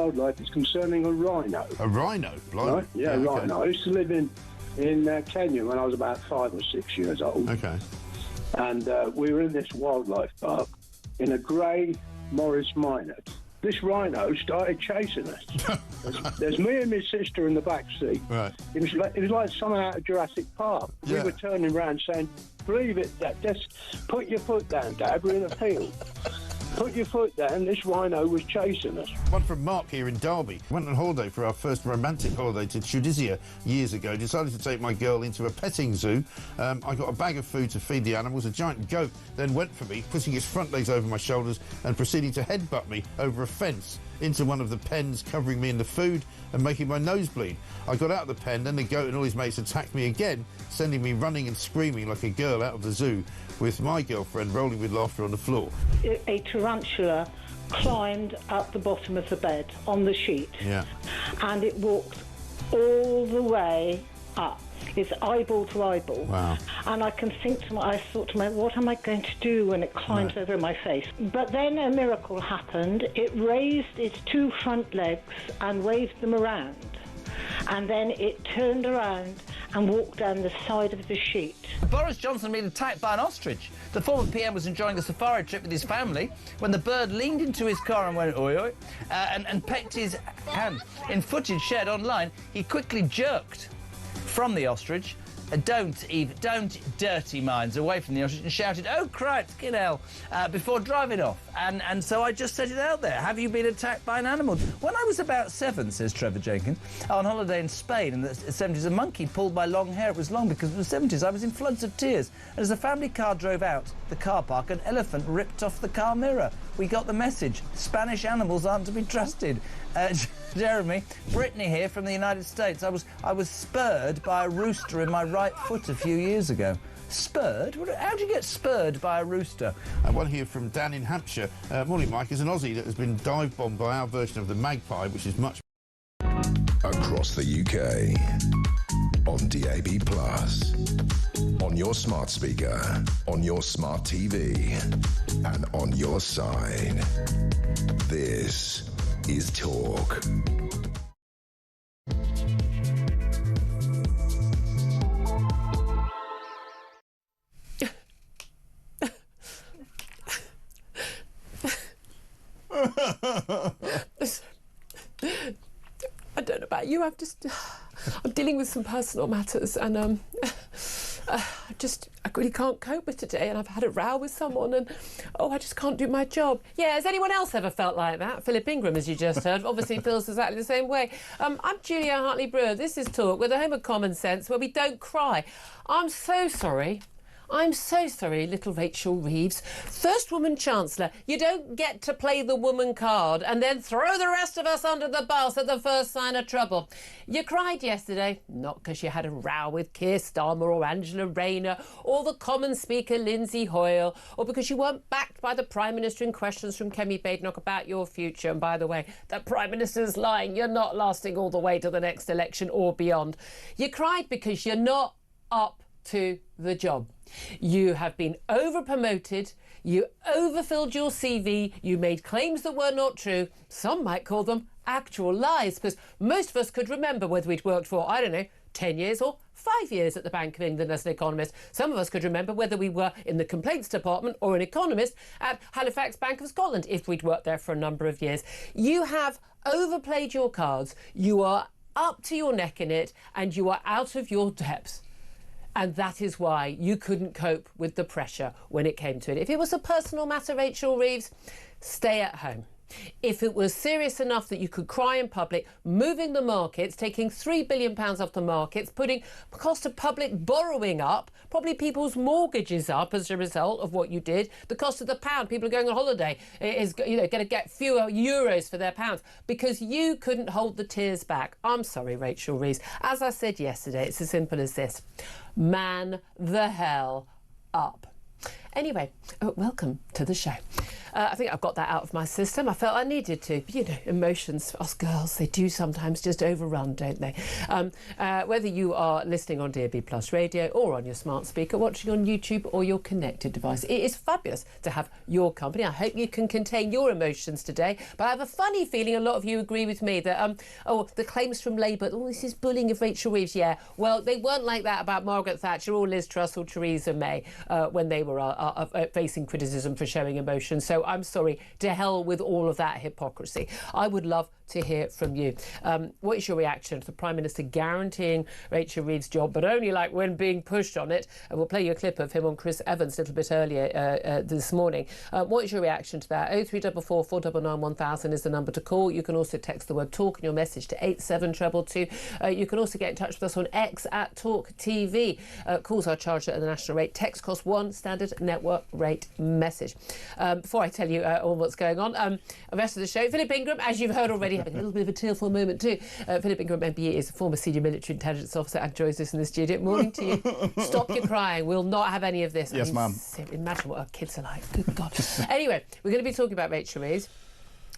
wildlife is concerning a rhino. A rhino? Blimey. Right? Yeah, a rhino. Okay. I used to live in Kenya when I was about 5 or 6 years old. Okay. And we were in this wildlife park in a grey Morris Minor. This rhino started chasing us. There's me and my sister in the back seat. Right. It was like something out of Jurassic Park. Yeah. We were turning around saying, "Believe it, Dad. Just put your foot down, Dad. We're in a field. Put your foot down." This rhino was chasing us. One from Mark here in Derby. Went on holiday for our first romantic holiday to Tunisia years ago. Decided to take my girl into a petting zoo. I got a bag of food to feed the animals. A giant goat then went for me, putting its front legs over my shoulders and proceeding to headbutt me over a fence into one of the pens, covering me in the food and making my nose bleed. I got out of the pen, then the goat and all his mates attacked me again, sending me running and screaming like a girl out of the zoo, with my girlfriend rolling with laughter on the floor. A tarantula climbed up the bottom of the bed on the sheet. Yeah. And it walked all the way up. It's eyeball to eyeball. Wow. And I thought to myself, what am I going to do when it climbs over my face? But then a miracle happened. It raised its 2 front legs and waved them around. And then it turned around and walked down the side of the sheet. Boris Johnson been attacked by an ostrich. The former PM was enjoying a safari trip with his family when the bird leaned into his car and went oi oi and pecked his hand. In footage shared online, he quickly jerked from the ostrich. Don't dirty minds away from the ostrich, and shouted, "Oh, Christ, get hell," before driving off. And so I just set it out there. Have you been attacked by an animal? When I was about 7, says Trevor Jenkins, on holiday in Spain in the 70s, a monkey pulled my long hair. It was long because it was the 70s. I was in floods of tears. And as the family car drove out the car park, an elephant ripped off the car mirror. We got the message. Spanish animals aren't to be trusted. Jeremy, Brittany here from the United States. I was spurred by a rooster in my right foot a few years ago. Spurred? How do you get spurred by a rooster? One here from Dan in Hampshire. Morning, Mike. Is an Aussie that has been dive-bombed by our version of the Magpie, which is much... Across the UK, on DAB+, on your smart speaker, on your smart TV, and on your side. This is Talk. I don't know about you, I'm dealing with some personal matters, and I really can't cope with today, and I've had a row with someone, and I just can't do my job. Yeah, has anyone else ever felt like that? Philip Ingram, as you just heard, obviously feels exactly the same way. I'm Julia Hartley-Brewer. This is Talk. We're the home of common sense, where we don't cry. I'm so sorry, little Rachel Reeves. First woman Chancellor, you don't get to play the woman card and then throw the rest of us under the bus at the first sign of trouble. You cried yesterday, not because you had a row with Keir Starmer or Angela Rayner or the Common Speaker Lindsay Hoyle, or because you weren't backed by the Prime Minister in questions from Kemi Badenoch about your future. And by the way, the Prime Minister's lying. You're not lasting all the way to the next election or beyond. You cried because you're not up to the job. You have been over-promoted, you overfilled your CV, you made claims that were not true. Some might call them actual lies, because most of us could remember whether we'd worked for, 10 years or 5 years at the Bank of England as an economist. Some of us could remember whether we were in the complaints department or an economist at Halifax Bank of Scotland if we'd worked there for a number of years. You have overplayed your cards, you are up to your neck in it, and you are out of your depth. And that is why you couldn't cope with the pressure when it came to it. If it was a personal matter, Rachel Reeves, stay at home. If it was serious enough that you could cry in public, moving the markets, taking £3 billion off the markets, putting the cost of public borrowing up, probably people's mortgages up as a result of what you did, the cost of the pound, people are going on holiday, is going to get fewer euros for their pounds because you couldn't hold the tears back. I'm sorry, Rachel Reeves. As I said yesterday, it's as simple as this. Man the hell up. Anyway, welcome to the show. I think I've got that out of my system. I felt I needed to. You know, emotions, us girls, they do sometimes just overrun, don't they? Whether you are listening on DAB Plus radio or on your smart speaker, watching on YouTube or your connected device, it is fabulous to have your company. I hope you can contain your emotions today. But I have a funny feeling a lot of you agree with me that, the claims from Labour, this is bullying of Rachel Reeves. Yeah, well, they weren't like that about Margaret Thatcher or Liz Truss or Theresa May when they were facing criticism for showing emotion. So I'm sorry, to hell with all of that hypocrisy. I would love to hear from you. What is your reaction to the Prime Minister guaranteeing Rachel Reeves' job, but only like when being pushed on it? And we'll play you a clip of him on Chris Evans a little bit earlier this morning. What is your reaction to that? 0344 499 1000 is the number to call. You can also text the word talk in your message to 87222. You can also get in touch with us on X at Talk TV. Calls are charged at the national rate. Text costs £1, standard network rate message. Before I tell you all what's going on, the rest of the show, Philip Ingram, as you've heard already, having a little bit of a tearful moment too. Philip Ingram, MBE, is a former senior military intelligence officer and joins us in the studio. Morning to you. Stop your crying. We'll not have any of this. Yes, ma'am. Imagine what our kids are like. Good God. Anyway, we're going to be talking about Rachel Reeves.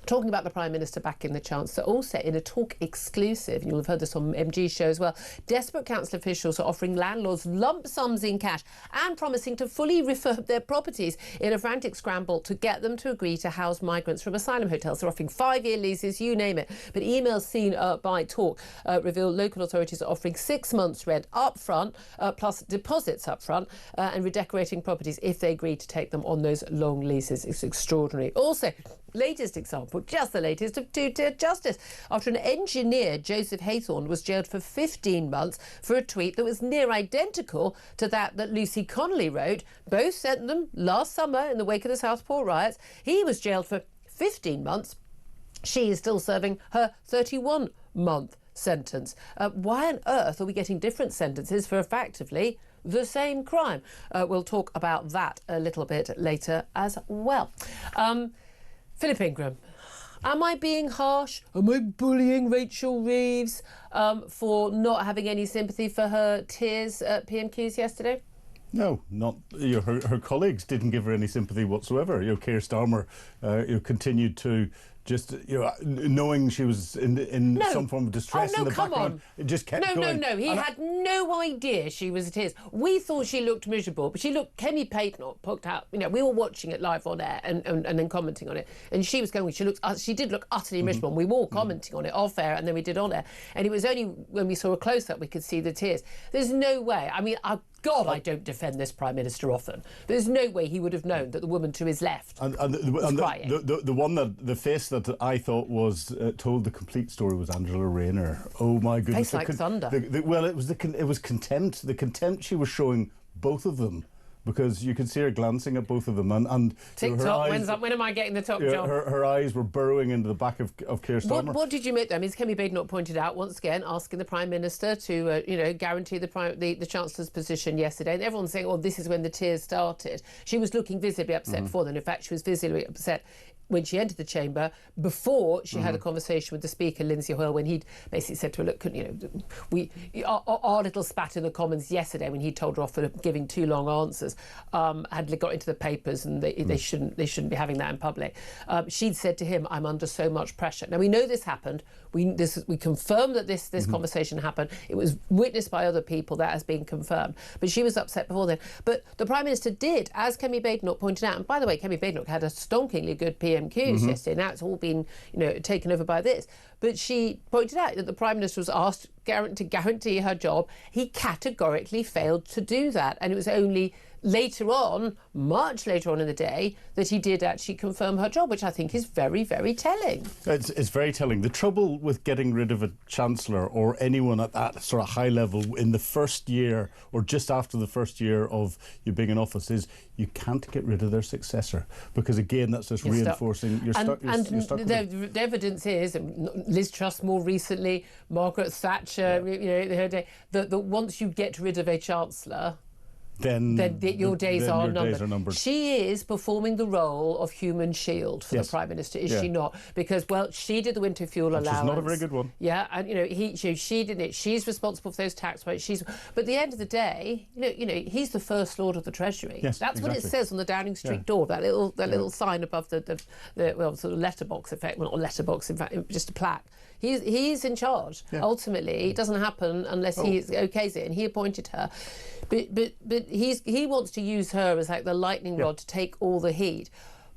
Talking about the Prime Minister backing the Chancellor, also in a Talk exclusive, you'll have heard this on MG's show as well, desperate council officials are offering landlords lump sums in cash and promising to fully refurb their properties in a frantic scramble to get them to agree to house migrants from asylum hotels. They're offering 5-year leases, you name it. But emails seen by Talk reveal local authorities are offering 6 months' rent up front, plus deposits up front, and redecorating properties if they agree to take them on those long leases. It's extraordinary. Also, latest example, just the latest of two-tier justice. After an engineer, Joseph Haythorne, was jailed for 15 months for a tweet that was near identical to that Lucy Connolly wrote. Both sent them last summer in the wake of the Southport riots. He was jailed for 15 months. She is still serving her 31-month sentence. Why on earth are we getting different sentences for effectively the same crime? We'll talk about that a little bit later as well. Philip Ingram, am I being harsh? Am I bullying Rachel Reeves for not having any sympathy for her tears at PMQs yesterday? No, not her colleagues didn't give her any sympathy whatsoever. Keir Starmer continued to just knowing she was in some form of distress in the background. It just kept going. No. He had no idea she was at his. We thought she looked miserable, but she looked. Kemi Payton poked out. We were watching it live on air and then commenting on it, and she was going. She did look utterly miserable. And we were all commenting on it off air, and then we did on air. And it was only when we saw a close up we could see the tears. There's no way. I mean, God, I don't defend this Prime Minister often. There's no way he would have known that the woman to his left was crying. The one the face that I thought was told the complete story was Angela Rayner. Oh my goodness! Face like thunder. It was contempt. The contempt she was showing both of them. Because you could see her glancing at both of them, and TikTok, her eyes, when am I getting the top job? Her eyes were burrowing into the back of Keir Starmer. What did you make them? Is Kemi Payton pointed out once again, asking the Prime Minister to guarantee the Chancellor's position yesterday, and everyone's saying, "Oh, this is when the tears started." She was looking visibly upset before then. In fact, she was visibly upset when she entered the chamber, before she had a conversation with the Speaker, Lindsay Hoyle, when he basically said to her, "Look, our little spat in the Commons yesterday when he told her off for giving too long answers had got into the papers, and they shouldn't be having that in public." She'd said to him, "I'm under so much pressure." Now we know this happened. We confirm that this conversation happened. It was witnessed by other people. That has been confirmed. But she was upset before then. But the Prime Minister did, as Kemi Badenoch pointed out. And by the way, Kemi Badenoch had a stonkingly good PMQs yesterday. Now it's all been taken over by this. But she pointed out that the Prime Minister was asked to guarantee her job. He categorically failed to do that, and it was only later on, much later on in the day, that he did actually confirm her job, which I think is very, very telling. It's very telling. The trouble with getting rid of a Chancellor or anyone at that sort of high level in the first year or just after the first year of you being in office is you can't get rid of their successor, because again that's just reinforcing you're stuck with it. The evidence is, Liz Truss more recently, Margaret Thatcher, her day, that once you get rid of a Chancellor, then your days are numbered. She is performing the role of human shield for the Prime Minister, is she not? Because, well, she did the winter fuel allowance. Which is not a very good one. Yeah, and, you know, she did it. She's responsible for those tax rates. But at the end of the day, you know, he's the First Lord of the Treasury. Yes, That's what it says on the Downing Street door, that little sign above the sort of letterbox effect. Well, not a letterbox, in fact, just a plaque. He's in charge. Yeah. Ultimately, it doesn't happen unless he okays it, and he appointed her. But he wants to use her as like the lightning rod to take all the heat.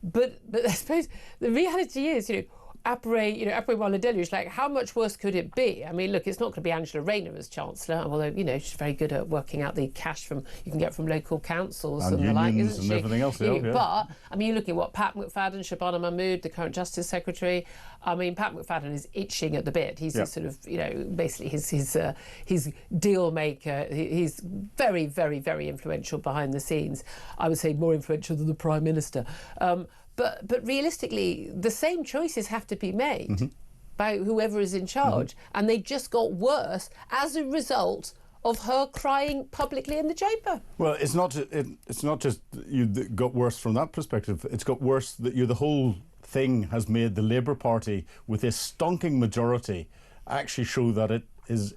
But I suppose the reality is, you know, après moi le déluge, like, how much worse could it be? I mean, look, it's not going to be Angela Rayner as Chancellor, although, you know, she's very good at working out the cash you can get from local councils and the like, isn't she? Everything else, But, I mean, you look at what Pat McFadden, Shabana Mahmood, the current Justice Secretary, I mean, Pat McFadden is itching at the bit. He's sort of, you know, basically his deal maker. He's very, very, very influential behind the scenes. I would say more influential than the Prime Minister. But realistically, the same choices have to be made by whoever is in charge. And they just got worse as a result of her crying publicly in the chamber. Well, it's not just you that got worse from that perspective. It's got worse that the whole thing has made the Labour Party, with this stonking majority, actually show that it is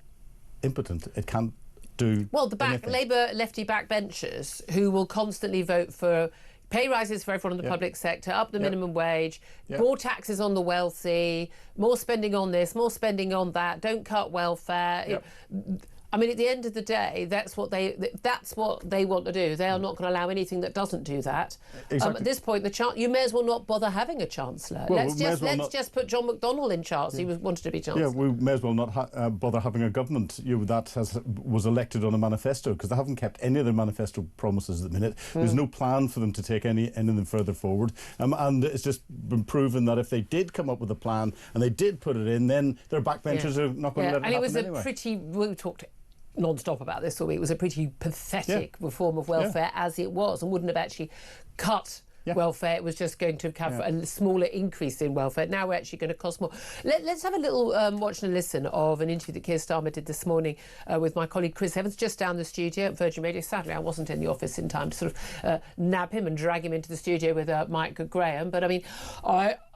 impotent. It can't do anything. Labour lefty backbenchers who will constantly vote for pay rises for everyone in the public sector, up the minimum wage, more taxes on the wealthy, more spending on this, more spending on that, don't cut welfare. I mean, at the end of the day, that's what they want to do. They are not going to allow anything that doesn't do that. Exactly. At this point, you may as well not bother having a Chancellor. Well, let's just put John McDonnell in charge. He wanted to be Chancellor. Yeah, we may as well not bother having a government that was elected on a manifesto, because they haven't kept any of their manifesto promises at the minute. There's no plan for them to take anything further forward. And it's just been proven that if they did come up with a plan and they did put it in, then their backbenchers are not going to let it happen anyway. And it was we talked non-stop about this all week. It was a pretty pathetic reform of welfare as it was, and wouldn't have actually cut welfare. It was just going to have a smaller increase in welfare. Now we're actually going to cost more. Let's have a little watch and listen of an interview that Keir Starmer did this morning with my colleague Chris Evans, just down the studio at Virgin Radio. Sadly, I wasn't in the office in time to sort of nab him and drag him into the studio with Mike Graham. But I mean,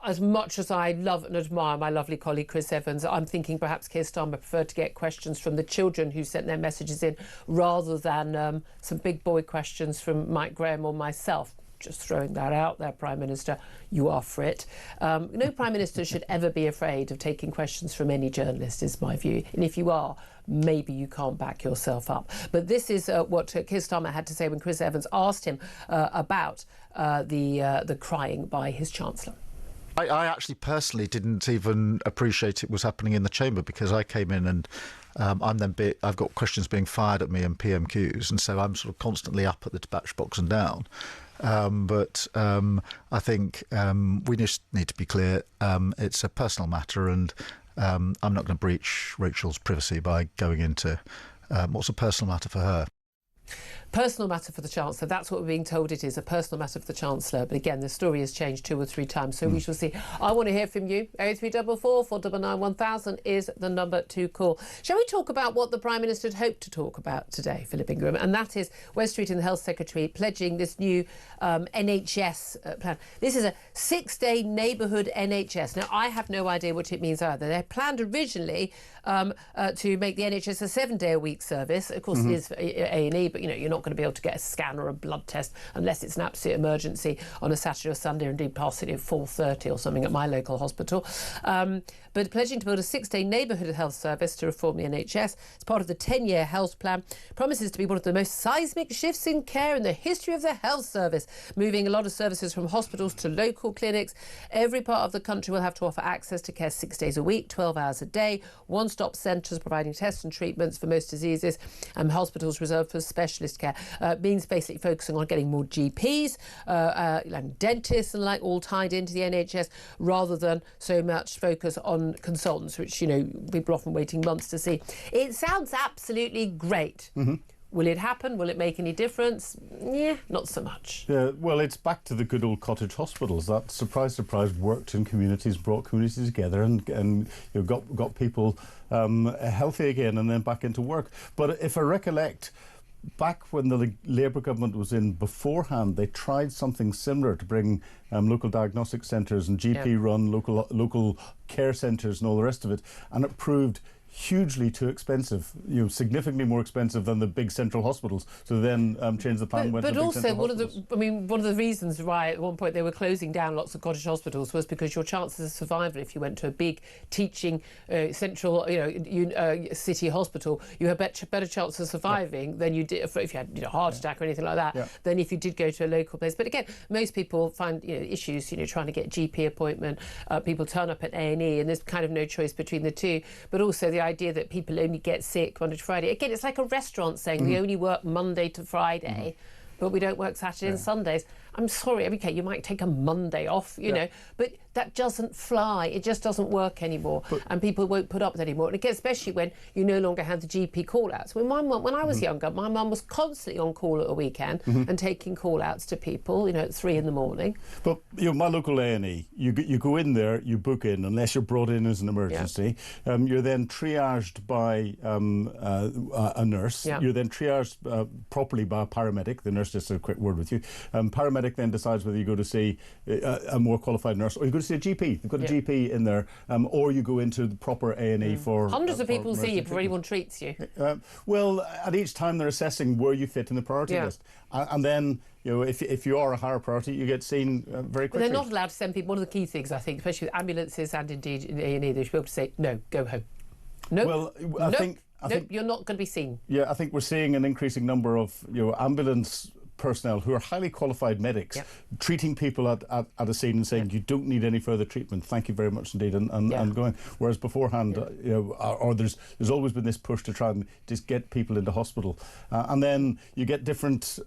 as much as I love and admire my lovely colleague Chris Evans, I'm thinking perhaps Keir Starmer preferred to get questions from the children who sent their messages in rather than some big boy questions from Mike Graham or myself. Just throwing that out there, Prime Minister, you are for it. No Prime Minister should ever be afraid of taking questions from any journalist, is my view. And if you are, maybe you can't back yourself up. But this is what Keir Starmer had to say when Chris Evans asked him about the crying by his Chancellor. I actually personally didn't even appreciate it was happening in the chamber, because I came in and I've got questions being fired at me in PMQs, and so I'm sort of constantly up at the dispatch box and down. But I think we just need to be clear. It's a personal matter, and I'm not going to breach Rachel's privacy by going into what's a personal matter for her. Personal matter for the Chancellor. That's what we're being told it is, a personal matter for the Chancellor. But again, the story has changed 2 or 3 times, so we shall see. I want to hear from you. 03444 499 1000 is the number to call. Shall we talk about what the Prime Minister had hoped to talk about today, Philip Ingram? And that is Wes Street and the Health Secretary pledging this new NHS plan. This is a 6-day neighbourhood NHS. Now, I have no idea what it means either. They planned originally to make the NHS a 7-day-a-week service. Of course, it is A&E, but, you know, you're not going to be able to get a scan or a blood test unless it's an absolute emergency on a Saturday or Sunday, or indeed past 4:30 or something at my local hospital. But pledging to build a 6-day neighbourhood health service to reform the NHS. It's part of the 10-year health plan. Promises to be one of the most seismic shifts in care in the history of the health service, moving a lot of services from hospitals to local clinics. Every part of the country will have to offer access to care 6 days a week, 12 hours a day, one-stop centres providing tests and treatments for most diseases, and hospitals reserved for specialist care. Means basically focusing on getting more GPs, like dentists and like all tied into the NHS, rather than so much focus on consultants, which, you know, people are often waiting months to see. It sounds absolutely great. Will it happen? Will it make any difference? Yeah, not so much. Yeah, well, it's back to the good old cottage hospitals that, surprise, surprise, worked in communities, brought communities together, and you know, got people healthy again and then back into work. But if I recollect, back when the Labour government was in beforehand, they tried something similar to bring local diagnostic centres and GP-run local care centres and all the rest of it, and it proved hugely too expensive, significantly more expensive than the big central hospitals. So then changed the plan. But also one of the reasons why at one point they were closing down lots of cottage hospitals was because your chances of survival, if you went to a big teaching central city hospital, you had better chance of surviving than you did if you had a heart attack or anything like that than if you did go to a local place. But again, most people find issues trying to get a GP appointment. People turn up at A&E, and there's kind of no choice between the two. But also the idea that people only get sick Monday to Friday. Again, it's like a restaurant saying we only work Monday to Friday, but we don't work Saturday and Sundays. I'm sorry, okay, you might take a Monday off, you know, but that doesn't fly. It just doesn't work anymore, and people won't put up with it anymore. And again, especially when you no longer have the GP call-outs. When I was younger, my mum was constantly on call at a weekend and taking call-outs to people, at 3 in the morning. But my local A&E, you go in there, you book in, unless you're brought in as an emergency. You're then triaged by a nurse. You're then triaged properly by a paramedic. The nurse just said a quick word with you. Paramedic then decides whether you go to see a more qualified nurse, or you go to see a GP. They've got a GP in there, or you go into the proper A&E for... Hundreds of people see you before anyone treats you. Well, at each time they're assessing where you fit in the priority list. And then, if you are a higher priority, you get seen very quickly. They're not allowed to send people. One of the key things, I think, especially with ambulances and indeed in A&E, they should be able to say, no, go home. No, well, I think you're not going to be seen. Yeah, I think we're seeing an increasing number of ambulance personnel who are highly qualified medics treating people at a scene and saying you don't need any further treatment, thank you very much indeed, and going. Whereas beforehand, or there's always been this push to try and just get people into hospital, and then you get different.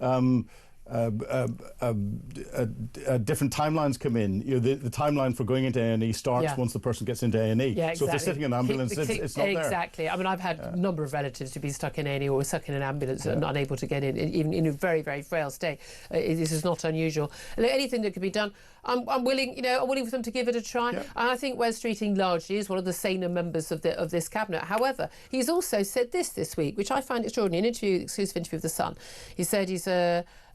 Different timelines come in. The timeline for going into A&E starts once the person gets into A&E. Yeah, exactly. So if they're sitting in an ambulance, it's not there. Exactly. I mean, I've had a number of relatives who've been stuck in A&E or stuck in an ambulance and unable to get in, even in a very, very frail state. This is not unusual. And anything that can be done, I'm willing. I'm willing for them to give it a try. And I think Wes Streeting largely is one of the saner members of this cabinet. However, he's also said this week, which I find extraordinary. An exclusive interview with The Sun. He said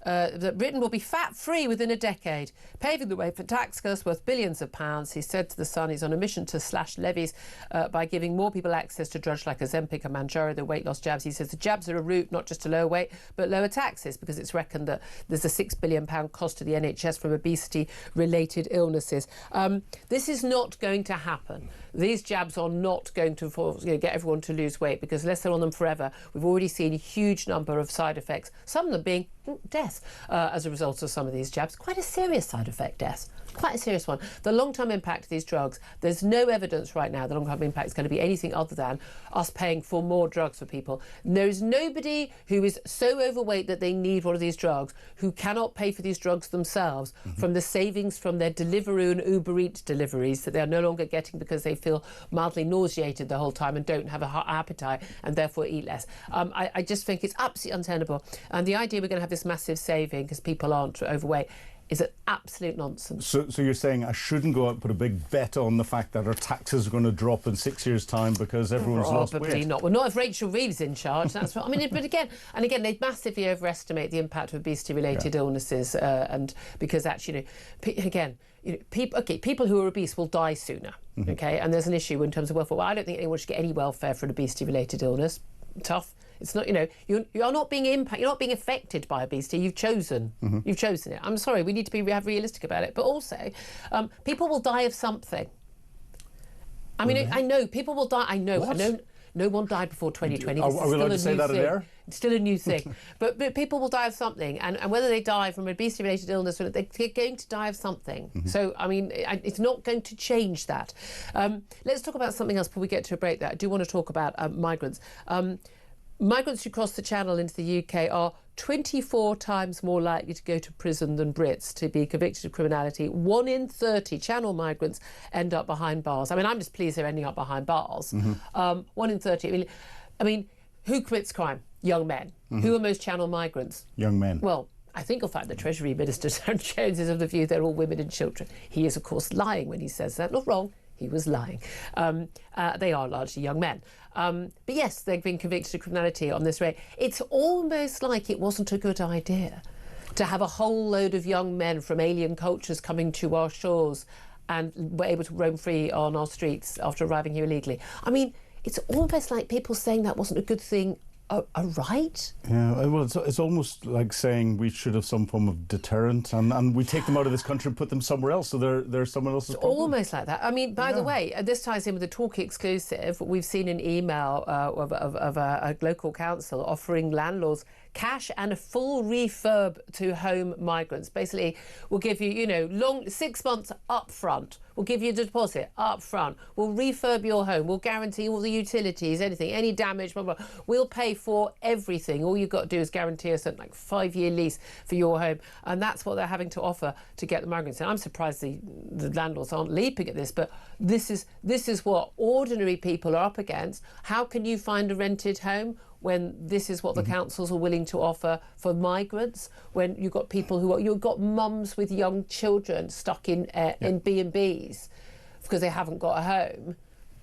that Britain will be fat-free within a decade, paving the way for tax cuts worth billions of pounds. He said to The Sun he's on a mission to slash levies by giving more people access to drugs like Ozempic and Manjaro, the weight loss jabs. He says the jabs are a route not just to lower weight, but lower taxes, because it's reckoned that there's a £6 billion cost to the NHS from obesity-related illnesses. This is not going to happen. These jabs are not going to get everyone to lose weight, because unless they're on them forever, we've already seen a huge number of side effects, some of them being death as a result of some of these jabs. Quite a serious side effect, death. Quite a serious one. The long-term impact of these drugs, there's no evidence right now the long-term impact is going to be anything other than us paying for more drugs for people. There's nobody who is so overweight that they need one of these drugs who cannot pay for these drugs themselves from the savings from their Deliveroo and Uber Eats deliveries that they are no longer getting because they feel mildly nauseated the whole time and don't have an appetite and therefore eat less. I just think it's absolutely untenable. And the idea we're going to have this massive saving because people aren't overweight is an absolute nonsense. So you're saying I shouldn't go out and put a big bet on the fact that our taxes are going to drop in 6 years' time because everyone's lost weight? Probably not. Well, not if Rachel Reeves is in charge. That's what I mean. But again, they massively overestimate the impact of obesity-related illnesses, and because actually, people who are obese will die sooner. Okay, and there's an issue in terms of welfare. Well, I don't think anyone should get any welfare for an obesity-related illness. Tough. It's not, you're not being you're not being affected by obesity. You've chosen. You've chosen it. I'm sorry. We need to be realistic about it. But also, people will die of something. I mean, I know people will die. I know. No one died before 2020. Are we allowed to say that in there? It's still a new thing. but people will die of something, and whether they die from obesity-related illness or they're going to die of something. So, I mean, it's not going to change that. Let's talk about something else before we get to a break there. I do want to talk about migrants. Migrants who cross the Channel into the UK are 24 times more likely to go to prison than Brits to be convicted of criminality. 1 in 30 Channel migrants end up behind bars. I mean, I'm just pleased they're ending up behind bars. 1 in 30. I mean, who commits crime? Young men. Who are most Channel migrants? Young men. Well, I think you'll find the Treasury Minister, Darren Jones, is of the view they're all women and children. He is, of course, lying when he says that. Not wrong. He was lying. They are largely young men. But yes, they've been convicted of criminality on this rate. It's almost like it wasn't a good idea to have a whole load of young men from alien cultures coming to our shores and were able to roam free on our streets after arriving here illegally. I mean, it's almost like people saying that wasn't a good thing are right. Yeah, well, it's almost like saying we should have some form of deterrent and we take them out of this country and put them somewhere else, so they're someone else's problem. Almost like that. I mean, by the way, this ties in with the Talk exclusive. We've seen an email of a local council offering landlords cash and a full refurb to home migrants. Basically, we'll give you, 6 months up front. We'll give you a deposit up front. We'll refurb your home. We'll guarantee all the utilities, anything, any damage, blah, blah. We'll pay for everything. All you've got to do is guarantee us something like 5-year lease for your home. And that's what they're having to offer to get the migrants in. I'm surprised the landlords aren't leaping at this, but this is what ordinary people are up against. How can you find a rented home when this is what the councils are willing to offer for migrants, when you've got people you've got mums with young children stuck in B&Bs because they haven't got a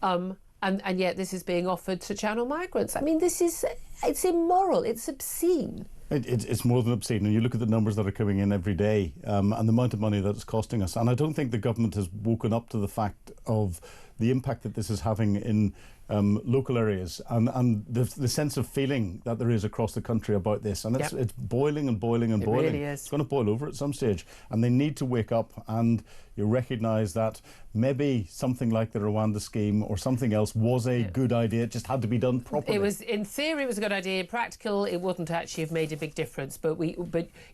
home, and yet this is being offered to channel migrants. I mean, it's immoral, it's obscene. It's more than obscene, and you look at the numbers that are coming in every day and the amount of money that it's costing us, and I don't think the government has woken up to the fact of the impact that this is having in local areas and the sense of feeling that there is across the country about this, and it's boiling and boiling and boiling. Really is. It's going to boil over at some stage, and they need to wake up and you recognise that maybe something like the Rwanda scheme or something else was a good idea. It just had to be done properly. It was, in theory, it was a good idea. In practical, it wouldn't actually have made a big difference. But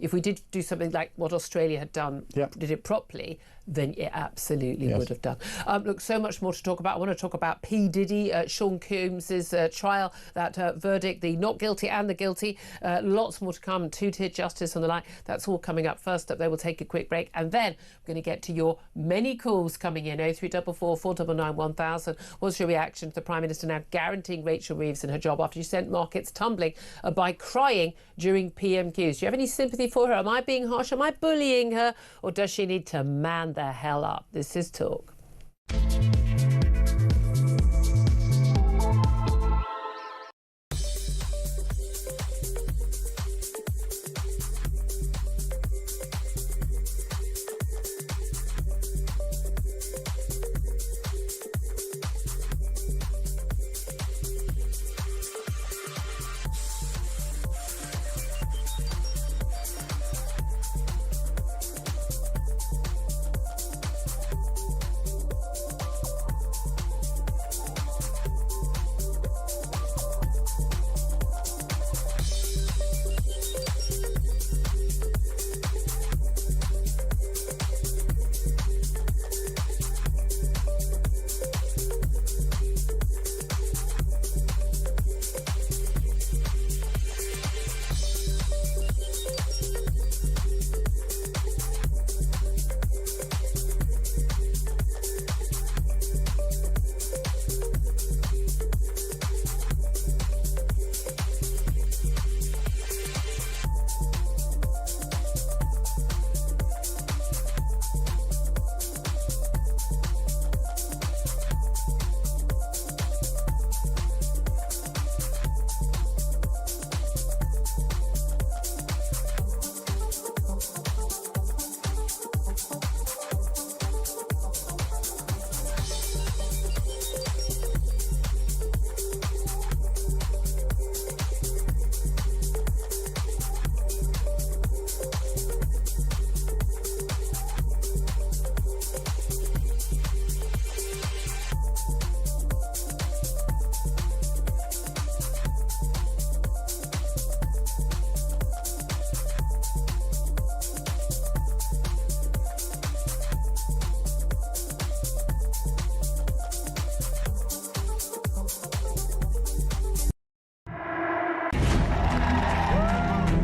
if we did do something like what Australia had done, did it properly, then it absolutely would have done. Look, so much more to talk about. I want to talk about P. Diddy, Sean Combs' trial, that verdict, the not guilty and the guilty. Lots more to come, two-tier justice and the like. That's all coming up. First up, they will take a quick break, and then we're going to get to your many calls coming in. 0344 499 1000. What's your reaction to the Prime Minister now guaranteeing Rachel Reeves in her job after she sent markets tumbling by crying during PMQs? Do you have any sympathy for her? Am I being harsh? Am I bullying her? Or does she need to man the hell up? This is Talk.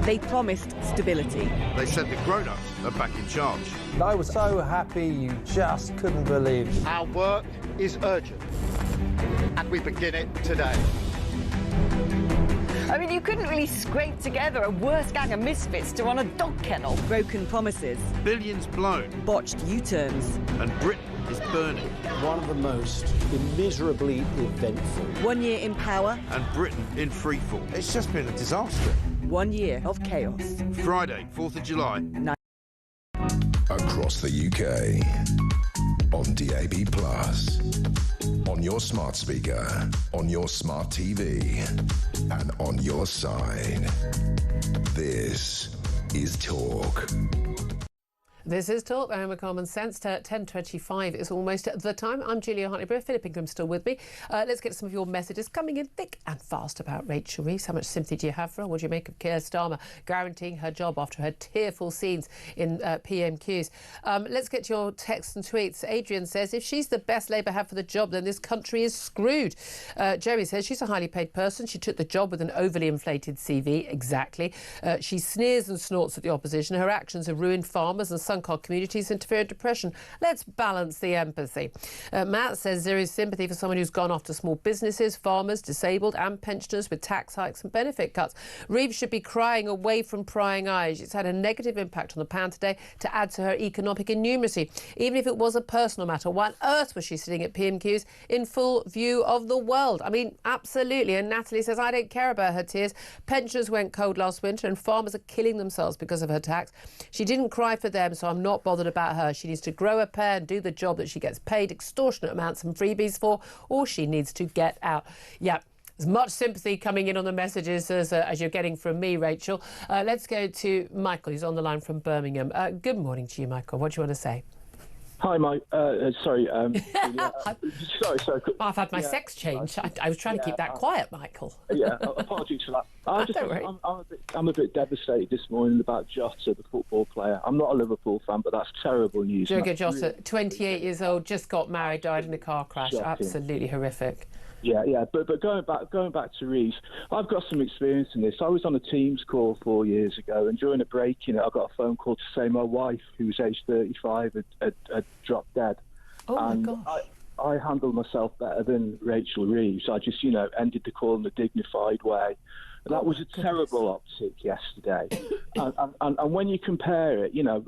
They promised stability. They said the grown-ups are back in charge. I was so happy you just couldn't believe it. Our work is urgent, and we begin it today. I mean, you couldn't really scrape together a worse gang of misfits to run a dog kennel. Broken promises. Billions blown. Botched U-turns. And Britain is burning. One of the most immeasurably eventful. 1 year in power. And Britain in freefall. It's just been a disaster. 1 year of chaos. Friday, 4th of July. Across the UK. On DAB+. On your smart speaker. On your smart TV. And on your side. This is Talk. This is Talk, the home of common sense. 10:25 is almost the time. I'm Julia Hartley-Brewer. Philip Ingram's still with me. Let's get some of your messages coming in thick and fast about Rachel Reeves. How much sympathy do you have for her? What do you make of Keir Starmer guaranteeing her job after her tearful scenes in PMQs? Let's get your texts and tweets. Adrian says, if she's the best Labour have for the job, then this country is screwed. Jerry says, she's a highly paid person. She took the job with an overly inflated CV. Exactly. She sneers and snorts at the opposition. Her actions have ruined farmers and sunk our communities into fear and depression. Let's balance the empathy. Matt says there is sympathy for someone who's gone after small businesses, farmers, disabled and pensioners with tax hikes and benefit cuts. Reeves should be crying away from prying eyes. It's had a negative impact on the pound today to add to her economic innumeracy. Even if it was a personal matter, why on earth was she sitting at PMQs in full view of the world? I mean, absolutely. And Natalie says, I don't care about her tears. Pensioners went cold last winter and farmers are killing themselves because of her tax. She didn't cry for them, so I'm not bothered about her. She needs to grow a pair and do the job that she gets paid extortionate amounts and freebies for, or she needs to get out. Yeah. There's much sympathy coming in on the messages as you're getting from me, Rachel. Let's go to Michael, who's on the line from Birmingham. Good morning to you, Michael. What do you want to say? Hi, Mike. Sorry. Sorry. I've had my sex change. I was trying to keep that quiet, Michael. Apologies for that. I'm a bit devastated this morning about Jota, the football player. I'm not a Liverpool fan, but that's terrible news. Diogo Jota, 28 years old, just got married, died in a car crash. Shocking. Absolutely horrific. Yeah. But going back to Reeves, I've got some experience in this. I was on a Teams call 4 years ago, and during a break, I got a phone call to say my wife, who was aged 35, had dropped dead. Oh my gosh. I handled myself better than Rachel Reeves. I just, ended the call in a dignified way. That was a terrible optic yesterday. and when you compare it, no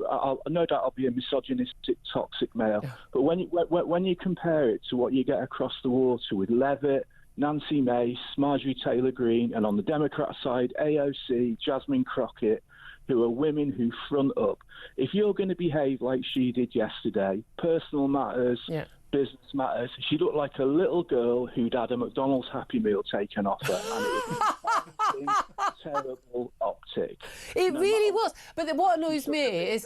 doubt I'll be a misogynistic, toxic male, but when you compare it to what you get across the water with Levitt, Nancy Mace, Marjorie Taylor Greene, and on the Democrat side, AOC, Jasmine Crockett, who are women who front up. If you're going to behave like she did yesterday, personal matters, business matters, she looked like a little girl who'd had a McDonald's Happy Meal taken off her, and it was a terrible optic. It really was. But what annoys me is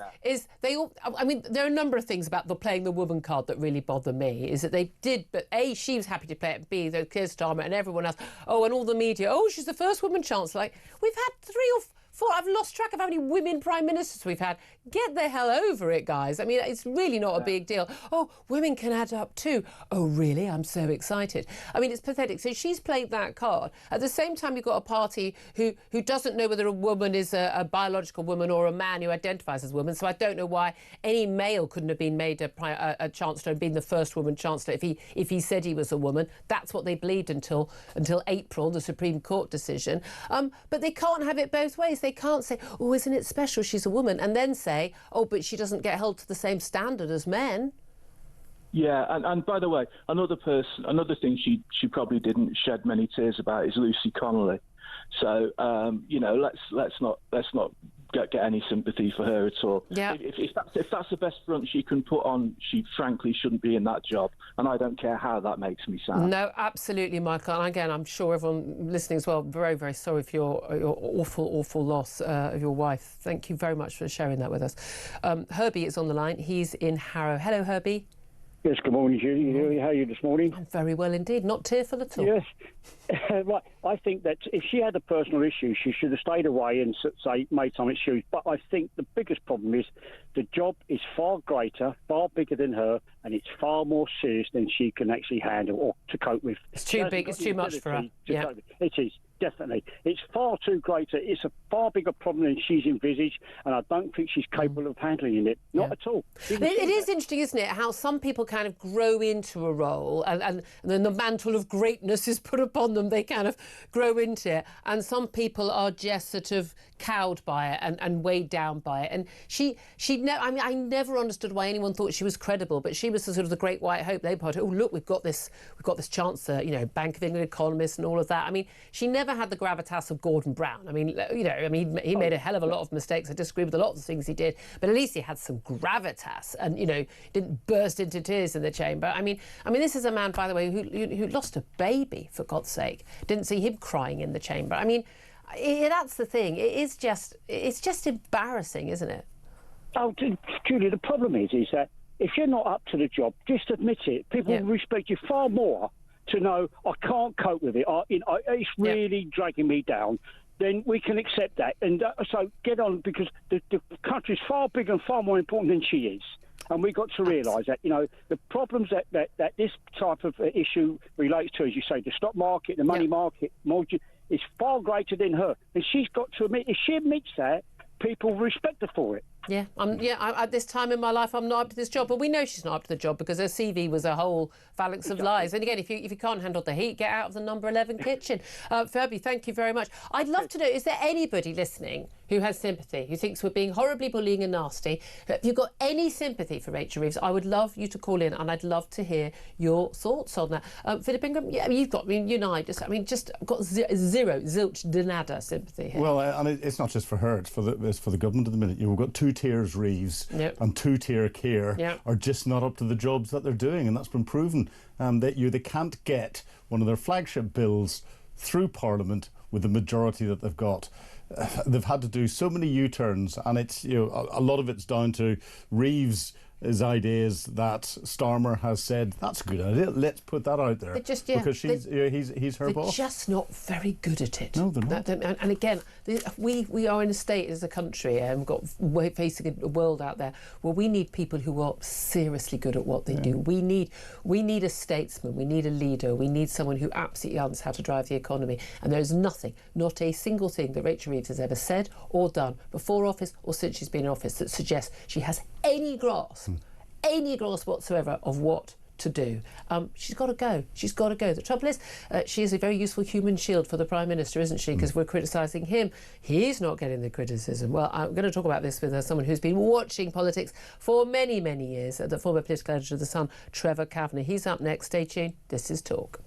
they all. I mean, there are a number of things about the playing the woman card that really bother me. Is that they did, but A, she was happy to play it. B, the Keir Starmer and everyone else. Oh, and all the media. Oh, she's the first woman chancellor. Like, we've had 3 or 4. I've lost track of how many women prime ministers we've had. Get the hell over it, guys. I mean, it's really not a big deal. Oh, women can add up too. Oh, really? I'm so excited. I mean, it's pathetic. So she's played that card. At the same time, you've got a party who doesn't know whether a woman is a biological woman or a man who identifies as a woman. So I don't know why any male couldn't have been made a chancellor and been the first woman chancellor if he said he was a woman. That's what they believed until April, the Supreme Court decision. But they can't have it both ways. They can't say, oh, isn't it special she's a woman, and then say, oh, but she doesn't get held to the same standard as men. Yeah, and by the way, another thing she probably didn't shed many tears about is Lucy Connolly. So let's not get any sympathy for her at all. Yeah. If that's the best front she can put on, she frankly shouldn't be in that job, and I don't care how that makes me sound. No, absolutely, Michael. And again, I'm sure everyone listening as well, very, very sorry for your awful loss of your wife. Thank you very much for sharing that with us. Herbie is on the line. He's in Harrow. Hello, Herbie. Yes, good morning, Julie. How are you this morning? I'm very well indeed. Not tearful at all. Yes. Right. I think that if she had a personal issue, she should have stayed away and, say, made some excuse. But I think the biggest problem is the job is far greater, far bigger than her, and it's far more serious than she can actually handle or to cope with. It's too big. It's too much for her. Yeah. It is. definitely. It's far too greater. It's a far bigger problem than she's envisaged, and I don't think she's capable of handling it. Not at all. It is interesting, isn't it, how some people kind of grow into a role and then the mantle of greatness is put upon them. They kind of grow into it. And some people are just sort of cowed by it and weighed down by it. And I never understood why anyone thought she was credible, but she was the sort of the great white hope. They put, oh, look, we've got this Chancellor, you know, Bank of England economist and all of that. I mean, she never had the gravitas of Gordon Brown. I mean, you know, he made a hell of a lot of mistakes. I disagree with a lot of the things he did, but at least he had some gravitas and, you know, didn't burst into tears in the chamber. I mean, this is a man, by the way, who lost a baby, for God's sake. Didn't see him crying in the chamber. I mean, that's the thing. It's just embarrassing, isn't it? Oh, Julia, the problem is that if you're not up to the job, just admit it. People will respect you far more to know, I can't cope with it. It's really dragging me down. Then we can accept that. And so get on, because the country's far bigger and far more important than she is. And we've got to realise that, you know, the problems that this type of issue relates to, as you say, the stock market, the money market, mortgage, is far greater than her. And she's got to admit, if she admits that, people respect her for it. Yeah, at this time in my life, I'm not up to this job. But we know she's not up to the job because her CV was a whole phalanx of lies. And again, if you can't handle the heat, get out of the number 11 kitchen. Fabi, thank you very much. I'd love to know, is there anybody listening who has sympathy, who thinks we're being horribly bullying and nasty? If you've got any sympathy for Rachel Reeves, I would love you to call in, and I'd love to hear your thoughts on that. Philip Ingram, you've got, you and I, just got zero, zilch, de nada sympathy here. Well, and it's not just for her; it's for the government at the minute. We've got two-tiers Reeves and two-tier Keir are just not up to the jobs that they're doing, and that's been proven. They can't get one of their flagship bills through Parliament with the majority that they've got. They've had to do so many U-turns, and it's, you know, a lot of it's down to Reeves' ideas that Starmer has said, that's a good idea, let's put that out there. Because he's her boss. They're just not very good at it. No, they're not. And again, we are in a state as a country, and we're facing a world out there where we need people who are seriously good at what they do. We need a statesman, we need a leader, we need someone who absolutely understands how to drive the economy. And there is nothing, not a single thing that Rachel Reeves has ever said or done before office or since she's been in office that suggests she has any grasp whatsoever of what to do. She's got to go. She's got to go. The trouble is, she is a very useful human shield for the Prime Minister, isn't she? Because we're criticising him. He's not getting the criticism. Well, I'm going to talk about this with someone who's been watching politics for many, many years, the former political editor of The Sun, Trevor Kavanagh. He's up next. Stay tuned. This is Talk.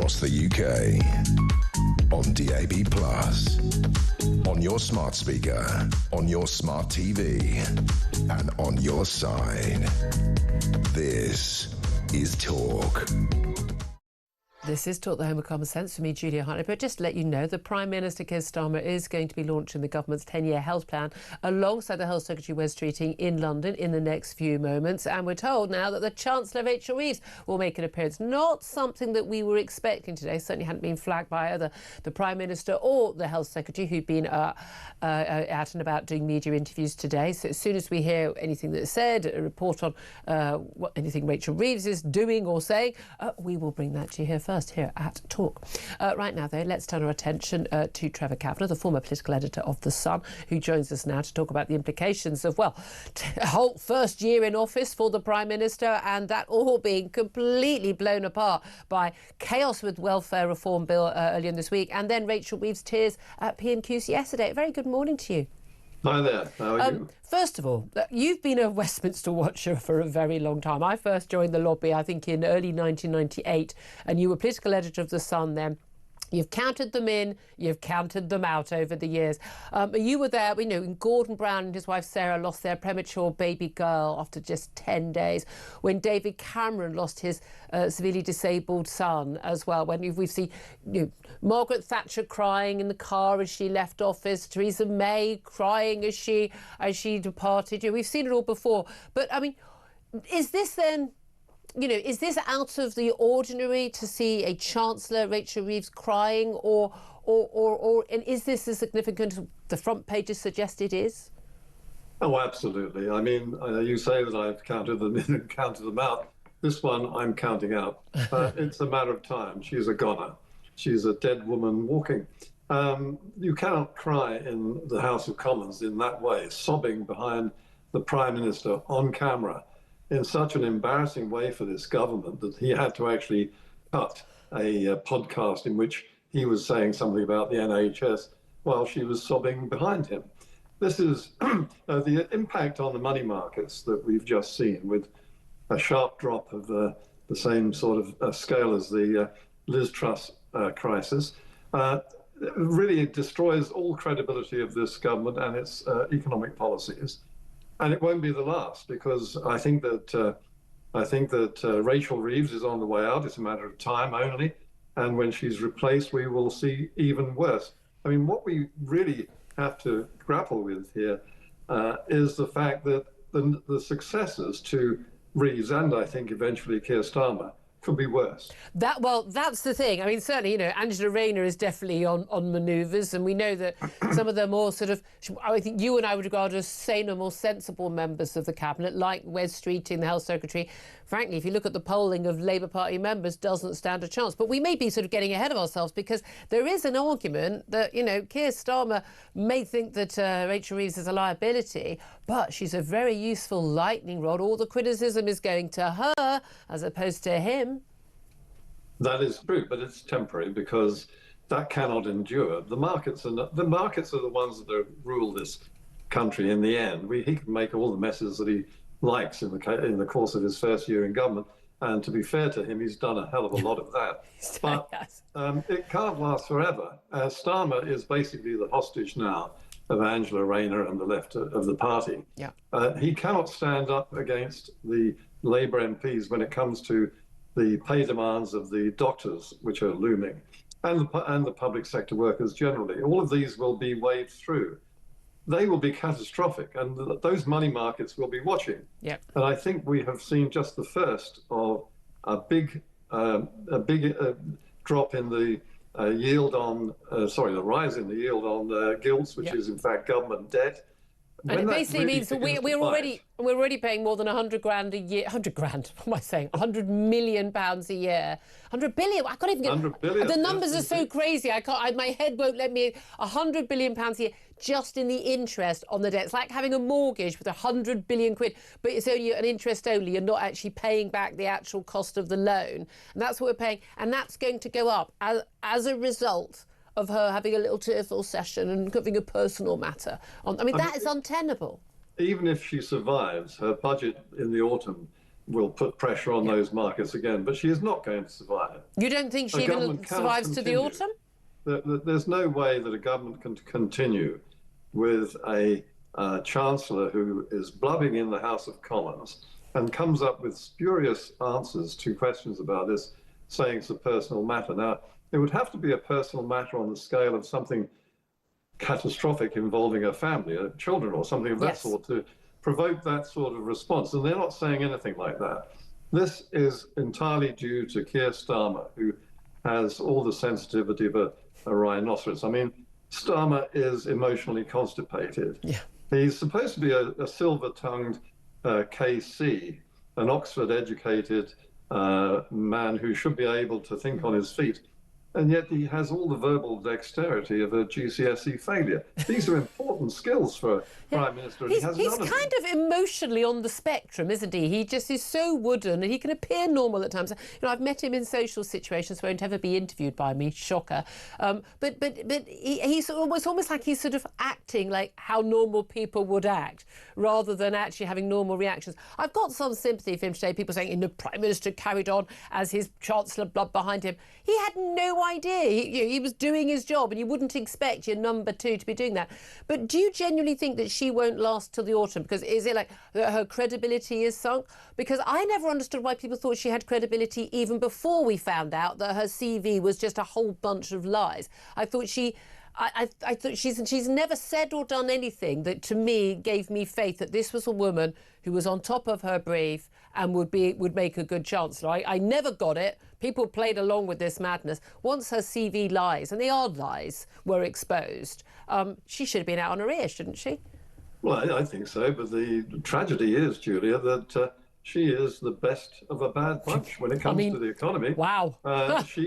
across the UK. On DAB+, on your smart speaker, on your smart TV, and on your side. This is Talk. This is Talk, the Home of Common Sense, for me, Julia Hartley-Brewer. Just to let you know, the Prime Minister, Keir Starmer, is going to be launching the government's 10-year health plan alongside the Health Secretary Wes Streeting in London in the next few moments. And we're told now that the Chancellor, Rachel Reeves, will make an appearance. Not something that we were expecting today. Certainly hadn't been flagged by either the Prime Minister or the Health Secretary, who'd been out and about doing media interviews today. So as soon as we hear anything that's said, a report on anything Rachel Reeves is doing or saying, we will bring that to you here first here at Talk. Right now, though, let's turn our attention to Trevor Kavanagh, the former political editor of The Sun, who joins us now to talk about the implications of, well, a whole first year in office for the Prime Minister, and that all being completely blown apart by chaos with welfare reform bill earlier this week, and then Rachel Reeves' tears at PMQs yesterday. Very good morning to you. Hi there, how are you? First of all, you've been a Westminster watcher for a very long time. I first joined the lobby, I think, in early 1998, and you were political editor of The Sun then. You've counted them in, you've counted them out over the years. You were there, you know, when Gordon Brown and his wife Sarah lost their premature baby girl after just 10 days, when David Cameron lost his severely disabled son as well, when we've seen Margaret Thatcher crying in the car as she left office, Theresa May crying as she departed. We've seen it all before. But, I mean, is this then... is this out of the ordinary to see a Chancellor, Rachel Reeves, crying, or and is this as significant as the front pages suggest it is? Oh, absolutely. I mean, you say that I've counted them in and counted them out. This one I'm counting out. It's a matter of time. She's a goner. She's a dead woman walking. You cannot cry in the House of Commons in that way, sobbing behind the Prime Minister on camera, in such an embarrassing way for this government that he had to actually cut a podcast in which he was saying something about the NHS while she was sobbing behind him. This is the impact on the money markets that we've just seen, with a sharp drop of the same sort of scale as the Liz Truss crisis. Really destroys all credibility of this government and its economic policies. And it won't be the last, because I think that Rachel Reeves is on the way out. It's a matter of time only. And when she's replaced, we will see even worse. I mean, what we really have to grapple with here is the fact that the successors to Reeves, and I think eventually Keir Starmer, could be worse. That's the thing. I mean, certainly, Angela Rayner is definitely on manoeuvres, and we know that some of the more sort of, I think you and I would regard as saner, more sensible members of the cabinet, like Wes Streeting, the Health Secretary, frankly, if you look at the polling of Labour Party members, doesn't stand a chance. But we may be sort of getting ahead of ourselves, because there is an argument that, Keir Starmer may think that Rachel Reeves is a liability, but she's a very useful lightning rod. All the criticism is going to her as opposed to him. That is true, but it's temporary, because that cannot endure. The markets are the ones that rule this country in the end. He can make all the messes that he likes in the course of his first year in government, and to be fair to him, he's done a hell of a lot of that. But it can't last forever. Starmer is basically the hostage now of Angela Rayner and the left of the party. Yeah. He cannot stand up against the Labour MPs when it comes to the pay demands of the doctors, which are looming, and the public sector workers generally. All of these will be waved through. They will be catastrophic, and those money markets will be watching. Yeah. And I think we have seen just the first of a big drop in the the rise in the yield on gilts, which is in fact government debt. And it basically means that we're already paying more than 100 grand a year. 100 grand? What am I saying? 100 million pounds a year. 100 billion. I can't even get. 100 billion. The numbers are so crazy. I can't. My head won't let me. 100 billion pounds a year just in the interest on the debt. It's like having a mortgage with 100 billion quid, but it's only an interest only. You're not actually paying back the actual cost of the loan, and that's what we're paying. And that's going to go up as a result of her having a little tearful session and having a personal matter. That is untenable. Even if she survives, her budget in the autumn will put pressure on those markets again, but she is not going to survive. You don't think she even survives to the autumn? There's no way that a government can continue with a Chancellor who is blubbing in the House of Commons and comes up with spurious answers to questions about this, saying it's a personal matter. Now, it would have to be a personal matter on the scale of something catastrophic involving a family, children or something of that sort, to provoke that sort of response. And they're not saying anything like that. This is entirely due to Keir Starmer, who has all the sensitivity of a rhinoceros. I mean, Starmer is emotionally constipated. Yeah. He's supposed to be a silver-tongued KC, an Oxford-educated man who should be able to think on his feet, and yet he has all the verbal dexterity of a GCSE failure. These are important skills for a Prime Minister. And He's kind of emotionally on the spectrum, isn't he? He just is so wooden, and he can appear normal at times. You know, I've met him in social situations, won't ever be interviewed by me, shocker. But he's almost like he's sort of acting like how normal people would act, rather than actually having normal reactions. I've got some sympathy for him today. People saying, the Prime Minister carried on as his Chancellor blood behind him. He had no idea. He was doing his job, and you wouldn't expect your number two to be doing that. But do you genuinely think that she won't last till the autumn? Because is it like that her credibility is sunk? Because I never understood why people thought she had credibility even before we found out that her CV was just a whole bunch of lies. I thought she's never said or done anything that to me gave me faith that this was a woman who was on top of her brief and would make a good Chancellor. I never got it. People played along with this madness. Once her CV lies, and the odd lies, were exposed, she should have been out on her ear, shouldn't she? Well, I think so, but the tragedy is, Julia, that she is the best of a bad bunch when it comes to the economy. Wow. Wow. Yes,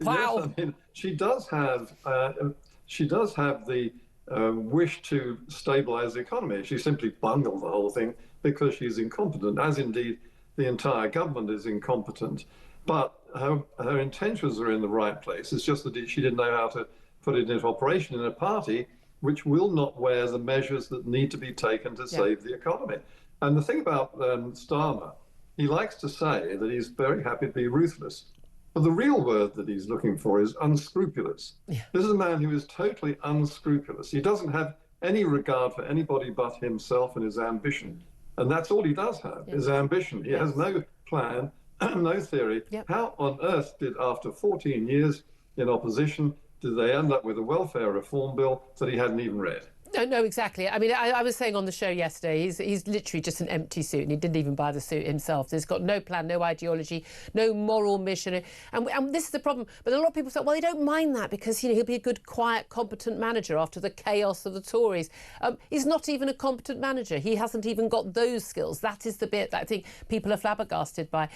I mean, she does have the wish to stabilise the economy. She simply bungled the whole thing because she's incompetent, as indeed the entire government is incompetent. But her intentions are in the right place. It's just that she didn't know how to put it into operation in a party which will not wear the measures that need to be taken to save the economy. And the thing about Starmer, he likes to say that he's very happy to be ruthless. But the real word that he's looking for is unscrupulous. Yeah. This is a man who is totally unscrupulous. He doesn't have any regard for anybody but himself and his ambition. And that's all he does have, is ambition. He has no plan, no theory. How on earth did, after 14 years in opposition, did they end up with a welfare reform bill that he hadn't even read? No, exactly. I mean, I was saying on the show yesterday, he's literally just an empty suit, and he didn't even buy the suit himself. There's got no plan, no ideology, no moral mission. And this is the problem. But a lot of people say, well, they don't mind that because, he'll be a good, quiet, competent manager after the chaos of the Tories. He's not even a competent manager. He hasn't even got those skills. That is the bit that I think people are flabbergasted by.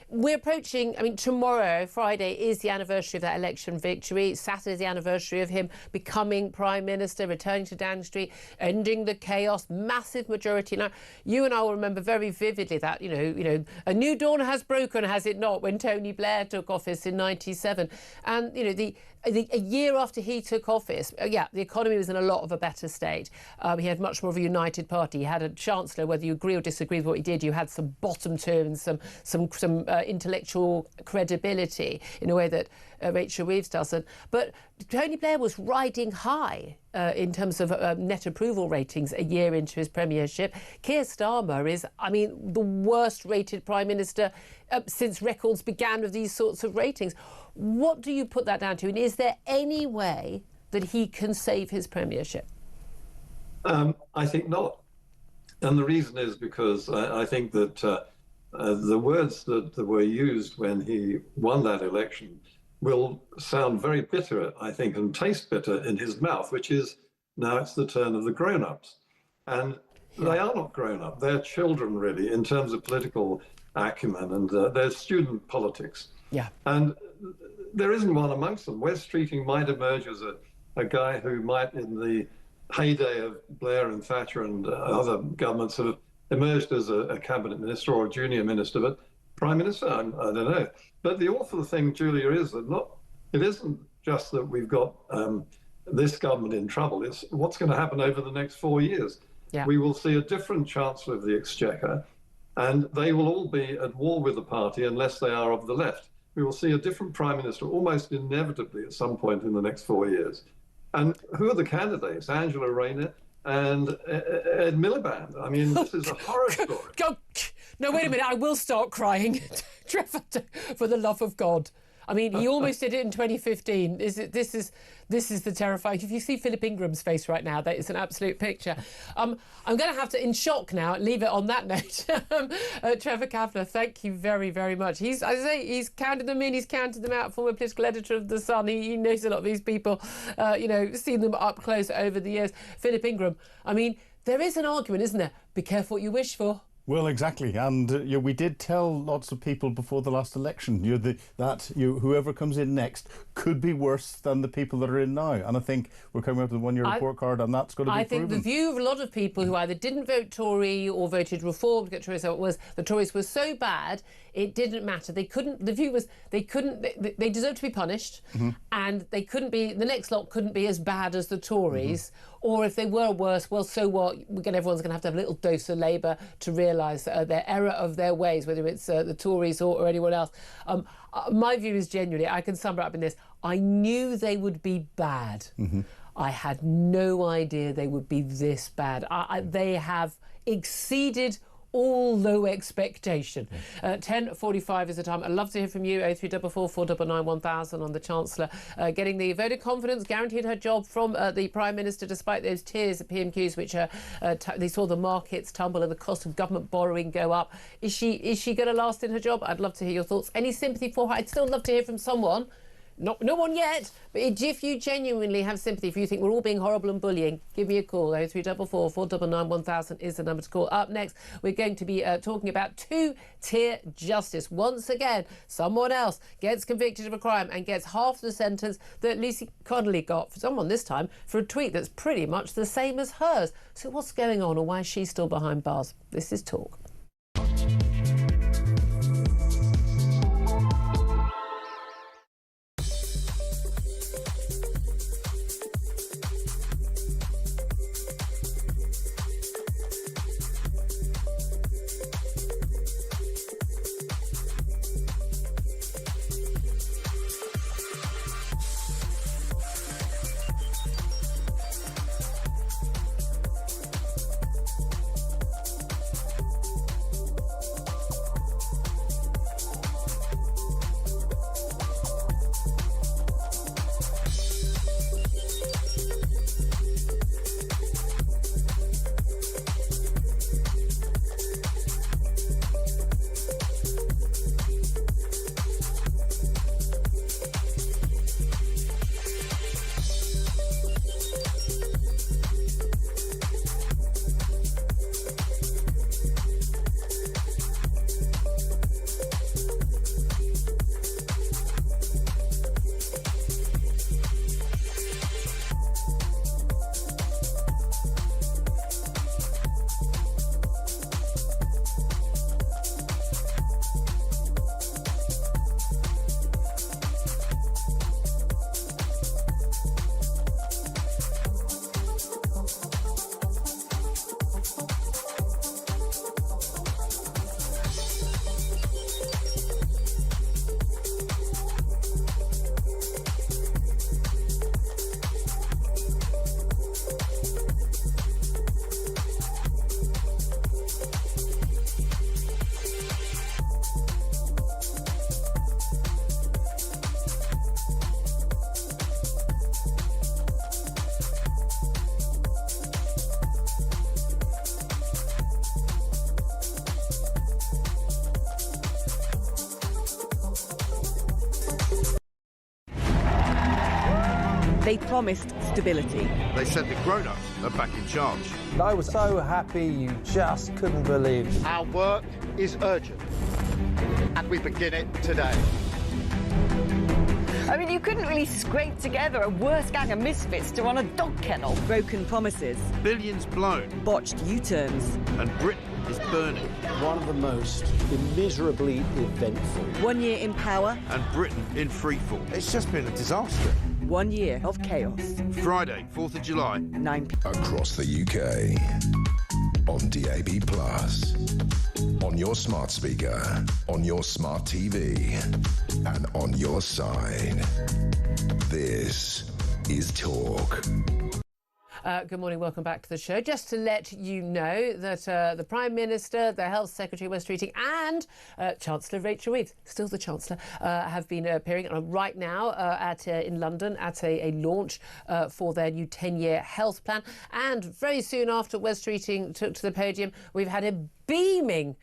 We're approaching, tomorrow, Friday, is the anniversary of that election victory. Saturday's the anniversary of him becoming Prime Minister, returning to Downing Street, ending the chaos, massive majority. Now, you and I will remember very vividly that, a new dawn has broken, has it not, when Tony Blair took office in 97. And, a year after he took office, the economy was in a lot of a better state. He had much more of a united party. He had a Chancellor, whether you agree or disagree with what he did, you had some bottom turns, some intellectual credibility in a way that Rachel Reeves doesn't. But Tony Blair was riding high in terms of net approval ratings a year into his premiership. Keir Starmer is, the worst rated Prime Minister since records began with these sorts of ratings. What do you put that down to? And is there any way that he can save his premiership? I think not. And the reason is because I think that the words that were used when he won that election will sound very bitter, I think, and taste bitter in his mouth, which is, now it's the turn of the grown-ups. And they are not grown-up. They're children, really, in terms of political acumen, and they're student politics. Yeah. And there isn't one amongst them. Wes Streeting might emerge as a guy who might, in the heyday of Blair and Thatcher and other governments, have emerged as a cabinet minister or a junior minister, but Prime Minister, I don't know. But the awful thing, Julia, is that it isn't just that we've got this government in trouble. It's what's going to happen over the next 4 years. Yeah. We will see a different Chancellor of the Exchequer, and they will all be at war with the party unless they are of the left. We will see a different Prime Minister almost inevitably at some point in the next 4 years. And who are the candidates? Angela Rayner and Ed Miliband. I mean, this is a horror story. No, wait a minute. I will start crying. Trevor, for the love of God. I mean, he almost did it in 2015. This is the terrifying. If you see Philip Ingram's face right now, that is an absolute picture. I'm going to have to, in shock now, leave it on that note. Trevor Kavanagh, thank you very, very much. He's counted them in, he's counted them out. Former political editor of The Sun. He knows a lot of these people, seen them up close over the years. Philip Ingram, I mean, there is an argument, isn't there? Be careful what you wish for. Well, exactly, and we did tell lots of people before the last election that whoever comes in next could be worse than the people that are in now, and I think we're coming up with a one-year report card, and that's going to be proven. I think the view of a lot of people who either didn't vote Tory or voted Reform to get Tories out was the Tories were so bad it didn't matter. They couldn't. The view was they couldn't. They deserved to be punished, and they couldn't be. The next lot couldn't be as bad as the Tories. Or if they were worse, well, so what? Everyone's going to have a little dose of Labour to realise their error of their ways, whether it's the Tories or anyone else. My view is genuinely, I can sum it up in this, I knew they would be bad. I had no idea they would be this bad. They have exceeded all low expectation. 10:45 is the time. I'd love to hear from you. 0344 499 1000 on the Chancellor getting the vote of confidence, guaranteed her job from the Prime Minister despite those tears at PMQs, which they saw the markets tumble and the cost of government borrowing go up. Is she going to last in her job? I'd love to hear your thoughts. Any sympathy for her? I'd still love to hear from someone. No one yet, but if you genuinely have sympathy, if you think we're all being horrible and bullying, give me a call. 0344 499 1000 is the number to call. Up next, we're going to be talking about two-tier justice. Once again, someone else gets convicted of a crime and gets half the sentence that Lucy Connolly got, for someone this time, for a tweet that's pretty much the same as hers. So what's going on, and why is she still behind bars? This is Talk. They promised stability. They said the grown-ups are back in charge. I was so happy you just couldn't believe it. Our work is urgent, and we begin it today. I mean, you couldn't really scrape together a worse gang of misfits to run a dog kennel. Broken promises. Billions blown. Botched U-turns. And Britain is burning. One of the most immeasurably eventful. 1 year in power. And Britain in freefall. It's just been a disaster. 1 year of chaos. Friday, 4th of July. 9 p.m. Across the UK. On DAB+. On On your smart speaker, on your smart TV, and on your side. This is Talk. Good morning, welcome back to the show. Just to let you know that the Prime Minister, the Health Secretary West Streeting and Chancellor Rachel Reeves, still the Chancellor, have been appearing right now in London at a launch for their new 10-year health plan. And very soon after West Streeting took to the podium, we've had a beaming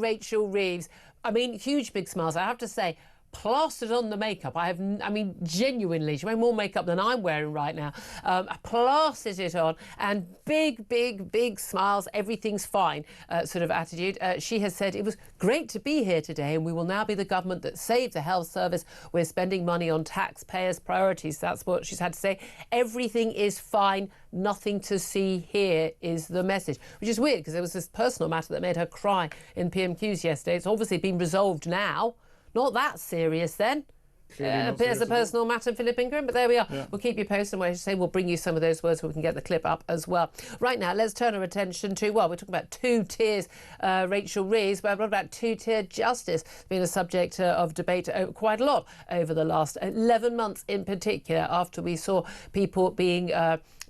Rachel Reeves. I mean, huge big smiles, I have to say. Plastered on the makeup. I mean, genuinely, she wearing more makeup than I'm wearing right now. I plastered it on, and big smiles. Everything's fine, sort of attitude. She has said it was great to be here today, and we will now be the government that saved the health service. We're spending money on taxpayers' priorities. That's what she's had to say. Everything is fine. Nothing to see here is the message, which is weird because there was this personal matter that made her cry in PMQs yesterday. It's obviously been resolved now. Not that serious then. Appears a personal matter, Philip Ingram, but there we are. Yeah. We'll keep you posted, and say we'll bring you some of those words so we can get the clip up as well. Right now, let's turn our attention to, well, we're talking about two tiers, Rachel Reeves, but what about two-tier justice? It's been a subject of debate quite a lot over the last 11 months in particular, after we saw people being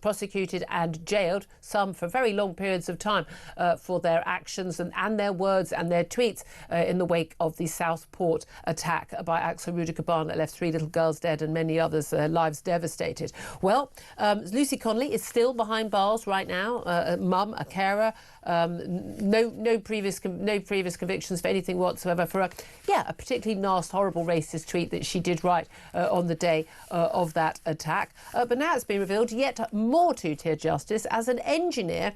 prosecuted and jailed, some for very long periods of time, for their actions and their words and their tweets in the wake of the Southport attack by Axel Rudiger Barn that left 3 little girls dead and many others' lives devastated. Well, Lucy Connolly is still behind bars right now, a mum, a carer, no previous convictions for anything whatsoever for a particularly nasty, horrible racist tweet that she did write on the day of that attack. But now it's been revealed yet more two-tier justice as an engineer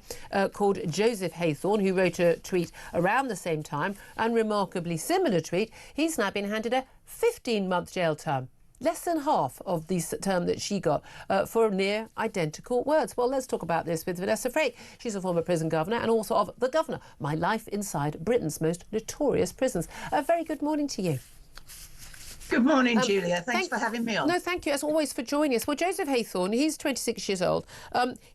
called Joseph Haythorne, who wrote a tweet around the same time, and remarkably similar tweet, he's now been handed a 15-month jail term. Less than half of the term that she got for near identical words. Well, let's talk about this with Vanessa Frake. She's a former prison governor and author of The Governor, My Life Inside Britain's Most Notorious Prisons. A very good morning to you. Good morning, Julia. Thanks for having me on. No, thank you, as always, for joining us. Well, Joseph Haythorne, he's 26 years old.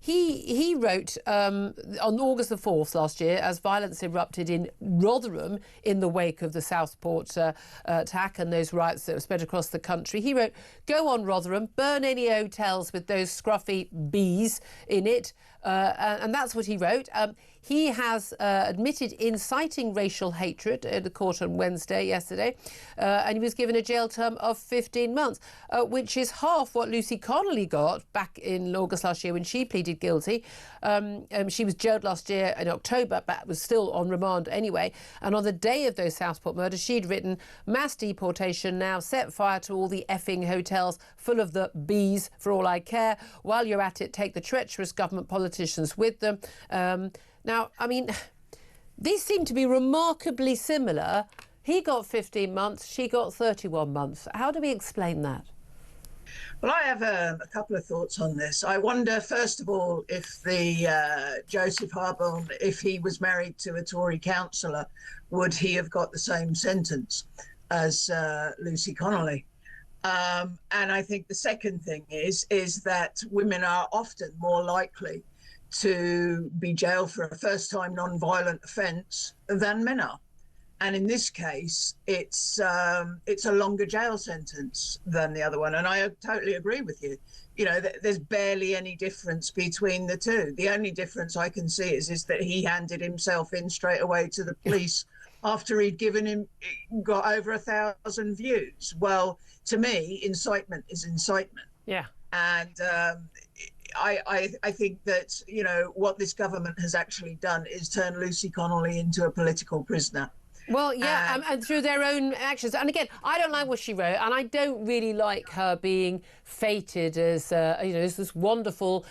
He wrote on August the 4th last year, as violence erupted in Rotherham in the wake of the Southport attack and those riots that were spread across the country. He wrote, "Go on, Rotherham, burn any hotels with those scruffy bees in it." And that's what he wrote. He has admitted inciting racial hatred at the court on yesterday, and he was given a jail term of 15 months, which is half what Lucy Connolly got back in August last year when she pleaded guilty. She was jailed last year in October, but was still on remand anyway. And on the day of those Southport murders, she'd written, "Mass deportation now, set fire to all the effing hotels full of the bees for all I care. While you're at it, take the treacherous government politicians with them." Now, I mean, these seem to be remarkably similar. He got 15 months, she got 31 months. How do we explain that? Well, I have a couple of thoughts on this. I wonder, first of all, if the Joseph Harborne, if he was married to a Tory councillor, would he have got the same sentence as Lucy Connolly? And I think the second thing is that women are often more likely to be jailed for a first-time non-violent offence than men are. And in this case, it's a longer jail sentence than the other one. And I totally agree with you. You know, there's barely any difference between the two. The only difference I can see is that he handed himself in straight away to the police after he'd got over 1,000 views. Well, to me, incitement is incitement. Yeah. And I think that, you know, what this government has actually done is turn Lucy Connolly into a political prisoner. Well, yeah, and through their own actions. And again, I don't like what she wrote, and I don't really like her being fated as, as this wonderful,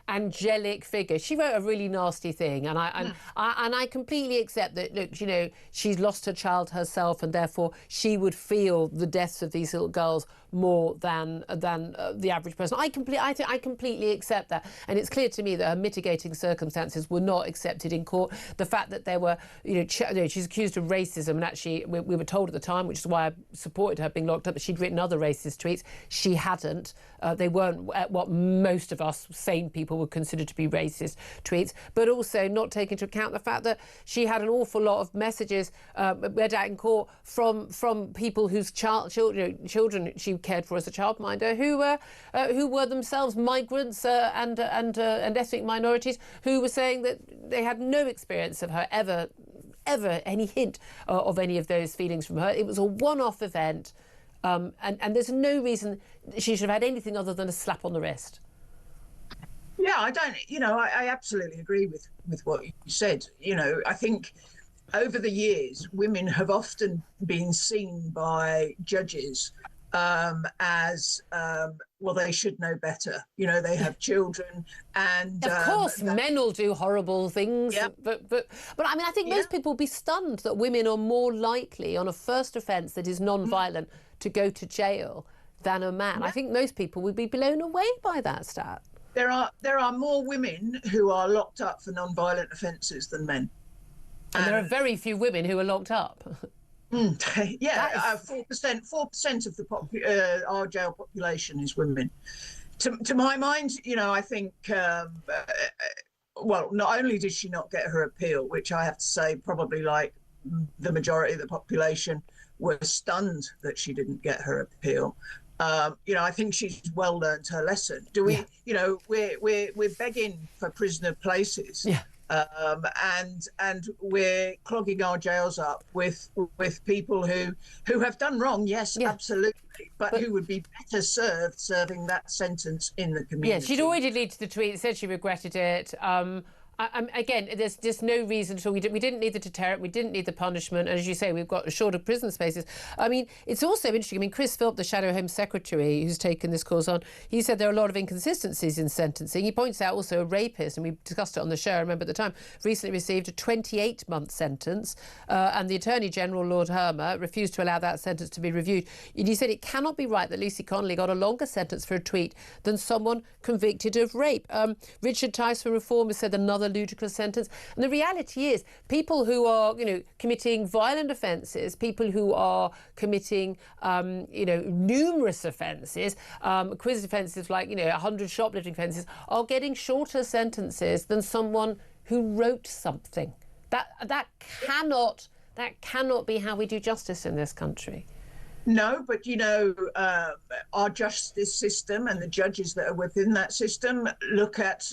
angelic figure. She wrote a really nasty thing, and I completely accept that. Look, she's lost her child herself, and therefore she would feel the deaths of these little girls more than the average person. I completely accept that, and it's clear to me that her mitigating circumstances were not accepted in court. The fact that there were, she's accused of racism, and actually we were told at the time, which is why I supported her being locked up, that she'd written other racist tweets. She hadn't. They weren't what most of us sane people would consider to be racist tweets, but also not taking into account the fact that she had an awful lot of messages read out in court from people whose children she cared for as a childminder, who were themselves migrants and ethnic minorities, who were saying that they had no experience of her ever any hint of any of those feelings from her. It was a one-off event, and there's no reason she should have had anything other than a slap on the wrist. Yeah, I absolutely agree with what you said. I think over the years, women have often been seen by judges as, well, they should know better. They have children, and of course men will do horrible things. Yep. But I mean, I think most people will be stunned that women are more likely on a first offence that is non-violent to go to jail than a man. I think most people would be blown away by that stat. There are more women who are locked up for non-violent offences than men. And there are very few women who are locked up. 4% of our jail population is women. To my mind, I think, well, not only did she not get her appeal, which I have to say probably like the majority of the population were stunned that she didn't get her appeal. I think she's well learned her lesson. We're begging for prisoner places. Yeah. And we're clogging our jails up with people who have done wrong, yes, absolutely, but who would be better served serving that sentence in the community. Yeah, she'd already deleted the tweet, said she regretted it. Again, there's just no reason at all. We didn't need the deterrent, we didn't need the punishment, and as you say, we've got shorter prison spaces. I mean, it's also interesting. I mean, Chris Philp, the Shadow Home Secretary, who's taken this cause on, he said there are a lot of inconsistencies in sentencing. He points out also a rapist, and we discussed it on the show, I remember at the time, recently received a 28-month sentence, and the Attorney General, Lord Hermer, refused to allow that sentence to be reviewed. And he said it cannot be right that Lucy Connolly got a longer sentence for a tweet than someone convicted of rape. Richard Tice from Reform has said another ludicrous sentence. And the reality is, people who are, committing violent offences, people who are committing, numerous offences, acquisitive offences like, 100 shoplifting offences, are getting shorter sentences than someone who wrote something. That cannot be how we do justice in this country. No, but our justice system and the judges that are within that system look at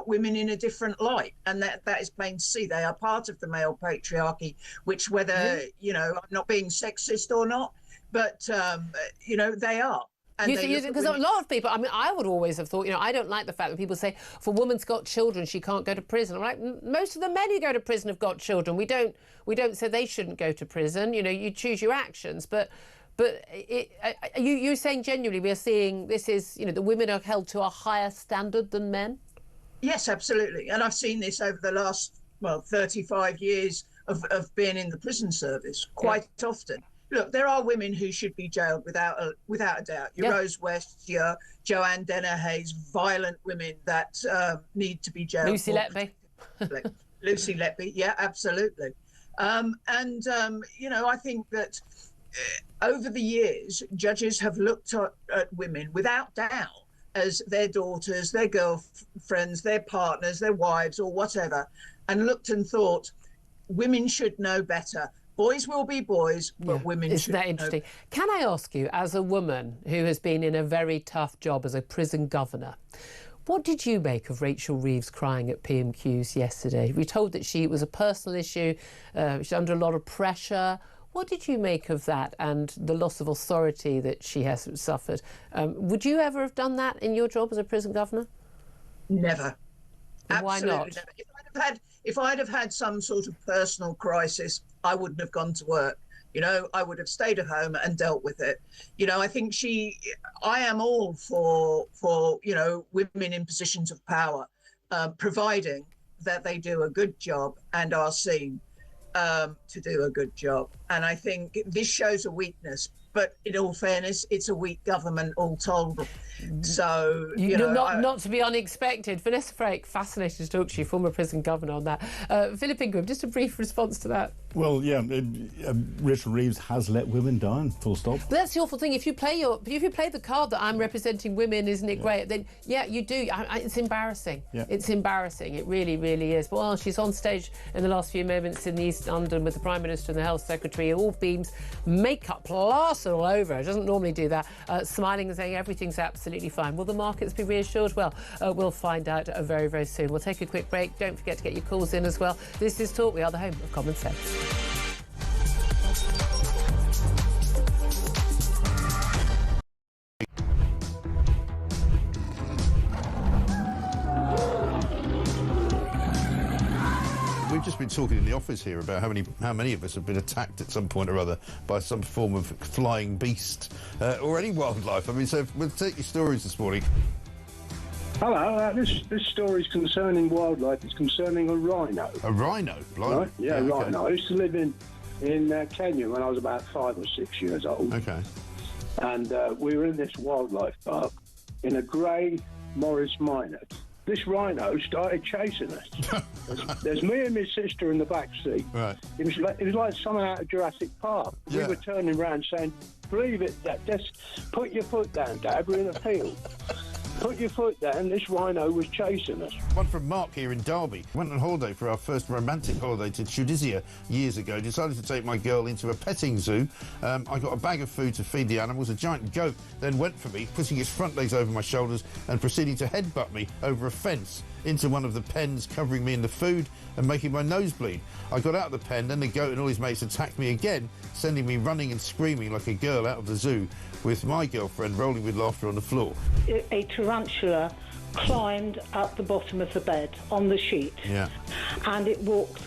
women in a different light, and that is plain to see. They are part of the male patriarchy, which whether I'm not being sexist or not, but they are. Because a lot of people, I mean, I would always have thought, I don't like the fact that people say, if a woman's got children, she can't go to prison. I'm like, most of the men who go to prison have got children. We don't say they shouldn't go to prison. You choose your actions, but you're saying genuinely we are seeing this is, the women are held to a higher standard than men? Yes, absolutely. And I've seen this over the last, 35 years of being in the prison service quite often. Look, there are women who should be jailed without a doubt. Your Rose West, your Joanne Dennehy's, violent women that need to be jailed. Lucy Letby. Lucy Letby, yeah, absolutely. I think that over the years, judges have looked at women without doubt as their daughters, their girlfriends, their partners, their wives, or whatever, and looked and thought, women should know better. Boys will be boys, but women should know. Isn't that interesting? Can I ask you, as a woman who has been in a very tough job as a prison governor, what did you make of Rachel Reeves crying at PMQs yesterday? We were told that it was a personal issue, she's under a lot of pressure. What did you make of that and the loss of authority that she has suffered? Would you ever have done that in your job as a prison governor? Never. Why not? Never. If I'd have had some sort of personal crisis, I wouldn't have gone to work. I would have stayed at home and dealt with it. I think I am all for women in positions of power, providing that they do a good job and are seen to do a good job. And I think this shows a weakness But in all fairness, it's a weak government all told. So, you know... Not to be unexpected. Vanessa Frake, fascinating to talk to you, former prison governor on that. Philip Ingram, just a brief response to that. Well, yeah, Rachel Reeves has let women down, full stop. But that's the awful thing. If you play the card that I'm representing women, isn't it great? Then, yeah, you do. It's embarrassing. Yeah. It's embarrassing. It really, really is. But, well, she's on stage in the last few moments in East London with the Prime Minister and the Health Secretary, all beams, makeup plastered all over her. She doesn't normally do that. Smiling and saying everything's absolutely fine. Will the markets be reassured? Well, we'll find out very, very soon. We'll take a quick break. Don't forget to get your calls in as well. This is Talk. We are the home of common sense. We've just been talking in the office here about how many of us have been attacked at some point or other by some form of flying beast or any wildlife. I mean, so we'll take your stories this morning. Hello, this story is concerning wildlife. It's concerning a rhino. A rhino? Right? Yeah, okay. Rhino. I used to live in Kenya when I was about 5 or 6 years old. Okay. And we were in this wildlife park in a grey Morris Minor. This rhino started chasing us. There's me and my sister in the back seat. Right. It was like something out of Jurassic Park. Yeah. We were turning around saying, "Believe it, Dad. Just put your foot down, Dad. We're in a field. Put your foot down." This rhino was chasing us. One from Mark here in Derby. Went on holiday for our first romantic holiday to Tunisia years ago. Decided to take my girl into a petting zoo. I got a bag of food to feed the animals. A giant goat then went for me, putting its front legs over my shoulders and proceeding to headbutt me over a fence into one of the pens, covering me in the food and making my nose bleed. I got out of the pen, then the goat and all his mates attacked me again, sending me running and screaming like a girl out of the zoo, with my girlfriend rolling with laughter on the floor. A tarantula climbed up the bottom of the bed on the sheet. Yeah. And it walked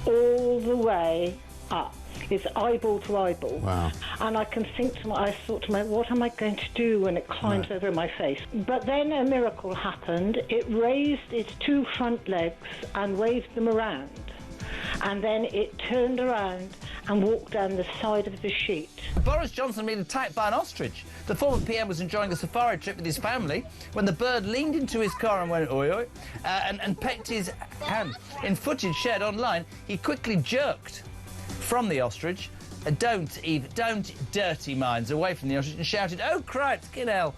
all the way up. It's eyeball to eyeball. Wow. And I thought to myself, what am I going to do when it climbs over my face? But then a miracle happened. It raised its 2 front legs and waved them around. And then it turned around and walked down the side of the sheet. Boris Johnson been attacked by an ostrich. The former PM was enjoying a safari trip with his family when the bird leaned into his car and went oi oi and pecked his hand. In footage shared online, he quickly jerked from the ostrich. Don't dirty minds away from the ostrich, and shouted, "Oh, Christ, get hell,"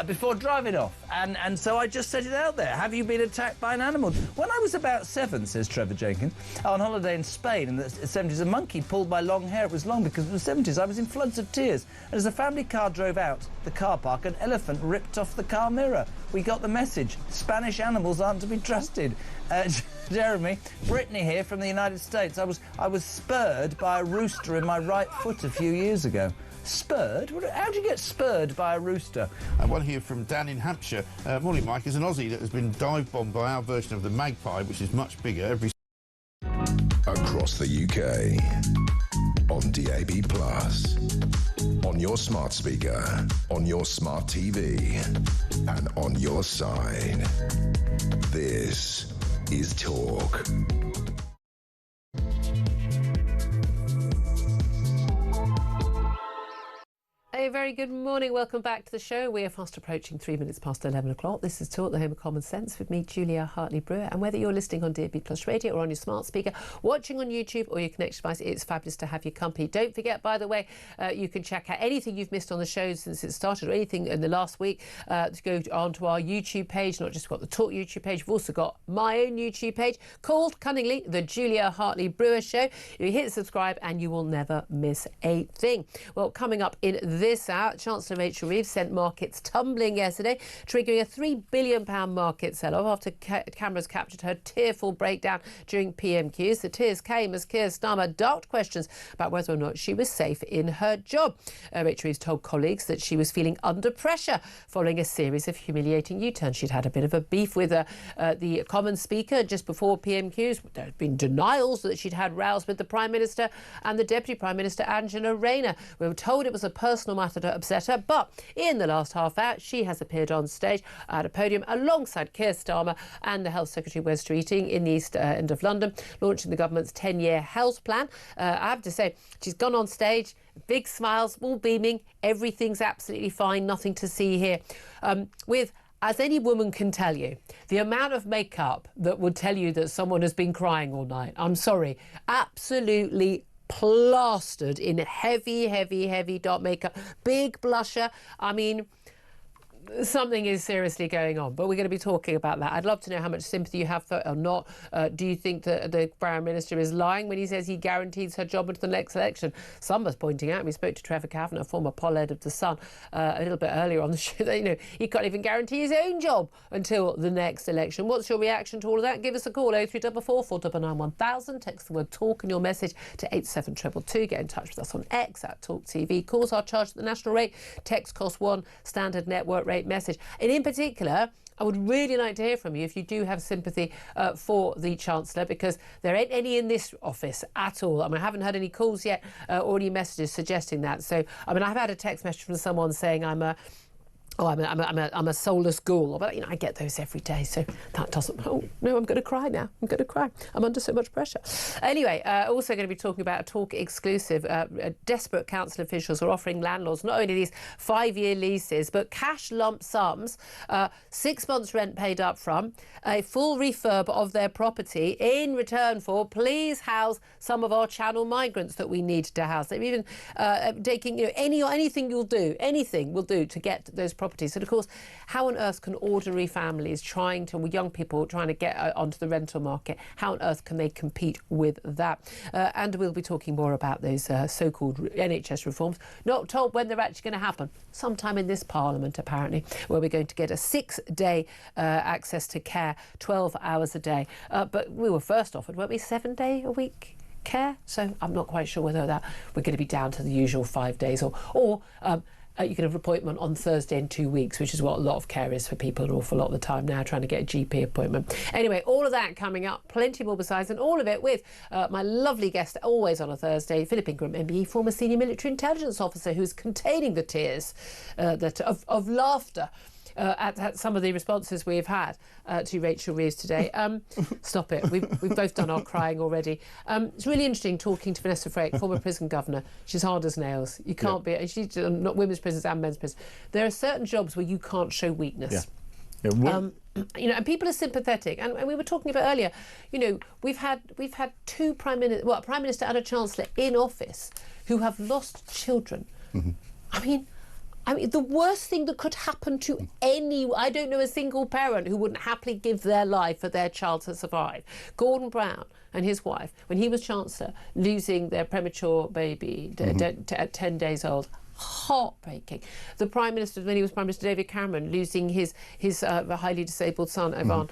before driving off. And so I just set it out there. Have you been attacked by an animal? When I was about 7, says Trevor Jenkins, on holiday in Spain in the 70s, a monkey pulled my long hair. It was long because it was the 70s. I was in floods of tears. And as the family car drove out the car park, an elephant ripped off the car mirror. We got the message. Spanish animals aren't to be trusted. Jeremy, Brittany here from the United States. I was spurred by a rooster in my right foot a few years ago. Spurred? How do you get spurred by a rooster? One here from Dan in Hampshire. Morning, Mike. Is an Aussie that has been dive bombed by our version of the Magpie, which is much bigger. Across the UK, on DAB+, on your smart speaker, on your smart TV, and on your side. This is Talk. A very good morning. Welcome back to the show. We are fast approaching 3 minutes past 11 o'clock. This is Talk, the home of common sense, with me, Julia Hartley-Brewer. And whether you're listening on DAB+ radio or on your smart speaker, watching on YouTube or your connected device, it's fabulous to have your company. Don't forget, by the way, you can check out anything you've missed on the show since it started or anything in the last week to go onto our YouTube page. Not just got the Talk YouTube page, we've also got my own YouTube page called, cunningly, The Julia Hartley-Brewer Show. You hit subscribe and you will never miss a thing. Well, coming up in this hour, Chancellor Rachel Reeves sent markets tumbling yesterday, triggering a £3 billion market sell-off after cameras captured her tearful breakdown during PMQs. The tears came as Keir Starmer darked questions about whether or not she was safe in her job. Rachel Reeves told colleagues that she was feeling under pressure following a series of humiliating U-turns. She'd had a bit of a beef with the Commons Speaker just before PMQs. There had been denials that she'd had rows with the Prime Minister and the Deputy Prime Minister, Angela Rayner. We were told it was a personal matter matter to upset her. But in the last half hour, she has appeared on stage at a podium alongside Keir Starmer and the Health Secretary Wes Streeting in the East End of London, launching the government's 10-year health plan. I have to say, she's gone on stage, big smiles, all beaming, everything's absolutely fine, nothing to see here. With, as any woman can tell you, the amount of makeup that would tell you that someone has been crying all night, I'm sorry, absolutely plastered in heavy, heavy, heavy dark makeup, big blusher. I mean, something is seriously going on, but we're going to be talking about that. I'd love to know how much sympathy you have for or not. Do you think that the Prime Minister is lying when he says he guarantees her job until the next election? Some of us pointing out, we spoke to Trevor Kavanagh, former poll head of The Sun, a little bit earlier on the show, that, he can't even guarantee his own job until the next election. What's your reaction to all of that? Give us a call, 0344 499 1000. Text the word talk and your message to 87222. Get in touch with us on X at Talk TV. Calls are charged at the national rate. Text costs £1, standard network rate message. And in particular, I would really like to hear from you if you do have sympathy for the Chancellor, because there ain't any in this office at all. I haven't had any calls yet or any messages suggesting that. So, I've had a text message from someone saying I'm a soulless ghoul. But, I get those every day, so that doesn't... Oh, no, I'm going to cry now. I'm going to cry. I'm under so much pressure. Anyway, also going to be talking about a Talk exclusive. Desperate council officials are offering landlords not only these 5-year leases, but cash lump sums, 6 months rent paid up front, a full refurb of their property in return for, please house some of our channel migrants that we need to house. They're even taking, anything will do to get those properties. And of course, how on earth can ordinary families young people trying to get onto the rental market, how on earth can they compete with that? And we'll be talking more about those so-called NHS reforms. Not told when they're actually going to happen. Sometime in this Parliament, apparently, where we're going to get a 6-day access to care, 12 hours a day. But we were first offered, weren't we, 7-day-a-week care? So I'm not quite sure whether that we're going to be down to the usual 5 days or you can have an appointment on Thursday in 2 weeks, which is what a lot of care is for people an awful lot of the time now, trying to get a GP appointment. Anyway, all of that coming up, plenty more besides, and all of it with my lovely guest, always on a Thursday, Philip Ingram, MBE, former senior military intelligence officer, who's containing the tears of laughter at some of the responses we've had to Rachel Reeves today. Stop it. We've both done our crying already. It's really interesting talking to Vanessa Frake, former prison governor. She's hard as nails. You can't be... She's not women's prisons and men's prisons. There are certain jobs where you can't show weakness. And people are sympathetic, and we were talking about earlier. We've had two prime minister and a chancellor in office who have lost children. Mm-hmm. I mean, the worst thing that could happen to I don't know a single parent who wouldn't happily give their life for their child to survive. Gordon Brown and his wife, when he was Chancellor, losing their premature baby at 10 days old. Heartbreaking. The Prime Minister, when he was Prime Minister, David Cameron, losing his highly disabled son, Ivan.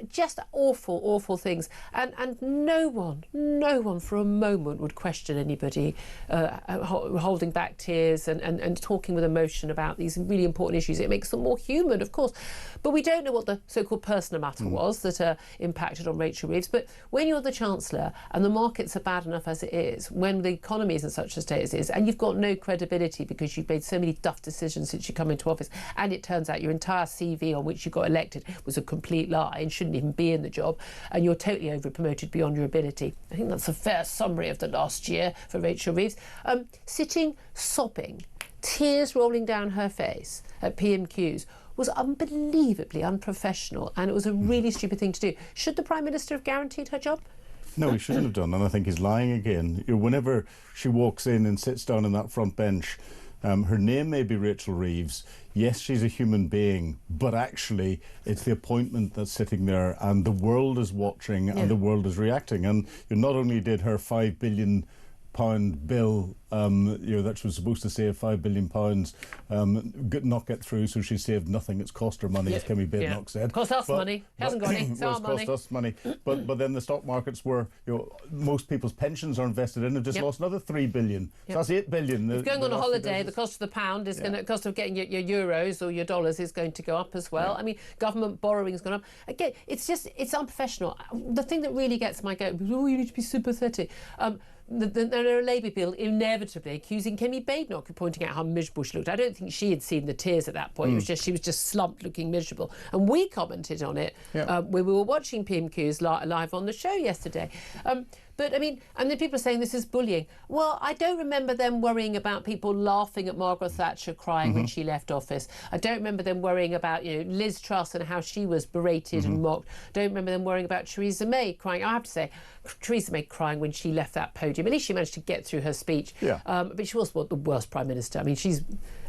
Just awful, awful things. And no one for a moment would question anybody holding back tears and talking with emotion about these really important issues. It makes them more human, of course. But we don't know what the so-called personal matter was that impacted on Rachel Reeves. But when you're the Chancellor and the markets are bad enough as it is, when the economy is in such a state as it is, and you've got no credibility because you've made so many duff decisions since you come into office, and it turns out your entire CV on which you got elected was a complete lie and shouldn't even be in the job, and you're totally over-promoted beyond your ability. I think that's a fair summary of the last year for Rachel Reeves. Sitting sobbing, tears rolling down her face at PMQs was unbelievably unprofessional, and it was a really stupid thing to do. Should the Prime Minister have guaranteed her job? No, he shouldn't have done, and I think he's lying again. Whenever she walks in and sits down on that front bench, her name may be Rachel Reeves. Yes, she's a human being, but actually it's the appointment that's sitting there, and the world is watching and the world is reacting. And not only did her £5 billion bill, that she was supposed to save £5 billion, not get through, so she saved nothing. It's cost her money, as Kemi Badenoch said. Cost us money. Hasn't got any. It's our money. Cost us money. But then the stock markets were, most people's pensions are invested in. Have just lost another £3 billion. So that's £8 billion. If going on a holiday, the cost of the pound is going to, cost of getting your euros or your dollars is going to go up as well. I mean, government borrowing's gone up. Again, it's unprofessional. The thing that really gets my goat, you need to be sympathetic. the Labour bill inevitably accusing Kemi Badenoch of pointing out how miserable she looked. I don't think she had seen the tears at that point. It was just she was just slumped, looking miserable. And we commented on it when we were watching PMQs live on the show yesterday. But, I mean, and then people are saying this is bullying. Well, I don't remember them worrying about people laughing at Margaret Thatcher crying when she left office. I don't remember them worrying about, Liz Truss and how she was berated and mocked. Don't remember them worrying about Theresa May crying. I have to say, Theresa May crying when she left that podium. At least she managed to get through her speech. But she was the worst Prime Minister. I mean,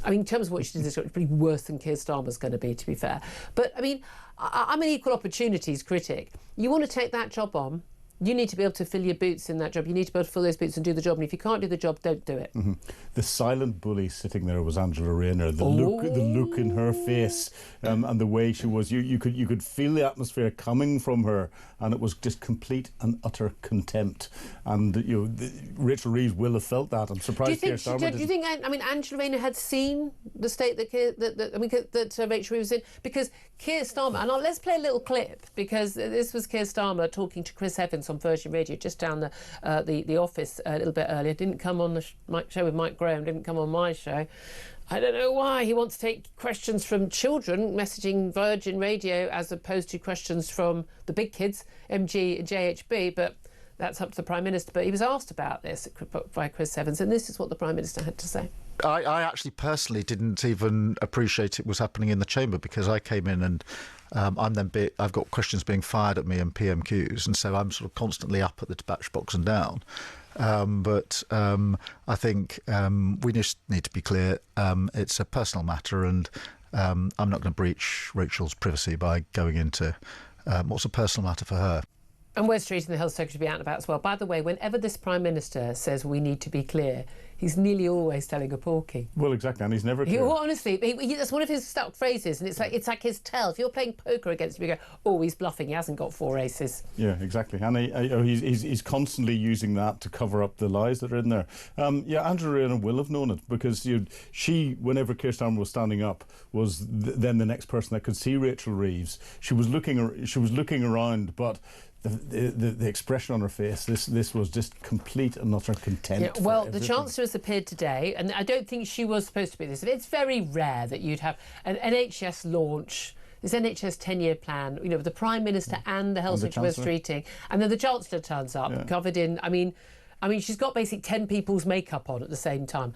in terms of what she did, it's pretty worse than Keir Starmer's going to be, to be fair. But, I mean, I'm an equal opportunities critic. You want to take that job on, you need to be able to fill your boots in that job. You need to be able to fill those boots and do the job. And if you can't do the job, don't do it. The silent bully sitting there was Angela Rayner. The look in her face, and the way she was. You could feel the atmosphere coming from her, and it was just complete and utter contempt. And Rachel Reeves will have felt that. I'm surprised. Do you think? I mean, Angela Rayner had seen the state that Rachel Reeves was in, because Keir Starmer. And let's play a little clip, because this was Keir Starmer talking to Chris Evans on Virgin Radio just down the office a little bit earlier. Didn't come on the show with Mike Graham, didn't come on my show. I don't know why. He wants to take questions from children messaging Virgin Radio as opposed to questions from the big kids, MG and JHB, but that's up to the Prime Minister. But he was asked about this by Chris Evans, and this is what the Prime Minister had to say. I actually personally didn't even appreciate it was happening in the chamber, because I came in and I've got questions being fired at me and PMQs, and so I'm sort of constantly up at the dispatch box and down. But I think we just need to be clear. It's a personal matter, and I'm not going to breach Rachel's privacy by going into what's a personal matter for her. And Wes Street and the Health Secretary be out and about as well. By the way, whenever this Prime Minister says we need to be clear, he's nearly always telling a porky. Well, exactly, and he's never clear. Honestly, that's one of his stuck phrases, and it's like his tell. If you're playing poker against him, you go, oh, he's bluffing, he hasn't got 4 aces. Yeah, exactly, and he's constantly using that to cover up the lies that are in there. Angela Rayner will have known it, because she, whenever Keir Starmer was standing up, was then the next person that could see Rachel Reeves. She was looking around, but the expression on her face, this was just complete and utter contempt. Well, the Chancellor has appeared today, and I don't think she was supposed to be this. It's very rare that you'd have an NHS launch, this NHS 10-year plan, with the Prime Minister and the Health Secretary was treating, and then the Chancellor turns up, covered in, I mean, she's got basically 10 people's makeup on at the same time.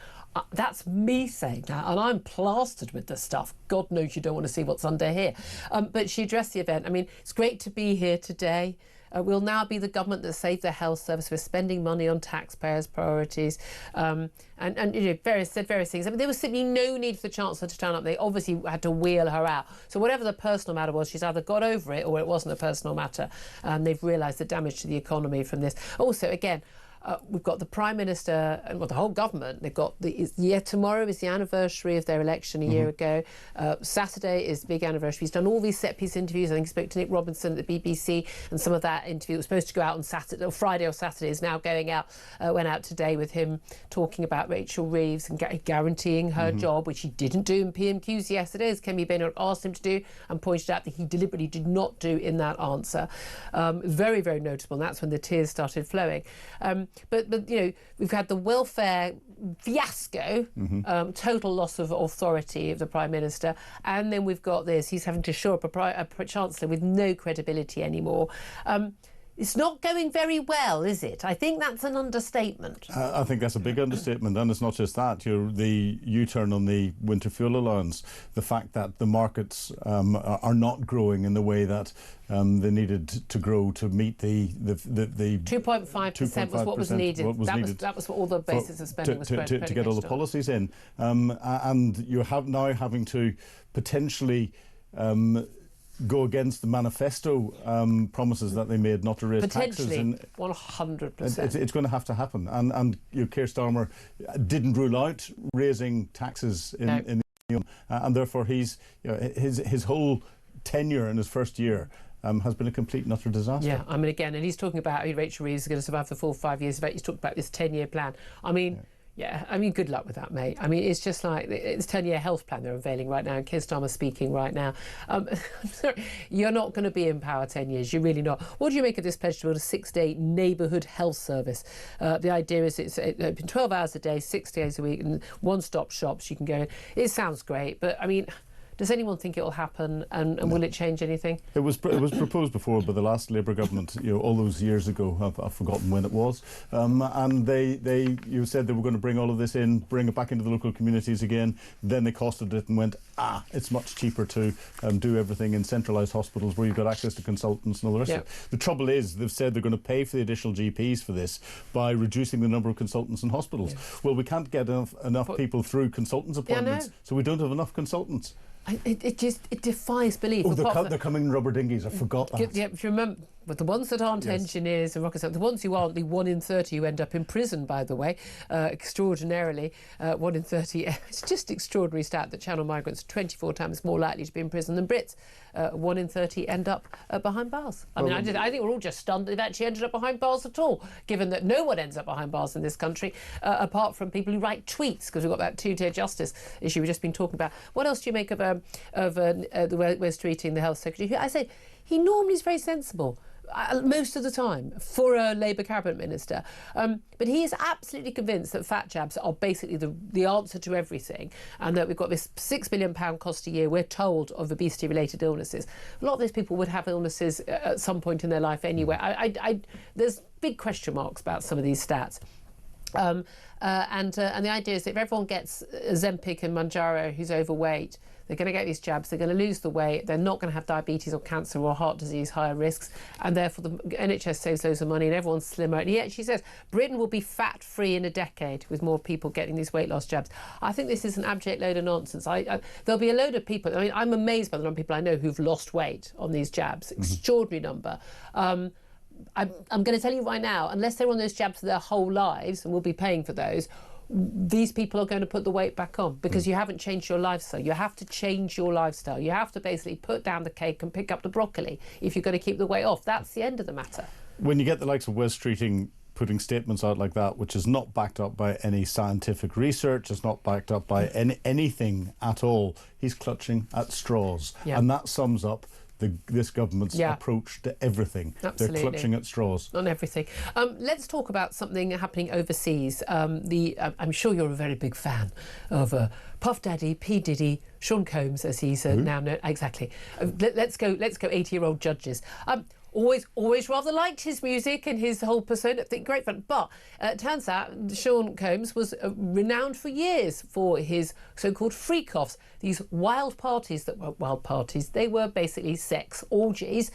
That's me saying that, and I'm plastered with this stuff. God knows you don't want to see what's under here. But she addressed the event. I mean, it's great to be here today. We'll now be the government that saved the health service. We're spending money on taxpayers' priorities, and various things. I mean, there was simply no need for the Chancellor to turn up. They obviously had to wheel her out. So whatever the personal matter was, she's either got over it or it wasn't a personal matter. They've realised the damage to the economy from this. Also, again, we've got the Prime Minister and the whole government. They've got tomorrow is the anniversary of their election a year ago. Saturday is the big anniversary. He's done all these set-piece interviews. I think he spoke to Nick Robinson at the BBC, and some of that interview was supposed to go out on Saturday or Friday or Saturday is now going out. Went out today with him talking about Rachel Reeves and guaranteeing her job, which he didn't do in PMQs yesterday, as Kemi Badenoch asked him to do, and pointed out that he deliberately did not do in that answer. Very, very noticeable, and that's when the tears started flowing. But we've had the welfare fiasco, total loss of authority of the Prime Minister, and then we've got this. He's having to shore up a Chancellor with no credibility anymore. It's not going very well, is it? I think that's an understatement. I think that's a big understatement, and it's not just that. The U-turn on the winter fuel allowance, the fact that the markets are not growing in the way that they needed to grow to meet the 2.5% was what was needed. That was what all the basis of spending was to get all the policies in, and you have now having to potentially go against the manifesto promises that they made not to raise taxes. Potentially, 100%. It's going to have to happen. And Keir Starmer didn't rule out raising taxes in the Union, and therefore his whole tenure in his first year has been a complete and utter disaster. Yeah, I mean, again, and he's talking about Rachel Reeves is going to survive the full 5 years. He's talked about this 10-year plan. I mean, Yeah, I mean, good luck with that, mate. I mean, it's just like, it's 10-year health plan they're unveiling right now, and Keir Starmer's speaking right now. I'm sorry, you're not going to be in power 10 years, you're really not. What do you make of this pledge to build a 6-day neighbourhood health service? The idea is it's open 12 hours a day, 6 days a week, and one-stop shops you can go in. It sounds great, but I mean, does anyone think it will happen, and no. Will it change anything? It was proposed before by the last Labour government, all those years ago. I've forgotten when it was, and they said they were going to bring all of this in, bring it back into the local communities again. Then they costed it and went, it's much cheaper to do everything in centralised hospitals where you've got access to consultants and all the rest of it. The trouble is, they've said they're going to pay for the additional GPs for this by reducing the number of consultants in hospitals. Yeah. Well, we can't get enough people through consultants' appointments, so we don't have enough consultants. It defies belief. Oh, they're coming in rubber dinghies. I forgot that. Yeah, if you remember, but the ones that aren't engineers and rocket scientists, the ones who aren't, the 1 in 30 who end up in prison, by the way, extraordinarily, 1 in 30. It's just extraordinary stat that Channel migrants are 24 times more likely to be in prison than Brits. 1 in 30 end up behind bars. I think we're all just stunned they've actually ended up behind bars at all, given that no one ends up behind bars in this country, apart from people who write tweets, because we've got that 2-tier justice issue we've just been talking about. What else do you make of the way we're treating the health secretary? I say he normally is very sensible. Most of the time for a Labour cabinet minister, but he is absolutely convinced that fat jabs are basically the answer to everything, and that we've got this £6 billion cost a year, we're told, of obesity related illnesses. A lot of those people would have illnesses at some point in their life anyway. There's big question marks about some of these stats. And the idea is that if everyone gets Ozempic and Mounjaro who's overweight, they're going to get these jabs, they're going to lose the weight, they're not going to have diabetes or cancer or heart disease, higher risks, and therefore the NHS saves loads of money and everyone's slimmer. And he actually says Britain will be fat-free in a decade with more people getting these weight loss jabs. I think this is an abject load of nonsense. There'll be a load of people, I mean, I'm amazed by the number of people I know who've lost weight on these jabs. Extraordinary number. I'm going to tell you right now, unless they're on those jabs for their whole lives, and we'll be paying for those, these people are going to put the weight back on because you haven't changed your lifestyle. You have to change your lifestyle. You have to basically put down the cake and pick up the broccoli if you're going to keep the weight off. That's the end of the matter. When you get the likes of Wes Streeting putting statements out like that, which is not backed up by any scientific research, it's not backed up by anything at all, he's clutching at straws. And that sums up this government's approach to everything. Absolutely. They're clutching at straws. On everything. Let's talk about something happening overseas. I'm sure you're a very big fan of Puff Daddy, P. Diddy, Sean Combs, as he's now known. Exactly. Let's go 80-year-old judges. Always rather liked his music and his whole persona. I think great fun. But it turns out Sean Combs was renowned for years for his so-called freak-offs, these wild parties that were wild parties. They were basically sex orgies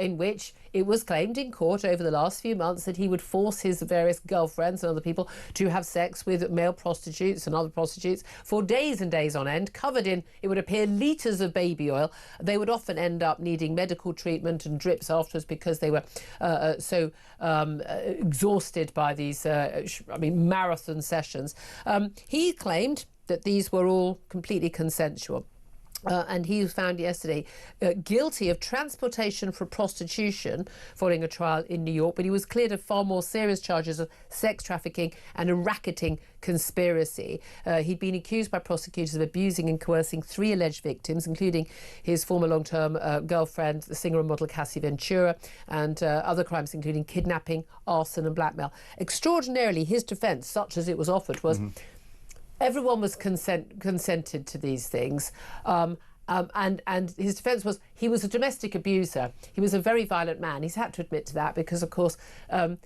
in which it was claimed in court over the last few months that he would force his various girlfriends and other people to have sex with male prostitutes and other prostitutes for days and days on end, covered in, it would appear, litres of baby oil. They would often end up needing medical treatment and drips afterwards because they were so exhausted by these marathon sessions. He claimed that these were all completely consensual. And he was found yesterday guilty of transportation for prostitution following a trial in New York, but he was cleared of far more serious charges of sex trafficking and a racketing conspiracy. He'd been accused by prosecutors of abusing and coercing 3 alleged victims, including his former long-term girlfriend, the singer and model Cassie Ventura, and other crimes including kidnapping, arson and blackmail. Extraordinarily, his defence, such as it was offered, was everyone was consented to these things. And his defence was he was a domestic abuser. He was a very violent man. He's had to admit to that because, of course,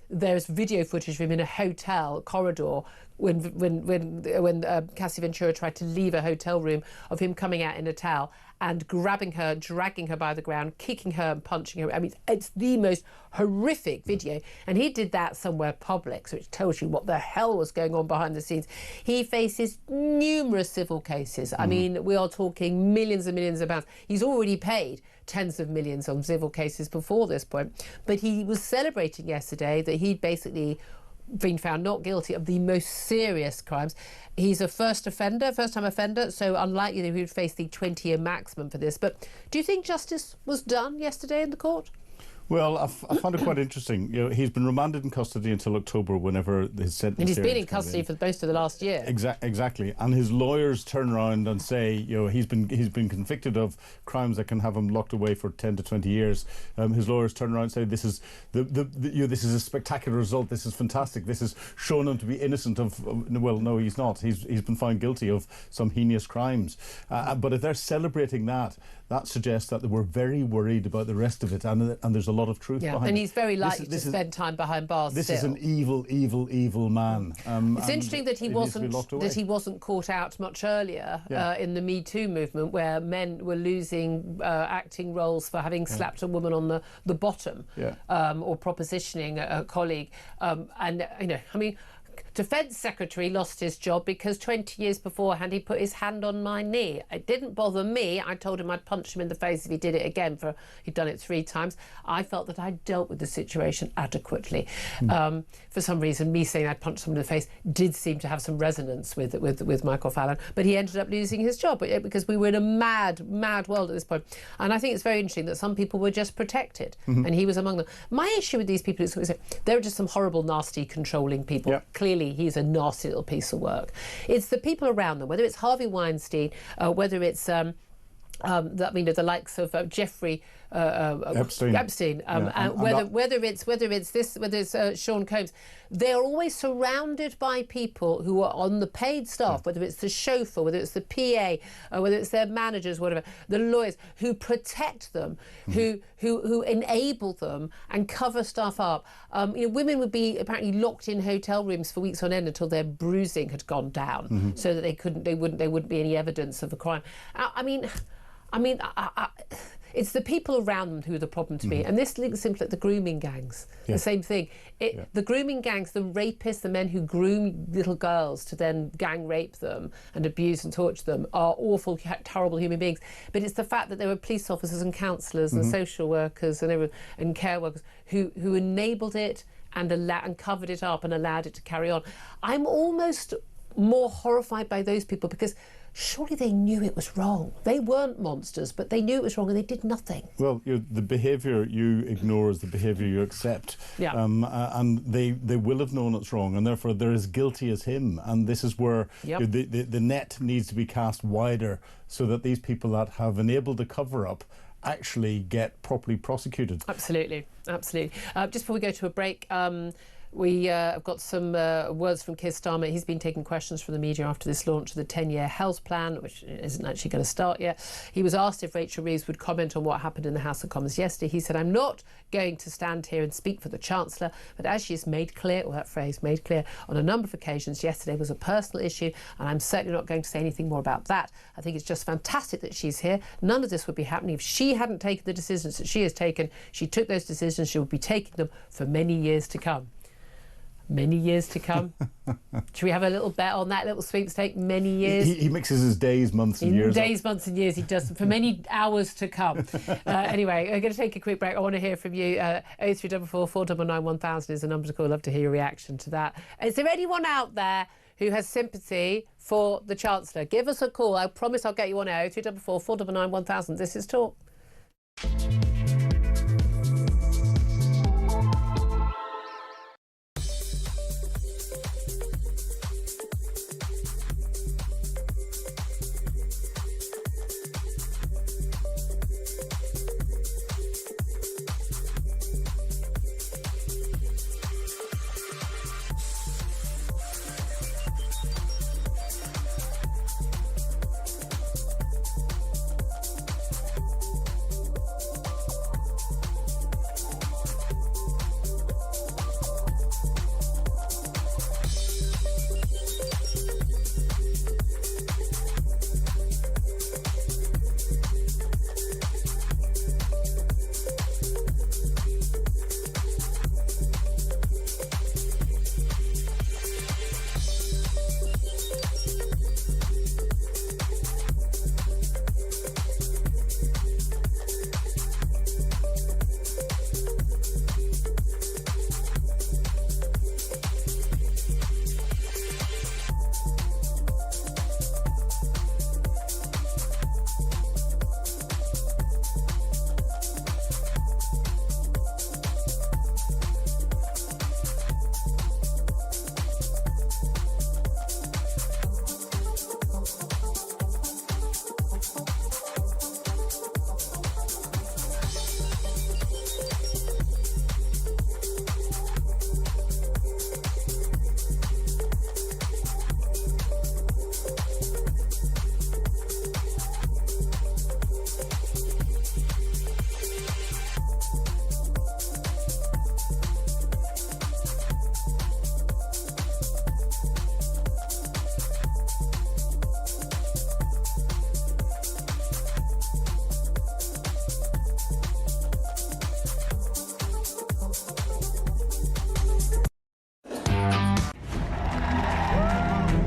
there's video footage of him in a hotel corridor when Cassie Ventura tried to leave a hotel room, of him coming out in a towel and grabbing her, dragging her by the ground, kicking her and punching her. I mean, it's the most horrific video. And he did that somewhere public, so it tells you what the hell was going on behind the scenes. He faces numerous civil cases. I mean, we are talking millions and millions of pounds. He's already paid tens of millions on civil cases before this point. But he was celebrating yesterday that he'd basically been found not guilty of the most serious crimes. He's a first-time offender, so unlikely that he would face the 20-year maximum for this. But do you think justice was done yesterday in the court? Well, I found it quite interesting. He's been remanded in custody until October, whenever his sentence. And he's been in custody for most of the last year. Exactly. And his lawyers turn around and say, he's been convicted of crimes that can have him locked away for 10 to 20 years. His lawyers turn around and say, this is this is a spectacular result. This is fantastic. This has shown him to be innocent of. Well, no, he's not. He's been found guilty of some heinous crimes. But if they're celebrating that suggests that they were very worried about the rest of it, and there's a lot of truth behind it. And he's very likely to spend time behind bars. This is an evil, evil, evil man. It's interesting that he wasn't caught out much earlier in the Me Too movement, where men were losing acting roles for having slapped a woman on the bottom or propositioning a colleague. Defence Secretary lost his job because 20 years beforehand he put his hand on my knee. It didn't bother me. I told him I'd punch him in the face if he did it again. He'd done it 3 times. I felt that I'd dealt with the situation adequately. For some reason, me saying I'd punch someone in the face did seem to have some resonance with Michael Fallon. But he ended up losing his job because we were in a mad world at this point. And I think it's very interesting that some people were just protected, and he was among them. My issue with these people is they're just some horrible, nasty, controlling people. Clearly, he's a nasty little piece of work. It's the people around them, whether it's Harvey Weinstein, whether it's the likes of Jeffrey Epstein, whether it's Sean Combs. They're always surrounded by people who are on the paid staff, whether it's the chauffeur, whether it's the PA, whether it's their managers, whatever, the lawyers who protect them, who enable them and cover stuff up. Women would be apparently locked in hotel rooms for weeks on end until their bruising had gone down, so that there wouldn't be any evidence of a crime. It's the people around them who are the problem to me. And this links simply like the grooming gangs. The same thing. The grooming gangs, the rapists, the men who groom little girls to then gang rape them and abuse and torture them are awful, terrible human beings. But it's the fact that there were police officers and counsellors and social workers and care workers who enabled it and covered it up and allowed it to carry on. I'm almost more horrified by those people because surely they knew it was wrong. They weren't monsters, but they knew it was wrong and they did nothing. Well, the behaviour you ignore is the behaviour you accept. And they will have known it's wrong, and therefore they're as guilty as him. And this is where the net needs to be cast wider so that these people that have enabled the cover-up actually get properly prosecuted. Absolutely. Just before we go to a break, we have got some words from Keir Starmer. He's been taking questions from the media after this launch of the 10-year health plan, which isn't actually going to start yet. He was asked if Rachel Reeves would comment on what happened in the House of Commons yesterday. He said, "I'm not going to stand here and speak for the Chancellor, but as she's made clear," or that phrase, made clear, "on a number of occasions, yesterday was a personal issue, and I'm certainly not going to say anything more about that. I think it's just fantastic that she's here. None of this would be happening if she hadn't taken the decisions that she has taken. She took those decisions. She will be taking them for many years to come." Many years to come. Should we have a little bet on that little sweepstake? Many years. He mixes his days, months and years. Days, months and years. He does for many hours to come. Anyway, I'm going to take a quick break. I want to hear from you. 0344 499 1000 is the number to call. I'd love to hear your reaction to that. Is there anyone out there who has sympathy for the Chancellor? Give us a call. I promise I'll get you on air. 0344 499 1000. This is Talk.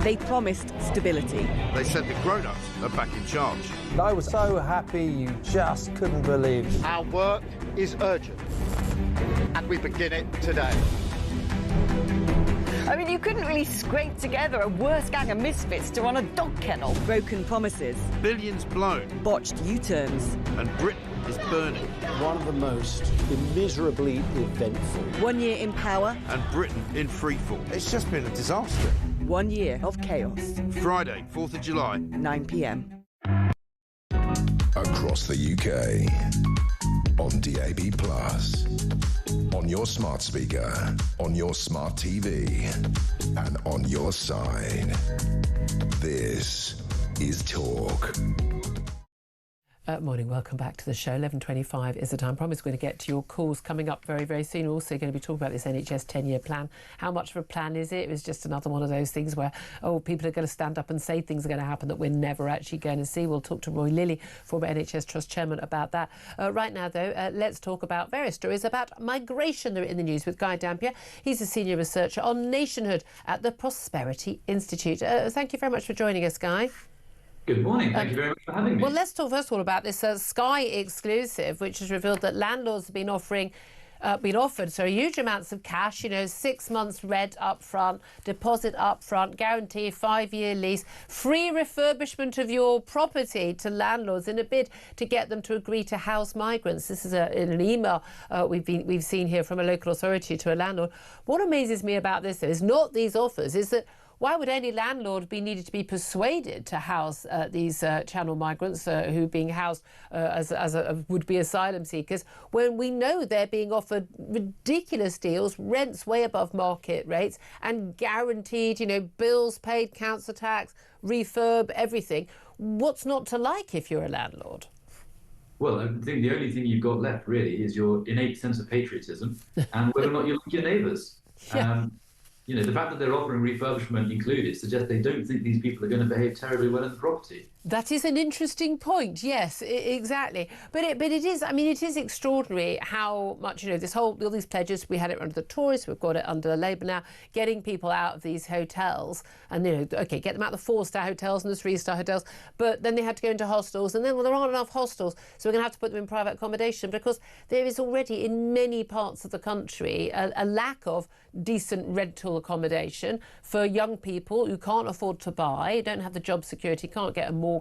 They promised stability. They said the grown-ups are back in charge. I was so happy you just couldn't believe. Our work is urgent, and we begin it today. I mean, you couldn't really scrape together a worse gang of misfits to run a dog kennel. Broken promises. Billions blown. Botched U-turns. And Britain is burning. One of the most immeasurably eventful. 1 year in power. And Britain in freefall. It's just been a disaster. 1 year of chaos. Friday, 4th of July. 9 p.m. Across the UK. On DAB+. On your smart speaker. On your smart TV. And on your side. This is Talk. Morning, welcome back to the show. 11:25 is the time. I promise we're going to get to your calls coming up very, very soon. We're also going to be talking about this NHS 10-year plan. How much of a plan is it? It was just another one of those things where, people are going to stand up and say things are going to happen that we're never actually going to see. We'll talk to Roy Lilly, former NHS Trust Chairman, about that. Right now, though, let's talk about various stories about migration that are in the news with Guy Dampier. He's a senior researcher on nationhood at the Prosperity Institute. Thank you very much for joining us, Guy. Good morning. Thank you very much for having me. Well, let's talk first of all about this Sky exclusive, which has revealed that landlords have been offered huge amounts of cash, 6 months rent up front, deposit up front, guaranteed 5-year lease, free refurbishment of your property to landlords in a bid to get them to agree to house migrants. This is in an email we've seen here from a local authority to a landlord. What amazes me about this is not these offers, is that why would any landlord be needed to be persuaded to house these channel migrants who are being housed as would-be asylum seekers when we know they're being offered ridiculous deals, rents way above market rates, and guaranteed, bills paid, council tax, refurb, everything? What's not to like if you're a landlord? Well, I think the only thing you've got left really is your innate sense of patriotism and whether or not you like your neighbours. Yeah. The fact that they're offering refurbishment included suggests they don't think these people are going to behave terribly well in the property. That is an interesting point. Yes, exactly. But it is. I mean, it is extraordinary how much all these pledges. We had it under the Tories. We've got it under Labour now. Getting people out of these hotels and get them out of the 4-star hotels and the 3-star hotels. But then they had to go into hostels, and then there aren't enough hostels, so we're going to have to put them in private accommodation because there is already in many parts of the country a lack of decent rental accommodation for young people who can't afford to buy, don't have the job security, can't get a mortgage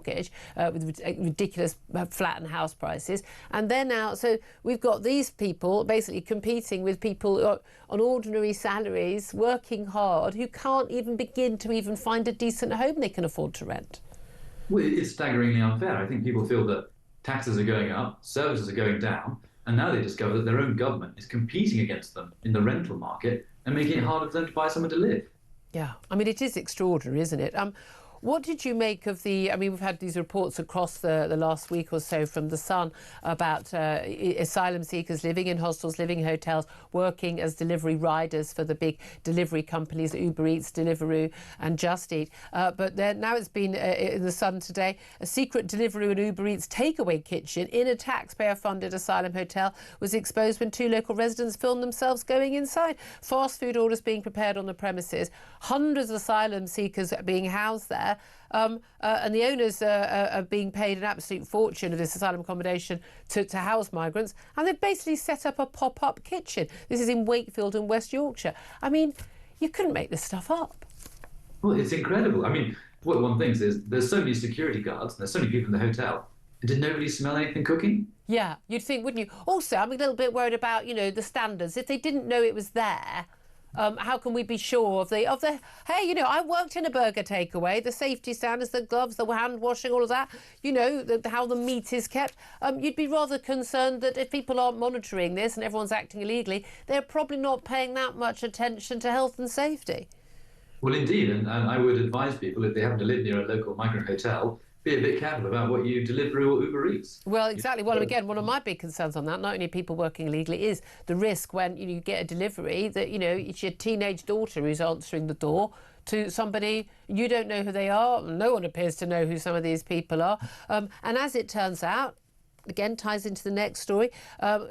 with ridiculous flat and house prices. And they're now, so we've got these people basically competing with people on ordinary salaries, working hard, who can't even begin to even find a decent home they can afford to rent. Well, it's staggeringly unfair. I think people feel that taxes are going up, services are going down, and now they discover that their own government is competing against them in the rental market and making it harder for them to buy somewhere to live. Yeah, I mean, it is extraordinary, isn't it? What did you make of we've had these reports across the last week or so from The Sun about asylum seekers living in hostels, living in hotels, working as delivery riders for the big delivery companies, Uber Eats, Deliveroo and Just Eat. But now it's been in The Sun today, a secret Deliveroo and Uber Eats takeaway kitchen in a taxpayer-funded asylum hotel was exposed when 2 local residents filmed themselves going inside. Fast food orders being prepared on the premises, hundreds of asylum seekers being housed there. And the owners are being paid an absolute fortune of this asylum accommodation to house migrants, and they've basically set up a pop-up kitchen. This is in Wakefield in West Yorkshire. I mean, you couldn't make this stuff up. Well, it's incredible. I mean, what one thinks is there's so many security guards, there's so many people in the hotel, and did nobody smell anything cooking? Yeah, you'd think, wouldn't you? Also, I'm a little bit worried about, the standards. If they didn't know it was there, how can we be sure of the hey, I worked in a burger takeaway, the safety standards, the gloves, the hand washing, all of that, how the meat is kept. You'd be rather concerned that if people aren't monitoring this and everyone's acting illegally, they're probably not paying that much attention to health and safety. Well, indeed, and I would advise people, if they happen to live near a local migrant hotel, be a bit careful about what you deliver or Uber Eats. Well, exactly. Well, again, one of my big concerns on that, not only people working illegally, is the risk when you get a delivery that, it's your teenage daughter who's answering the door to somebody you don't know who they are. No one appears to know who some of these people are. And as it turns out, again, ties into the next story,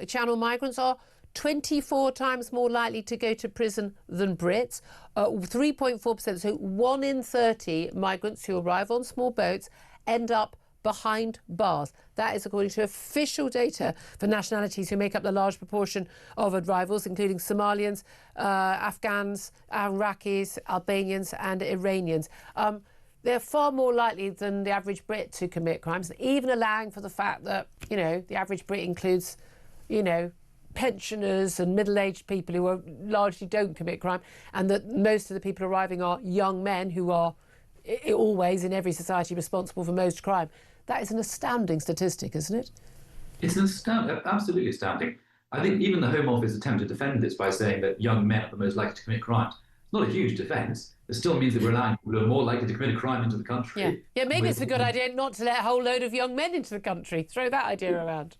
channel migrants are 24 times more likely to go to prison than Brits, 3.4%. So 1 in 30 migrants who arrive on small boats end up behind bars. That is according to official data for nationalities who make up the large proportion of arrivals, including Somalians, Afghans, Iraqis, Albanians and Iranians. They're far more likely than the average Brit to commit crimes, even allowing for the fact that, you know, the average Brit includes, you know, pensioners and middle-aged people who are largely don't commit crime, and that most of the people arriving are young men who are always in every society responsible for most crime. That is an astounding statistic, isn't it? It's absolutely astounding. I think even the Home Office attempted to defend this by saying that young men are the most likely to commit crimes. It's not a huge defence. It still means that we're allowing people who are more likely to commit a crime into the country. Yeah, maybe it's a good idea not to let a whole load of young men into the country. Throw that idea around.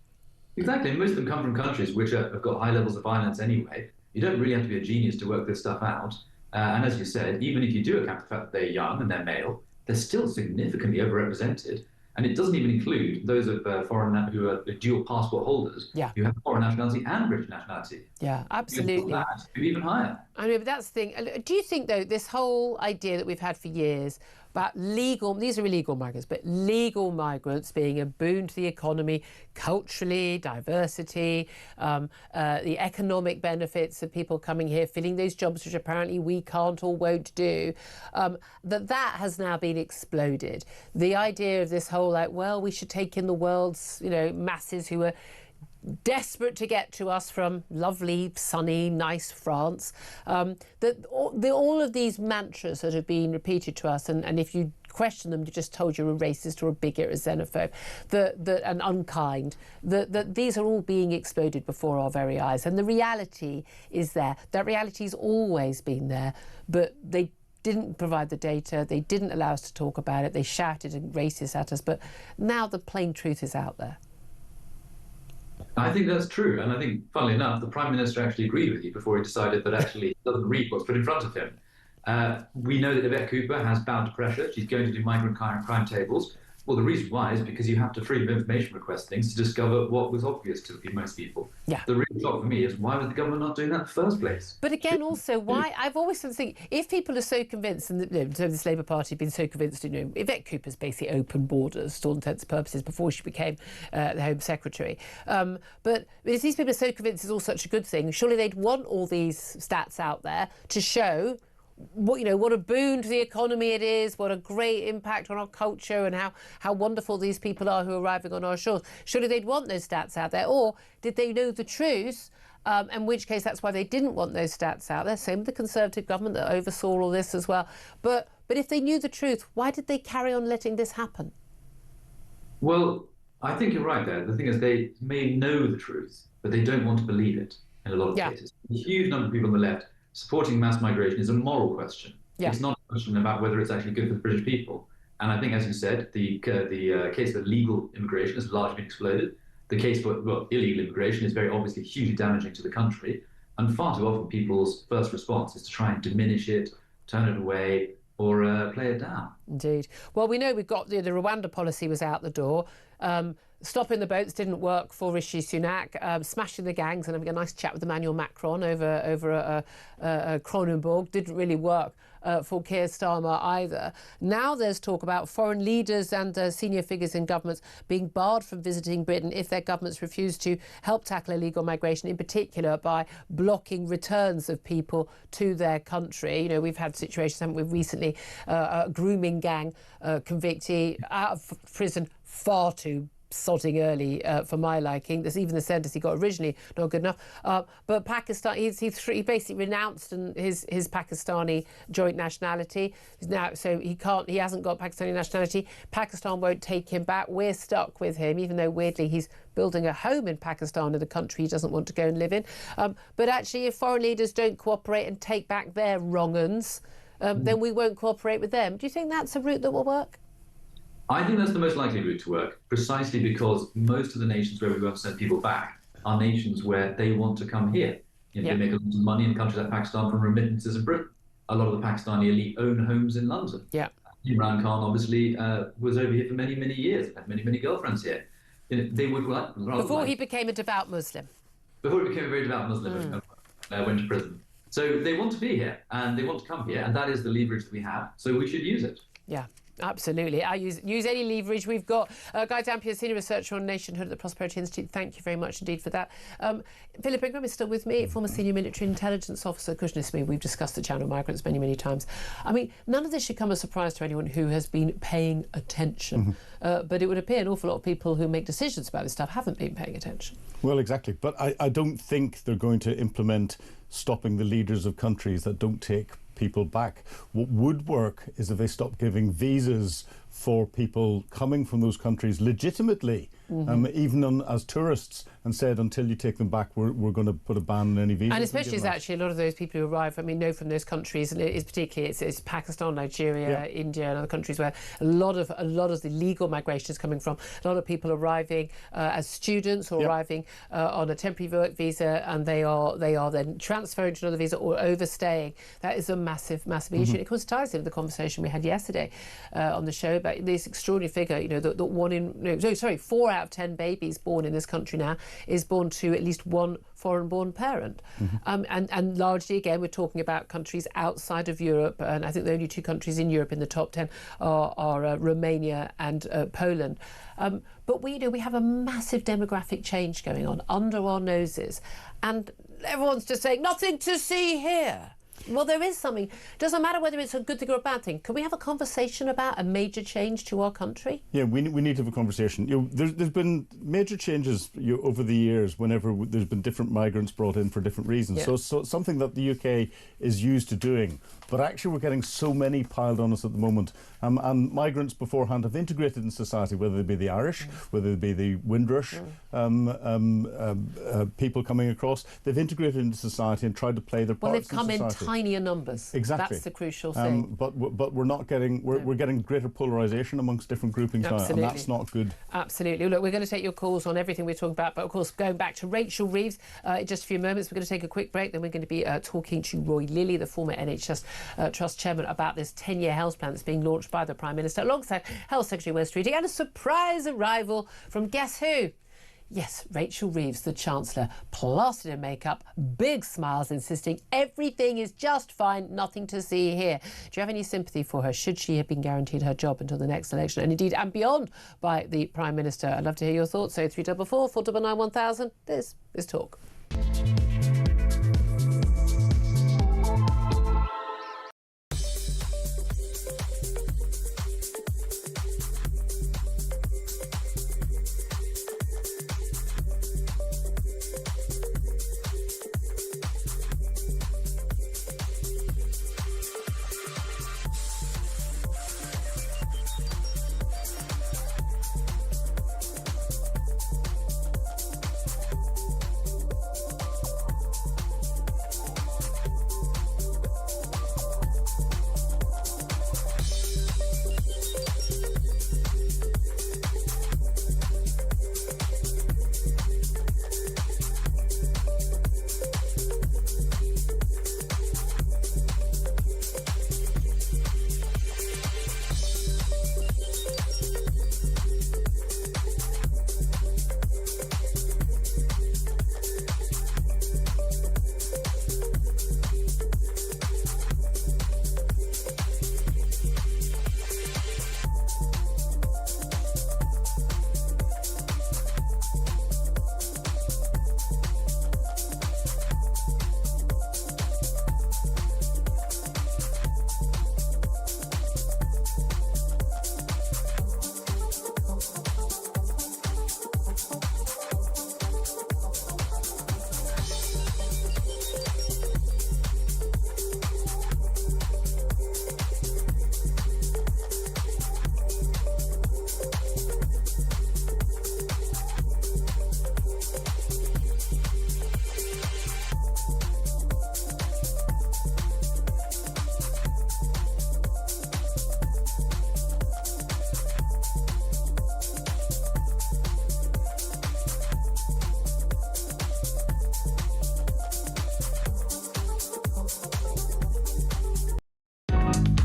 Exactly. Most of them come from countries which have got high levels of violence anyway. You don't really have to be a genius to work this stuff out. And as you said, even if you do account for the fact that they're young and they're male, they're still significantly overrepresented. And it doesn't even include those of foreign who are dual passport holders, who have foreign nationality and British nationality. Yeah, absolutely. That could be even higher. I mean, but that's the thing. Do you think, though, this whole idea that we've had for years about these are illegal migrants, but legal migrants being a boon to the economy, culturally, diversity, the economic benefits of people coming here, filling those jobs which apparently we can't or won't do, that has now been exploded. The idea of this whole, like, well, we should take in the world's, you know, masses who are desperate to get to us from lovely, sunny, nice France. That all of these mantras that have been repeated to us, and if you question them, you're just told you're a racist or a bigot or a xenophobe, and unkind, that these are all being exploded before our very eyes. And the reality is there. That reality's always been there, but they didn't provide the data, they didn't allow us to talk about it, they shouted and racist at us, but now the plain truth is out there. I think that's true, and I think, funnily enough, the Prime Minister actually agreed with you before he decided that actually he doesn't read what's put in front of him. We know that Yvette Cooper has bowed to pressure. She's going to do migrant crime tables. Well, the reason why is because you have to freedom of information request things to discover what was obvious to most people. Yeah. The real shock for me is, why was the government not doing that in the first place? But again, also, why? I've always think, if people are so convinced, and this Labour Party have been so convinced, Yvette Cooper's basically open borders to all intents and purposes before she became the Home Secretary. But if these people are so convinced it's all such a good thing, surely they'd want all these stats out there to show what a boon to the economy it is, what a great impact on our culture, and how wonderful these people are who are arriving on our shores. Surely they'd want those stats out there. Or did they know the truth, in which case that's why they didn't want those stats out there? Same with the Conservative government that oversaw all this as well. But if they knew the truth, why did they carry on letting this happen? Well, I think you're right there. The thing is, they may know the truth, but they don't want to believe it in a lot of cases. A huge number of people on the left supporting mass migration is a moral question. Yeah. It's not a question about whether it's actually good for the British people. And I think, as you said, the case for legal immigration has largely been exploded. The case for illegal immigration is very obviously hugely damaging to the country. And far too often people's first response is to try and diminish it, turn it away, or play it down. Indeed. Well, we know we've got the Rwanda policy was out the door. Stopping the boats didn't work for Rishi Sunak. Smashing the gangs and having a nice chat with Emmanuel Macron over Kronenbourg didn't really work for Keir Starmer either. Now there's talk about foreign leaders and senior figures in governments being barred from visiting Britain if their governments refuse to help tackle illegal migration, in particular by blocking returns of people to their country. We've had situations, haven't we, recently, a grooming gang convictee out of prison far too sodding early for my liking. There's even the sentence he got originally not good enough. But Pakistan, he basically renounced his Pakistani joint nationality now, so he hasn't got Pakistani nationality. Pakistan won't take him back. We're stuck with him, even though weirdly he's building a home in Pakistan, in the country he doesn't want to go and live in. But actually, if foreign leaders don't cooperate and take back their wrong-uns, then we won't cooperate with them. Do you think that's a route that will work? I think that's the most likely route to work, precisely because most of the nations where we want to send people back are nations where they want to come here. They make a lot of money in countries like Pakistan from remittances in Britain. A lot of the Pakistani elite own homes in London. Yeah. Imran Khan obviously was over here for many, many years, had many, many girlfriends here. They would rather before he became a devout Muslim. before he became a very devout Muslim and went to prison. So they want to be here, and they want to come here, and that is the leverage that we have, so we should use it. Yeah. Absolutely. I use any leverage we've got. Guy Dampier, Senior Researcher on Nationhood at the Prosperity Institute. Thank you very much indeed for that. Philip Ingram is still with me, former Senior Military Intelligence Officer. Goodness me, we've discussed the channel migrants many, many times. I mean, none of this should come as a surprise to anyone who has been paying attention. But it would appear an awful lot of people who make decisions about this stuff haven't been paying attention. Well, exactly. But I don't think they're going to implement stopping the leaders of countries that don't take people back. What would work is if they stop giving visas for people coming from those countries legitimately, even as tourists, and said until you take them back, we're going to put a ban on any visas. And especially as actually a lot of those people who arrive, I mean, know from those countries, and it's particularly it's Pakistan, Nigeria, India, and other countries where a lot of the legal migration is coming from. A lot of people arriving as students or arriving on a temporary work visa, and they are then transferring to another visa or overstaying. That is a massive issue. It ties into the conversation we had yesterday on the show about this extraordinary figure. You know, that 4 out of 10 babies born in this country now is born to at least one foreign-born parent. And largely, again, we're talking about countries outside of Europe, and I think the only 2 countries in Europe in the top 10 are Romania and Poland. But we have a massive demographic change going on under our noses, and everyone's just saying, nothing to see here. Well, there is something. Doesn't matter whether it's a good thing or a bad thing. Can we have a conversation about a major change to our country? Yeah, we need to have a conversation. There's been major changes over the years whenever there's been different migrants brought in for different reasons. Yeah. So something that the UK is used to doing. But actually, we're getting so many piled on us at the moment. And migrants beforehand have integrated in society, whether they be the Irish, whether they be the Windrush people coming across. They've integrated into society and tried to play their parts in society. Well, they've come in tinier numbers. Exactly. That's the crucial thing. But we're not getting, we're getting greater polarisation amongst different groupings now, and that's not good. Absolutely. Look, we're going to take your calls on everything we're talking about, but of course, going back to Rachel Reeves in just a few moments, we're going to take a quick break, then we're going to be talking to Roy Lilly, the former NHS Trust Chairman, about this 10-year health plan that's being launched by the Prime Minister, alongside Health Secretary Wes Streeting, and a surprise arrival from guess who? Yes, Rachel Reeves, the Chancellor, plastered in makeup, big smiles, insisting everything is just fine, nothing to see here. Do you have any sympathy for her? Should she have been guaranteed her job until the next election, and indeed and beyond, by the Prime Minister? I'd love to hear your thoughts. So 344 499 1000. This is Talk.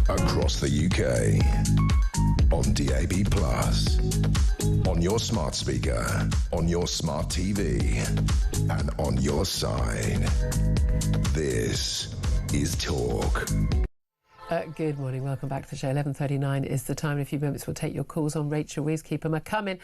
Across the UK, on DAB+, on your smart speaker, on your smart TV, and on your side. This is Talk. Good morning, welcome back to the show. 11:39 is the time. In a few moments we'll take your calls on Rachel Reeves. Keep them coming.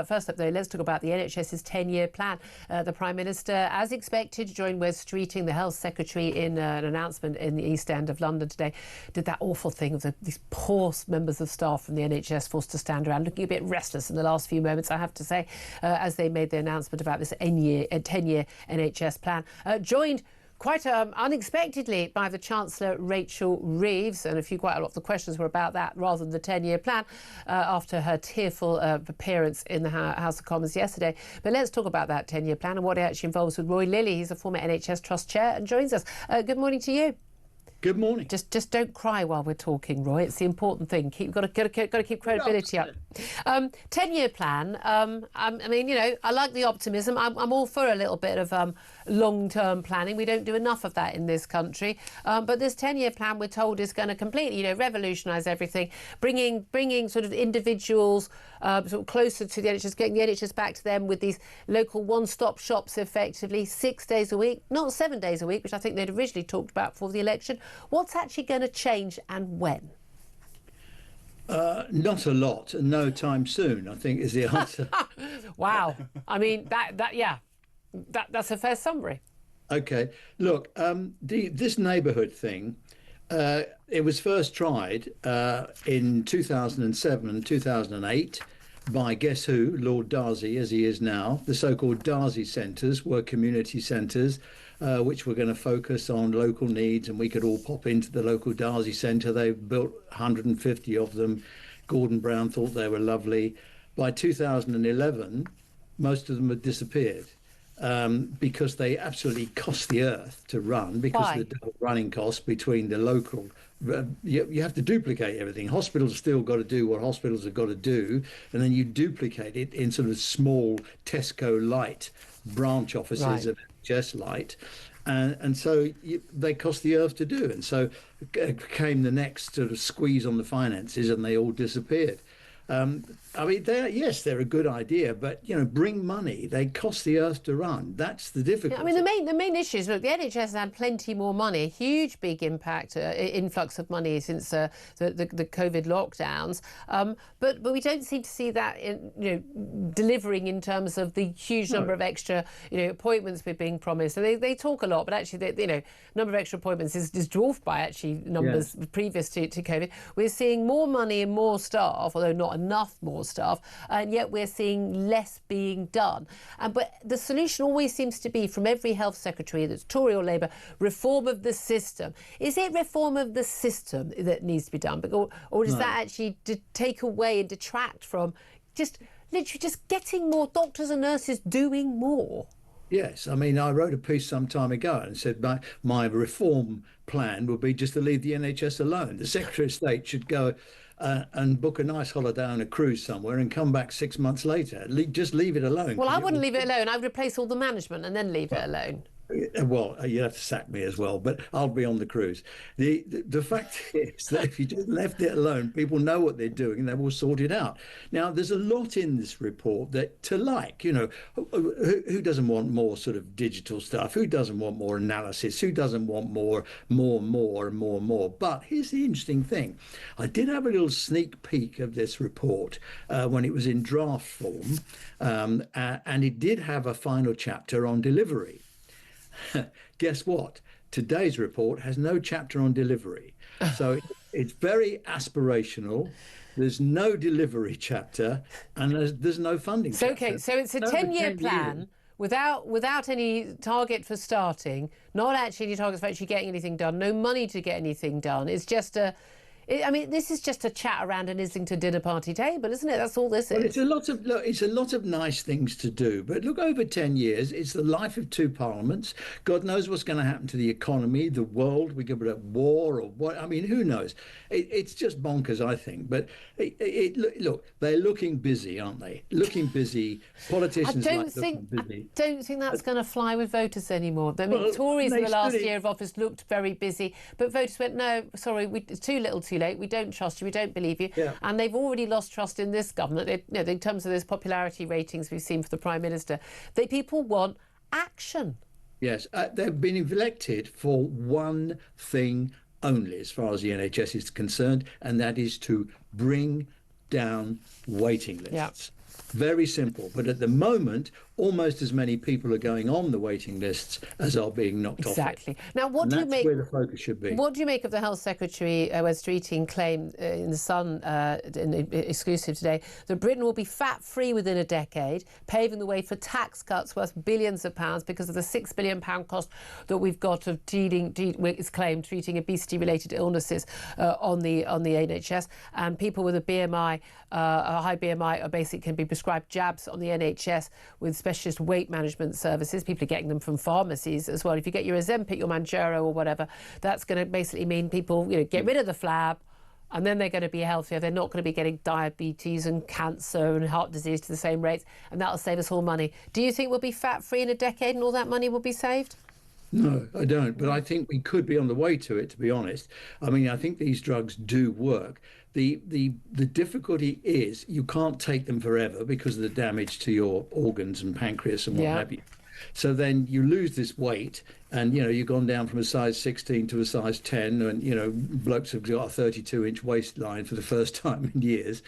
First up though, let's talk about the NHS's 10-year plan. The Prime Minister, as expected, joined Wes Streeting, the Health Secretary, in an announcement in the East End of London today. Did that awful thing of these poor members of staff from the NHS forced to stand around, looking a bit restless in the last few moments, I have to say, as they made the announcement about this 10-year NHS plan. Joined quite unexpectedly by the Chancellor, Rachel Reeves, and quite a lot of the questions were about that rather than the 10-year plan after her tearful appearance in the House of Commons yesterday. But let's talk about that 10-year plan and what it actually involves with Roy Lilly. He's a former NHS Trust Chair and joins us. Good morning to you. Good morning. Just don't cry while we're talking, Roy. It's the important thing. Got to keep credibility up. 10-year plan. I mean, you know, I like the optimism. I'm all for a little bit of long-term planning. We don't do enough of that in this country. But this 10-year plan, we're told, is going to completely, revolutionise everything, bringing sort of individuals sort of closer to the NHS, getting the NHS back to them with these local one-stop shops, effectively 6 days a week, not 7 days a week, which I think they'd originally talked about before the election. What's actually going to change and when? Not a lot, and no time soon, I think, is the answer. Wow. I mean, that's a fair summary. OK. Look, this neighbourhood thing, it was first tried in 2007 and 2008 by, guess who, Lord Darzi, as he is now. The so-called Darzi centres were community centres which were going to focus on local needs, and we could all pop into the local Darzi centre. They built 150 of them. Gordon Brown thought they were lovely. By 2011, most of them had disappeared because they absolutely cost the earth to run, because Why? of the double running costs between the local. You have to duplicate everything. Hospitals have still got to do what hospitals have got to do, and then you duplicate it in sort of small Tesco light branch offices Right. of NHS light, and so they cost the earth to do. And so came the next sort of squeeze on the finances, and they all disappeared. I mean, they're a good idea, but bring money. They cost the earth to run. That's the difficulty. I mean, the main issue is, look, the NHS has had plenty more money, huge, big impact, influx of money since the COVID lockdowns. But we don't seem to see that delivering in terms of the huge number of extra appointments we're being promised. So they talk a lot, but actually, number of extra appointments is dwarfed by actually numbers previous to COVID. We're seeing more money and more staff, although not enough more staff, and yet we're seeing less being done. But the solution always seems to be, from every health secretary, that's Tory or Labour, reform of the system. Is it reform of the system that needs to be done, or does that actually take away and detract from literally just getting more doctors and nurses doing more? Yes, I mean, I wrote a piece some time ago and said my reform plan would be just to leave the NHS alone. The Secretary of State should go and book a nice holiday on a cruise somewhere and come back 6 months later. Just leave it alone. Well, I wouldn't leave it alone. I'd replace all the management and then leave it alone. Well, you have to sack me as well, but I'll be on the cruise. The fact is that if you just left it alone, people know what they're doing and they will sort it out. Now, there's a lot in this report that to like, who doesn't want more sort of digital stuff? Who doesn't want more analysis? Who doesn't want more? But here's the interesting thing. I did have a little sneak peek of this report when it was in draft form, and it did have a final chapter on delivery. Guess what? Today's report has no chapter on delivery. So it's very aspirational. There's no delivery chapter, and there's no funding chapter. Okay, so it's a 10-year plan without any target for starting, not actually any targets for actually getting anything done, no money to get anything done. It's just this is just a chat around an Islington dinner party table, isn't it? That's all this is. Well, it's a lot of nice things to do, but look, over 10 years, it's the life of two parliaments. God knows what's going to happen to the economy, the world. We could be at war or what? I mean, who knows? It's just bonkers, I think. But look, they're looking busy, aren't they? Looking busy. Politicians looking busy. I don't think that's going to fly with voters anymore. I mean, Tories in the last year of office looked very busy, but voters went, no, sorry, it's too little, too too late. We don't trust you. We don't believe you. Yeah. And they've already lost trust in this government. In terms of those popularity ratings we've seen for the Prime Minister, people want action. Yes, they've been elected for one thing only, as far as the NHS is concerned, and that is to bring down waiting lists. Yeah. Very simple. But at the moment, almost as many people are going on the waiting lists as are being knocked off. Exactly. Now, what do you make? That's where the focus should be. What do you make of the Health Secretary, Wes Streeting, claim in The Sun, in exclusive today, that Britain will be fat-free within a decade, paving the way for tax cuts worth billions of pounds because of the £6 billion cost that we've got of it's claimed treating obesity-related illnesses on the NHS, and people with a BMI, a high BMI, basically can be prescribed jabs on the NHS with specialist weight management services. People are getting them from pharmacies as well. If you get your Ozempic, your Manjaro or whatever, that's going to basically mean people, get rid of the flab, and then they're going to be healthier. They're not going to be getting diabetes and cancer and heart disease to the same rates, and that'll save us all money. Do you think we'll be fat-free in a decade and all that money will be saved? No, I don't. But I think we could be on the way to it, to be honest. I mean, I think these drugs do work. The difficulty is you can't take them forever because of the damage to your organs and pancreas and what have you. So then you lose this weight, and you've gone down from a size 16 to a size 10, and blokes have got a 32-inch waistline for the first time in years,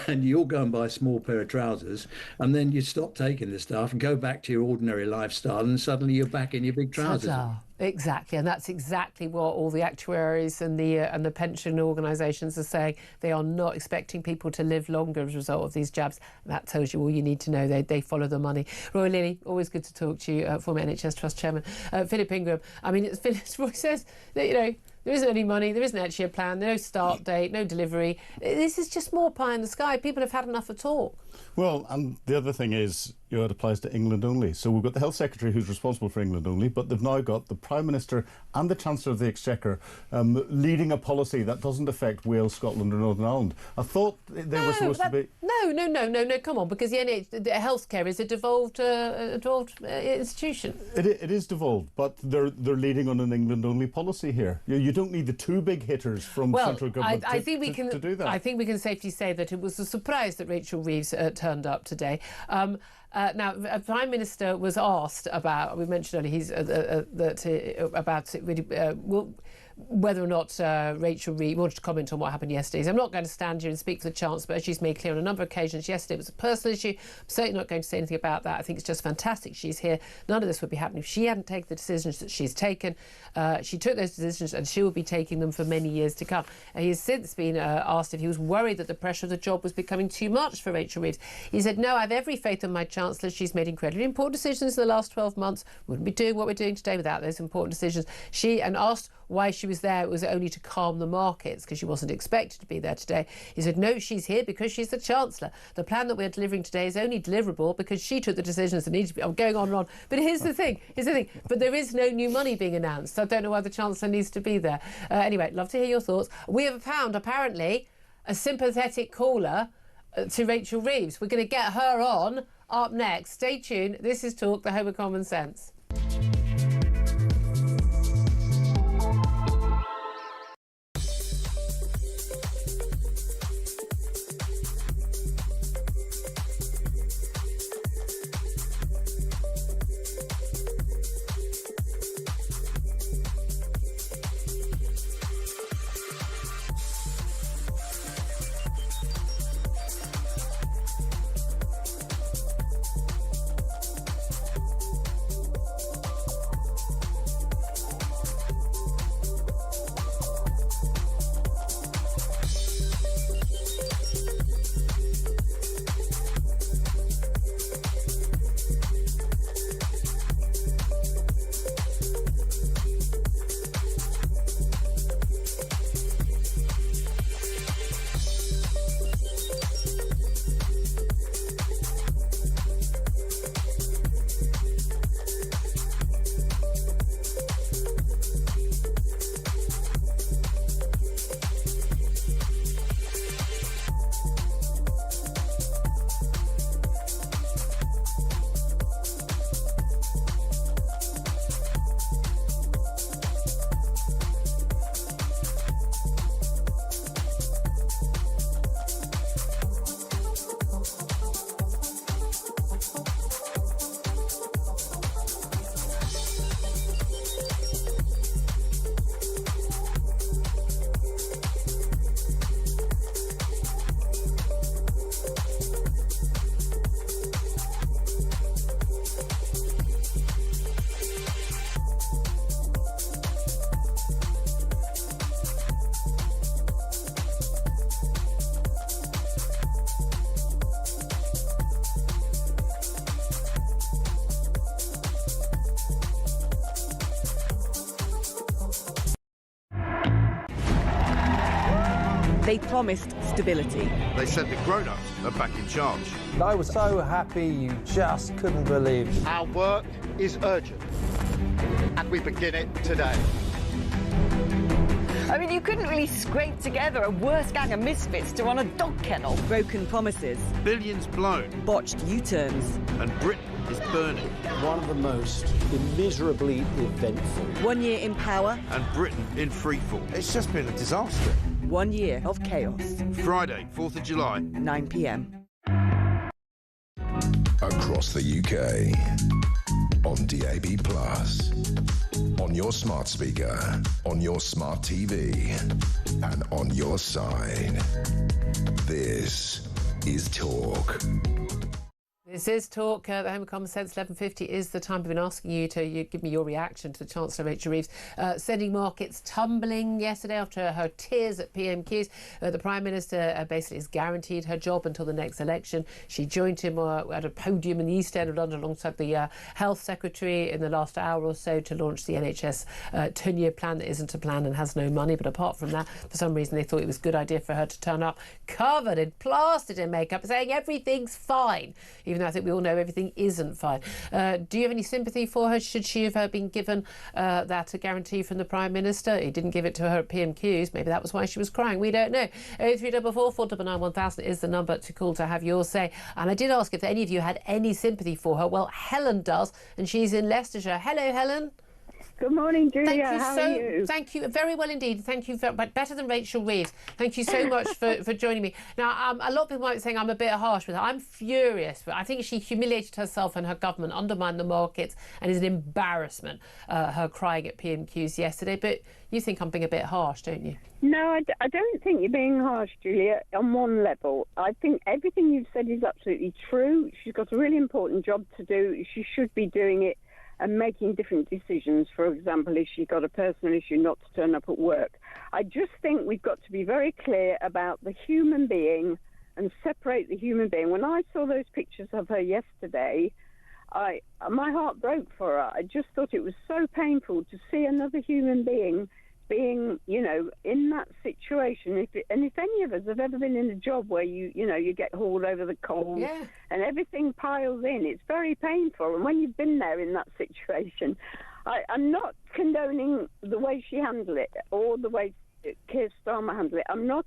and you all go and buy a small pair of trousers, and then you stop taking the stuff and go back to your ordinary lifestyle, and suddenly you're back in your big trousers. Exactly, and that's exactly what all the actuaries and the pension organisations are saying. They are not expecting people to live longer as a result of these jabs. That tells you all you need to know. They follow the money. Roy Lilly, always good to talk to you, former NHS Trust Chairman. Philip Ingram, I mean, Roy says that, there isn't any money, there isn't actually a plan, no start date, no delivery. This is just more pie in the sky. People have had enough of talk. Well, and the other thing is, it applies to England only. So we've got the Health Secretary who's responsible for England only, but they've now got the Prime Minister and the Chancellor of the Exchequer leading a policy that doesn't affect Wales, Scotland or Northern Ireland. I thought they were supposed to be... No, come on, because the healthcare is a devolved institution. It is devolved, but they're leading on an England only policy here. You don't need the two big hitters from central government to do that. I think we can safely say that it was a surprise that Rachel Reeves turned up today. Now, a Prime Minister was asked about, we mentioned earlier, whether or not Rachel Reeves wanted to comment on what happened yesterday. So I'm not going to stand here and speak for the Chancellor, but as she's made clear on a number of occasions, yesterday it was a personal issue. I'm certainly not going to say anything about that. I think it's just fantastic she's here. None of this would be happening if she hadn't taken the decisions that she's taken. She took those decisions and she will be taking them for many years to come. He has since been asked if he was worried that the pressure of the job was becoming too much for Rachel Reeves. He said, no, I have every faith in my Chancellor. She's made incredibly important decisions in the last 12 months. Wouldn't be doing what we're doing today without those important decisions. And asked why she was there, it was only to calm the markets because she wasn't expected to be there today. He said, no, she's here because she's the Chancellor. The plan that we're delivering today is only deliverable because she took the decisions that need to be... I'm going on and on. But here's the thing. But there is no new money being announced. So I don't know why the Chancellor needs to be there. Anyway, love to hear your thoughts. We have found, apparently, a sympathetic caller to Rachel Reeves. We're going to get her on up next. Stay tuned. This is Talk, the home of common sense. They promised stability. They said the grown-ups are back in charge. I was so happy you just couldn't believe. Our work is urgent, and we begin it today. I mean, you couldn't really scrape together a worse gang of misfits to run a dog kennel. Broken promises. Billions blown. Botched U-turns. And Britain is burning. One of the most immeasurably eventful. 1 year in power. And Britain in freefall. It's just been a disaster. 1 year of chaos. Friday, 4th of July. 9 p.m. Across the UK. On DAB+. On your smart speaker. On your smart TV. And on your side. This is Talk. This is Talk. The Home of Common Sense, 11:50 is the time. I've been asking you to give me your reaction to the Chancellor, Rachel Reeves, sending markets tumbling yesterday after her tears at PMQs. The Prime Minister basically has guaranteed her job until the next election. She joined him at a podium in the East End of London alongside the Health Secretary in the last hour or so to launch the NHS 10-year plan that isn't a plan and has no money. But apart from that, for some reason, they thought it was a good idea for her to turn up covered in plastered in makeup, saying everything's fine, even I think we all know everything isn't fine. Do you have any sympathy for her? Should she have been given that guarantee from the Prime Minister? He didn't give it to her at PMQs. Maybe that was why she was crying. We don't know. 0344 499 1000 is the number to call to have your say. And I did ask if any of you had any sympathy for her. Well, Helen does, and she's in Leicestershire. Hello, Helen. Good morning, Julia. Thank you How are you? Thank you. Very well indeed. Thank you. But better than Rachel Reeves. Thank you so much for joining me. Now, a lot of people might be saying I'm a bit harsh with her. I'm furious. But I think she humiliated herself and her government, undermined the markets, and is an embarrassment, her crying at PMQs yesterday. But you think I'm being a bit harsh, don't you? No, I don't think you're being harsh, Julia, on one level. I think everything you've said is absolutely true. She's got a really important job to do. She should be doing it and making different decisions. For example, if she got a personal issue not to turn up at work. I just think we've got to be very clear about the human being and separate the human being. When I saw those pictures of her yesterday, my heart broke for her. I just thought it was so painful to see another human being being, in that situation. If any of us have ever been in a job where you get hauled over the coals and everything piles in, it's very painful. And when you've been there in that situation, I'm not condoning the way she handled it or the way Keir Starmer handled it. I'm not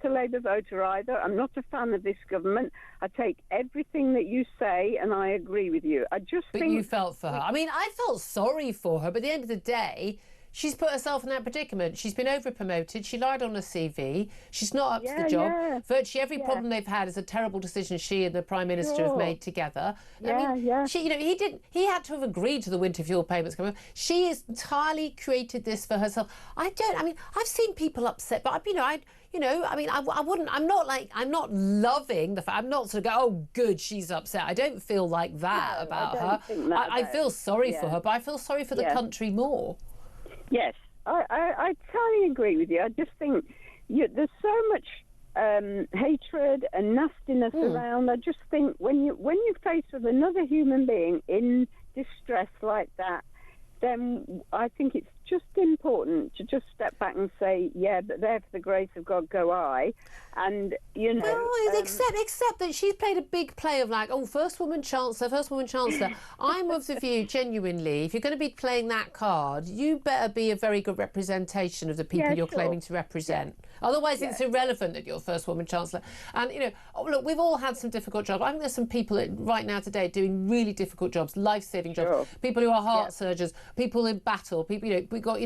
a Labour voter either. I'm not a fan of this government. I take everything that you say and I agree with you. I just think... But you felt for her. I mean, I felt sorry for her, but at the end of the day, she's put herself in that predicament. She's been over-promoted. She lied on her CV. She's not up to the job. Virtually every problem they've had is a terrible decision she and the Prime Minister have made together. He had to have agreed to the winter fuel payments coming up. She has entirely created this for herself. I've seen people upset, but I'm not loving the fact. I'm not sort of go, oh, good, she's upset. I don't feel like that about her. I feel sorry for her, but I feel sorry for the country more. Yes, I totally agree with you. I just think there's so much hatred and nastiness around. I just think when you're faced with another human being in distress like that, then I think it's just important to just step back and say, yeah, but there for the grace of God go I. And, except that she's played a big play of first woman Chancellor. I'm of the view, genuinely, if you're going to be playing that card, you better be a very good representation of the people you're claiming to represent. Otherwise, it's irrelevant that you're first woman Chancellor. And, look, we've all had some difficult jobs. I think there's some people right now today doing really difficult jobs, life-saving jobs, people who are heart surgeons, people in battle, people, we've got,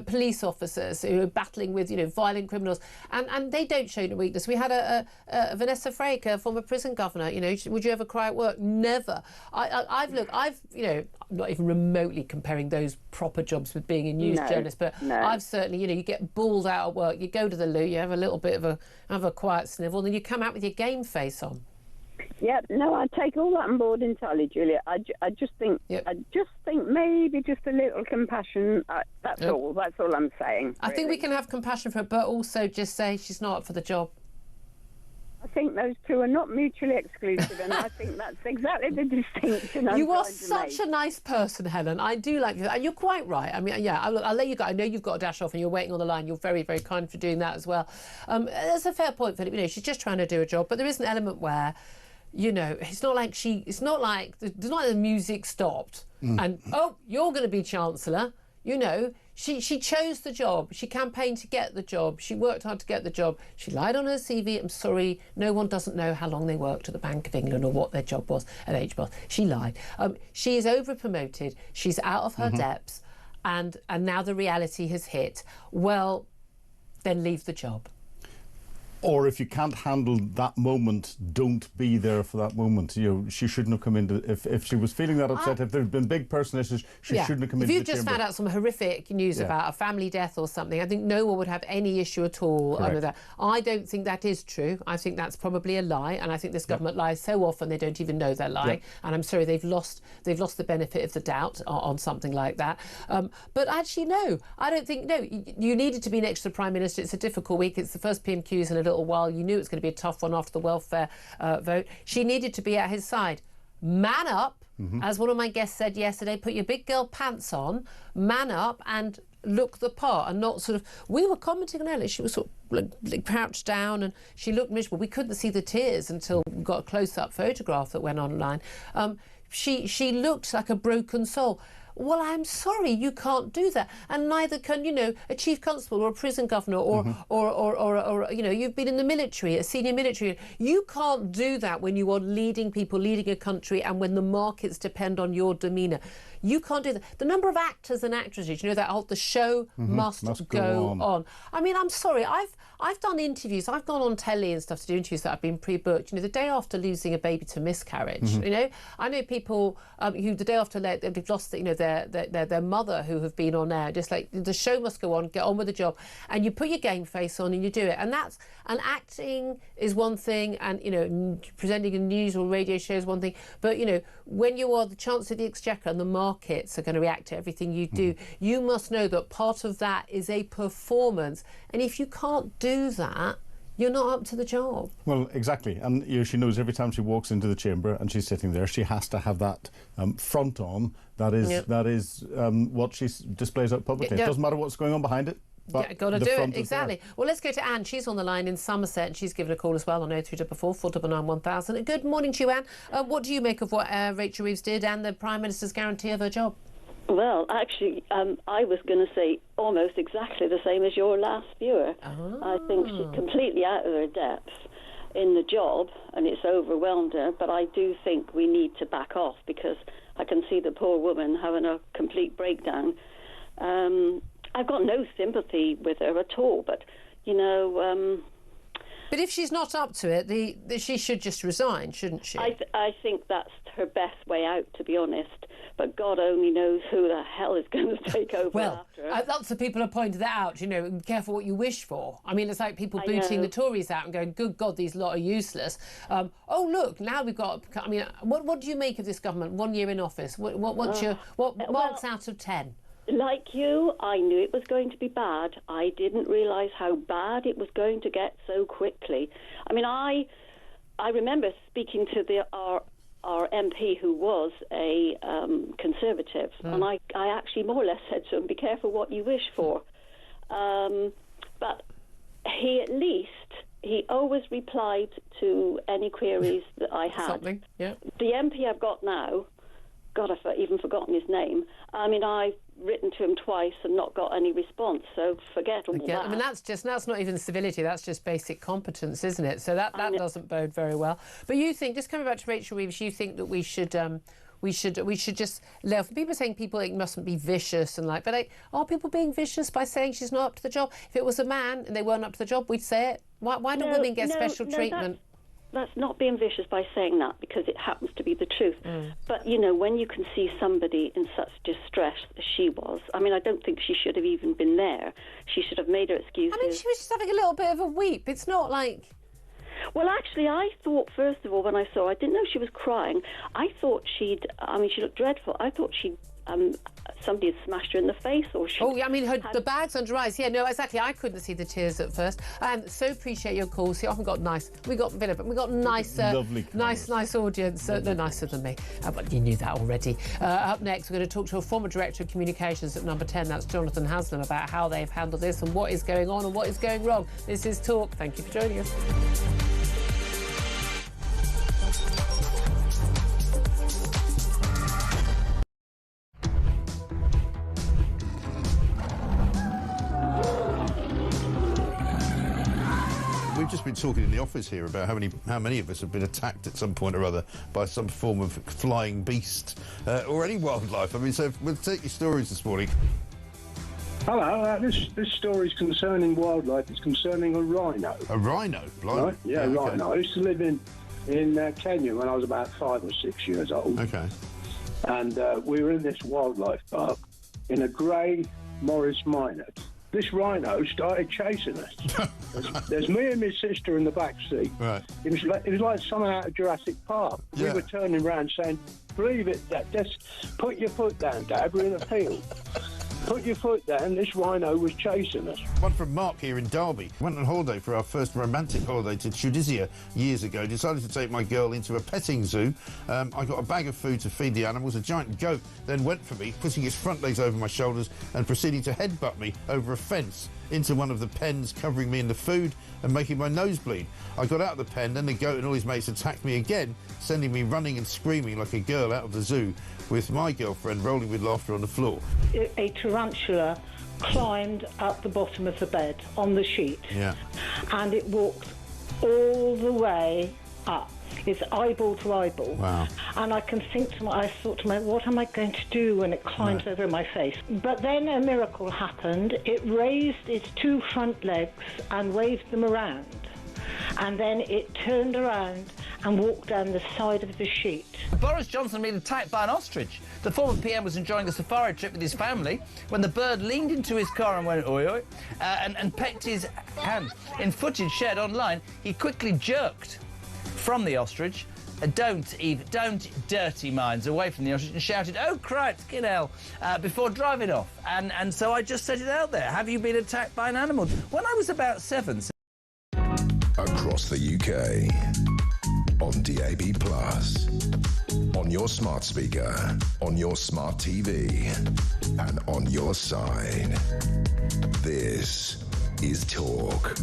police officers who are battling with, violent criminals, and they don't show no weakness. We had a Vanessa Frake, a former prison governor, would you ever cry at work? Never. I've not even remotely comparing those proper jobs with being a news journalist, but I've certainly, you get bawled out at work, you go to the loo, you have a little bit of a quiet snivel, and then you come out with your game face on. Yeah, no, I take all that on board entirely, Julia. I just think maybe just a little compassion. That's all. That's all I'm saying. I think we can have compassion for her, but also just say she's not up for the job. I think those two are not mutually exclusive, and I think that's exactly the distinction I'm You are trying to such make. a nice person, Helen. I do like you. And you're quite right. I mean, yeah, I'll let you go. I know you've got to dash off and you're waiting on the line. You're very, very kind for doing that as well. That's a fair point, Philip. You know, she's just trying to do a job, but there is an element where, you know, it's not like the music stopped and, oh, you're going to be Chancellor. You know, she chose the job. She campaigned to get the job. She worked hard to get the job. She lied on her CV. I'm sorry, no one doesn't know how long they worked at the Bank of England or what their job was at HBOS. She lied. She is over-promoted. She's out of her depths. And now the reality has hit. Well, then leave the job. Or if you can't handle that moment, don't be there for that moment. You know, she shouldn't have come into. If she was feeling that upset, if there had been big personal issues, she shouldn't have come into the chamber. If you've just found out some horrific news about a family death or something, I think no one would have any issue at all under that. I don't think that is true. I think that's probably a lie, and I think this government lies so often they don't even know they're lying. And I'm sorry, they've lost the benefit of the doubt on something like that. But actually, no, I don't think. No, you needed to be next to the Prime Minister. It's a difficult week. It's the first PMQs in a little while. You knew it was going to be a tough one after the welfare vote. She needed to be at his side. Man up, as one of my guests said yesterday, put your big girl pants on, man up and look the part, and not sort of... We were commenting on her, she was sort of like crouched down and she looked miserable. We couldn't see the tears until we got a close-up photograph that went online. She looked like a broken soul. Well, I'm sorry, you can't do that, and neither can, you know, a chief constable or a prison governor or you know, you've been in the military, a senior military. You can't do that when you are leading people, leading a country, and when the markets depend on your demeanour. You can't do that. The number of actors and actresses, you know, that the show must go on. I mean, I'm sorry, I've done interviews. I've gone on telly and stuff to do interviews that have been pre-booked. You know, the day after losing a baby to miscarriage. You know, I know people who the day after they've lost, you know, their mother who have been on air. Just like the show must go on. Get on with the job, and you put your game face on and you do it. And acting is one thing, and you know, presenting a news or radio show is one thing. But you know, when you are the Chancellor of the Exchequer and the markets are going to react to everything you do, you must know that part of that is a performance. And if you can't do that, you're not up to the job. Well, exactly. And you know, she knows every time she walks into the chamber and she's sitting there, she has to have that front on. That is what she displays out publicly. It doesn't matter what's going on behind it. But got to do it, exactly. Well, let's go to Anne. She's on the line in Somerset, and she's given a call as well on 0344 499 1000. Good morning to you, Anne. What do you make of what Rachel Reeves did and the Prime Minister's guarantee of her job? Well, actually, I was going to say almost exactly the same as your last viewer. I think she's completely out of her depth in the job, and it's overwhelmed her. But I do think we need to back off, because I can see the poor woman having a complete breakdown. I've got no sympathy with her at all, but, you know... But if she's not up to it, she should just resign, shouldn't she? I think that's her best way out, to be honest. But God only knows who the hell is going to take over after her. Lots of people have pointed that out, you know, careful what you wish for. I mean, it's like people booting the Tories out and going, good God, these lot are useless. Oh, look, now we've got... I mean, what do you make of this government, 1 year in office? What's your marks out of 10? Like you, I knew it was going to be bad. I didn't realise how bad it was going to get so quickly. I mean, I remember speaking to our MP who was a Conservative, and I actually more or less said to him, be careful what you wish for. But he always replied to any queries that I had. Something, yeah. The MP I've got now, God, I've even forgotten his name. I mean, I've written to him twice and not got any response, so forget all that. I mean, that's not even civility, that's just basic competence, isn't it? So that doesn't bode very well. But you think, just coming back to Rachel Reeves, you think that we should just let... People are saying people mustn't be vicious and but are people being vicious by saying she's not up to the job? If it was a man and they weren't up to the job, we'd say it. Why do women get special treatment? That's not being vicious by saying that, because it happens to be the truth. But, you know, when you can see somebody in such distress as she was, I mean, I don't think she should have even been there. She should have made her excuses. I mean, she was just having a little bit of a weep. It's not like... Well, actually, I thought, first of all, when I saw her, I didn't know she was crying. I thought she looked dreadful. I thought she'd somebody had smashed her in the face, or she. Oh, yeah, I mean, the bags under her eyes. Yeah, no, exactly. I couldn't see the tears at first. So appreciate your calls. See, often got nice. We got nice, nice audience. No, nicer than me. But you knew that already. Up next, we're going to talk to a former director of communications at Number 10. That's Jonathan Haslam, about how they've handled this and what is going on and what is going wrong. This is Talk. Thank you for joining us. We've just been talking in the office here about how many of us have been attacked at some point or other by some form of flying beast or any wildlife. I mean, so we'll take your stories this morning. Hello, this story is concerning wildlife. It's concerning a rhino. A rhino? Right? Yeah, okay. rhino. I used to live in Kenya when I was about 5 or 6 years old. Okay. And we were in this wildlife park in a grey Morris Minor. This rhino started chasing us. There's me and my sister in the back seat. Right. It was like something out of Jurassic Park. Yeah. We were turning around saying, "Believe it, Dad. Just put your foot down, Dad. We're in a field." Put your foot down. This rhino was chasing us. One from Mark here in Derby. Went on holiday for our first romantic holiday to Julia years ago. Decided to take my girl into a petting zoo. I got a bag of food to feed the animals. A giant goat then went for me, putting its front legs over my shoulders and proceeding to headbutt me over a fence into one of the pens, covering me in the food and making my nose bleed. I got out of the pen, then the goat and all his mates attacked me again, sending me running and screaming like a girl out of the zoo, with my girlfriend rolling with laughter on the floor. A tarantula climbed up the bottom of the bed on the sheet. Yeah. And it walked all the way up. It's eyeball to eyeball. Wow. And I thought to myself, what am I going to do when it climbs over my face? But then a miracle happened. It raised its 2 front legs and waved them around. And then it turned around and walked down the side of the sheet. Boris Johnson been attacked by an ostrich. The former PM was enjoying a safari trip with his family when the bird leaned into his car and went oi oi and pecked his hand. In footage shared online, he quickly jerked from the ostrich. Don't dirty minds away from the ostrich, and shouted, "Oh, Christ, get hell," before driving off. And so I just set it out there. Have you been attacked by an animal? When I was about 7... Across the UK, on DAB+, on your smart speaker, on your smart TV, and on your side. This is Talk.